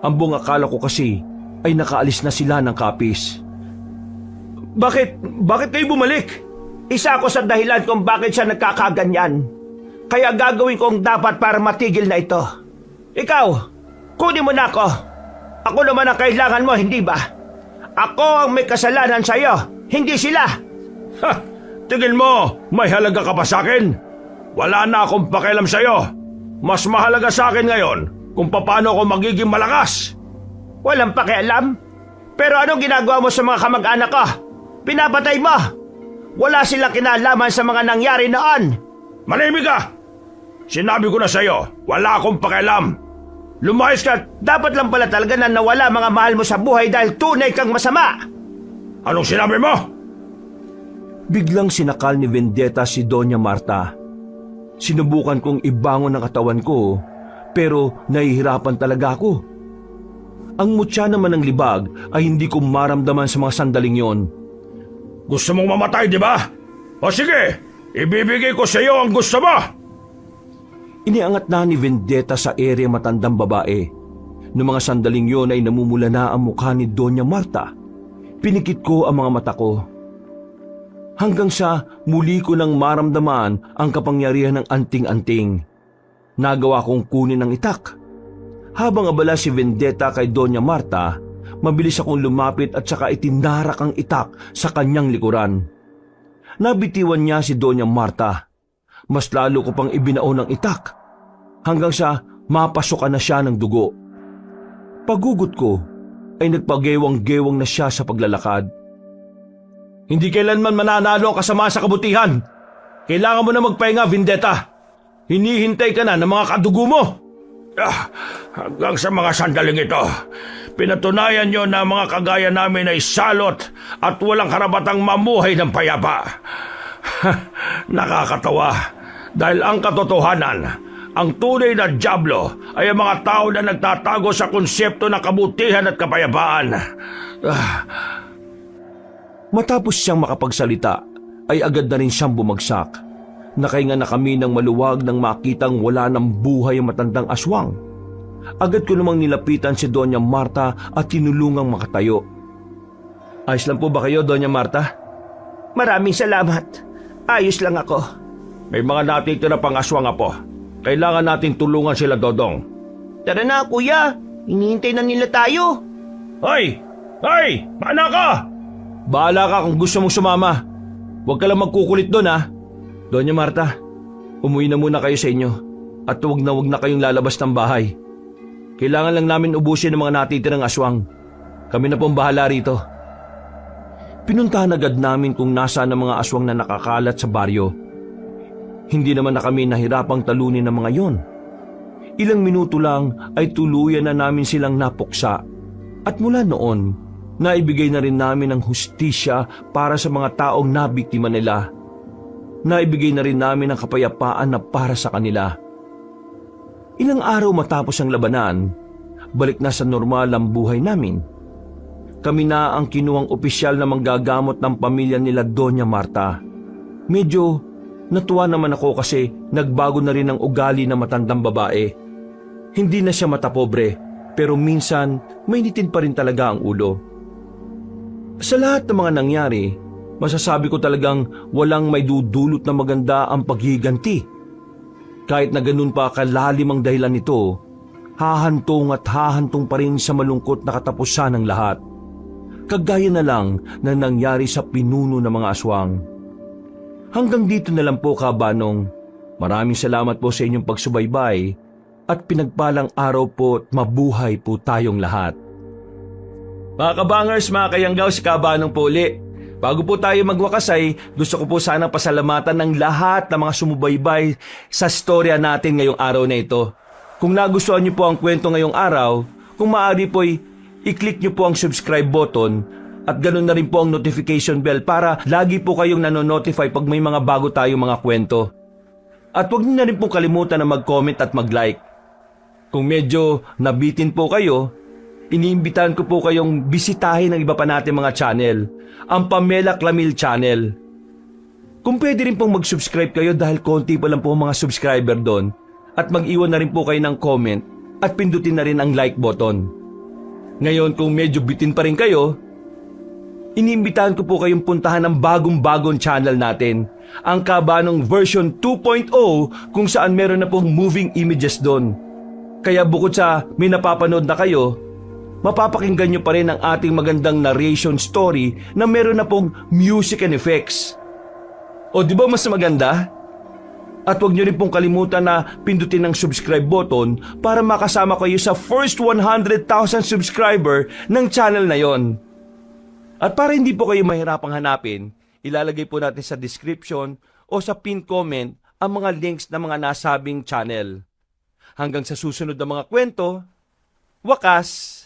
Speaker 1: Ang buong akala ko kasi ay nakaalis na sila ng kapis.
Speaker 2: Bakit kayo bumalik? Isa ako sa dahilan kung bakit siya nagkakaganyan. Kaya gagawin ko ang dapat para matigil na ito. Ikaw, kunin mo na ako. Ako naman ang kailangan mo, hindi ba? Ako ang may kasalanan sa'yo, hindi sila. Ha! Tingin mo, may halaga ka pa sa'kin? Wala na akong pakialam sa'yo. Mas mahalaga sa'kin ngayon kung paano ako magiging malakas. Walang pakialam? Pero anong ginagawa mo sa mga kamag-anak ko? Pinapatay mo! Wala silang kinalaman sa mga nangyari noon. Manahimik ka! Sinabi ko na sa'yo, wala akong pakialam. Lumayas ka! Dapat lang pala talaga na nawala mga mahal mo sa buhay dahil tunay kang masama! Anong sinabi mo?
Speaker 1: Biglang sinakal ni Vendetta si Doña Marta. Sinubukan kong ibangon ang katawan ko, pero nahihirapan talaga ako. Ang mutya naman ng libag ay hindi ko maramdaman sa mga sandaling yon.
Speaker 2: Gusto mong mamatay, di ba? O sige, ibibigay ko sa iyo ang gusto mo!
Speaker 1: Iniangat na ni Vendetta sa ere matandang babae. Noong mga sandaling yon ay namumula na ang mukha ni Doña Marta. Pinikit ko ang mga mata ko. Hanggang sa muli ko nang maramdaman ang kapangyarihan ng anting-anting. Nagawa kong kunin ang itak. Habang abala si Vendetta kay Doña Marta, mabilis akong lumapit at saka itinarak ang itak sa kanyang likuran. Nabitiwan niya si Doña Marta. Mas lalo ko pang ibinaon ng itak hanggang sa mapasokan na siya ng dugo. Pagugot ko ay nagpagewang-gewang na siya sa paglalakad.
Speaker 4: Hindi kailanman mananalo ang kasama sa kabutihan. Kailangan mo na magpahinga, Vendetta. Hinihintay ka na ng mga kadugo mo.
Speaker 2: Hanggang sa mga sandaling ito, pinatunayan nyo na mga kagaya namin ay salot at walang karapatang mamuhay ng payapa. Nakakatawa dahil ang katotohanan, ang tunay na dyablo ay ang mga tao na nagtatago sa konsepto ng kabutihan at kapayapaan.
Speaker 1: Matapos siyang makapagsalita, ay agad na rin siyang bumagsak. Nakahinga na kami ng maluwag nang makitang wala ng buhay ang matandang aswang. Agad ko namang nilapitan si Doña Marta at tinulungang makatayo. Ayos lang po ba kayo, Doña Marta?
Speaker 3: Maraming salamat. Ayos lang ako.
Speaker 2: May mga natitira pang aswang, Apo. Kailangan natin tulungan sila, Dodong.
Speaker 3: Tara na, kuya. Hinihintay na nila tayo.
Speaker 2: Hoy! Hoy! Mana ka?
Speaker 1: Bahala ka kung gusto mong sumama. Huwag ka lang magkukulit doon, ha? Doña Marta, umuwi na muna kayo sa inyo at huwag na kayong lalabas ng bahay. Kailangan lang namin ubusin ang mga natitirang aswang. Kami na pong bahala rito. Pinuntahan agad namin kung nasaan ang mga aswang na nakakalat sa baryo. Hindi naman na kami nahirapang talunin ng mga yon. Ilang minuto lang ay tuluyan na namin silang napuksa. At mula noon, naibigay na rin namin ang hustisya para sa mga taong nabiktima nila. Naibigay na rin namin ang kapayapaan na para sa kanila. Ilang araw matapos ang labanan, balik na sa normal ang buhay namin. Kami na ang kinuhang opisyal na manggagamot ng pamilya nila Doña Marta. Medyo natuwa naman ako kasi nagbago na rin ang ugali ng matandang babae. Hindi na siya matapobre, pero minsan mainitin pa rin talaga ang ulo. Sa lahat ng mga nangyari, masasabi ko talagang walang may dudulot na maganda ang paghiganti. Kahit na ganun pa kalalim ang dahilan nito, hahantong at hahantong pa rin sa malungkot na katapusan ng lahat. Kagaya na lang na nangyari sa pinuno ng mga aswang. Hanggang dito na lang po, Kabanong. Maraming salamat po sa inyong pagsubaybay at pinagpalang araw po at mabuhay po tayong lahat. Mga kabangers, mga kayanggaw, si Kabanong po uli. Bago po tayo magwakas ay gusto ko po sana pasalamatan ng lahat ng mga sumubaybay sa storya natin ngayong araw na ito. Kung nagustuhan niyo po ang kwento ngayong araw, kung maaari po i-click niyo po ang subscribe button at ganoon na rin po ang notification bell para lagi po kayong nanonotify pag may mga bago tayong mga kwento. At huwag niyo na rin po kalimutan na mag-comment at mag-like. Kung medyo nabitin po kayo, iniimbitahan ko po kayong bisitahin ang iba pa natin mga channel, ang Pamela Clamil Channel. Kung pwede rin pong mag-subscribe kayo dahil konti pa lang po mga subscriber doon at mag-iwan na rin po kayo ng comment at pindutin na rin ang like button. Ngayon kung medyo bitin pa rin kayo, iniimbitahan ko po kayong puntahan ang bagong channel natin, ang Kabanong version 2.0 kung saan meron na pong moving images doon. Kaya bukod sa may napapanood na kayo, mapapakinggan nyo pa rin ang ating magandang narration story na meron na pong music and effects. O di ba mas maganda? At huwag nyo rin pong kalimutan na pindutin ang subscribe button para makasama kayo sa first 100,000 subscriber ng channel na yon. At para hindi po kayo mahirapang hanapin, ilalagay po natin sa description o sa pinned comment ang mga links ng mga nasabing channel. Hanggang sa susunod na mga kwento, wakas!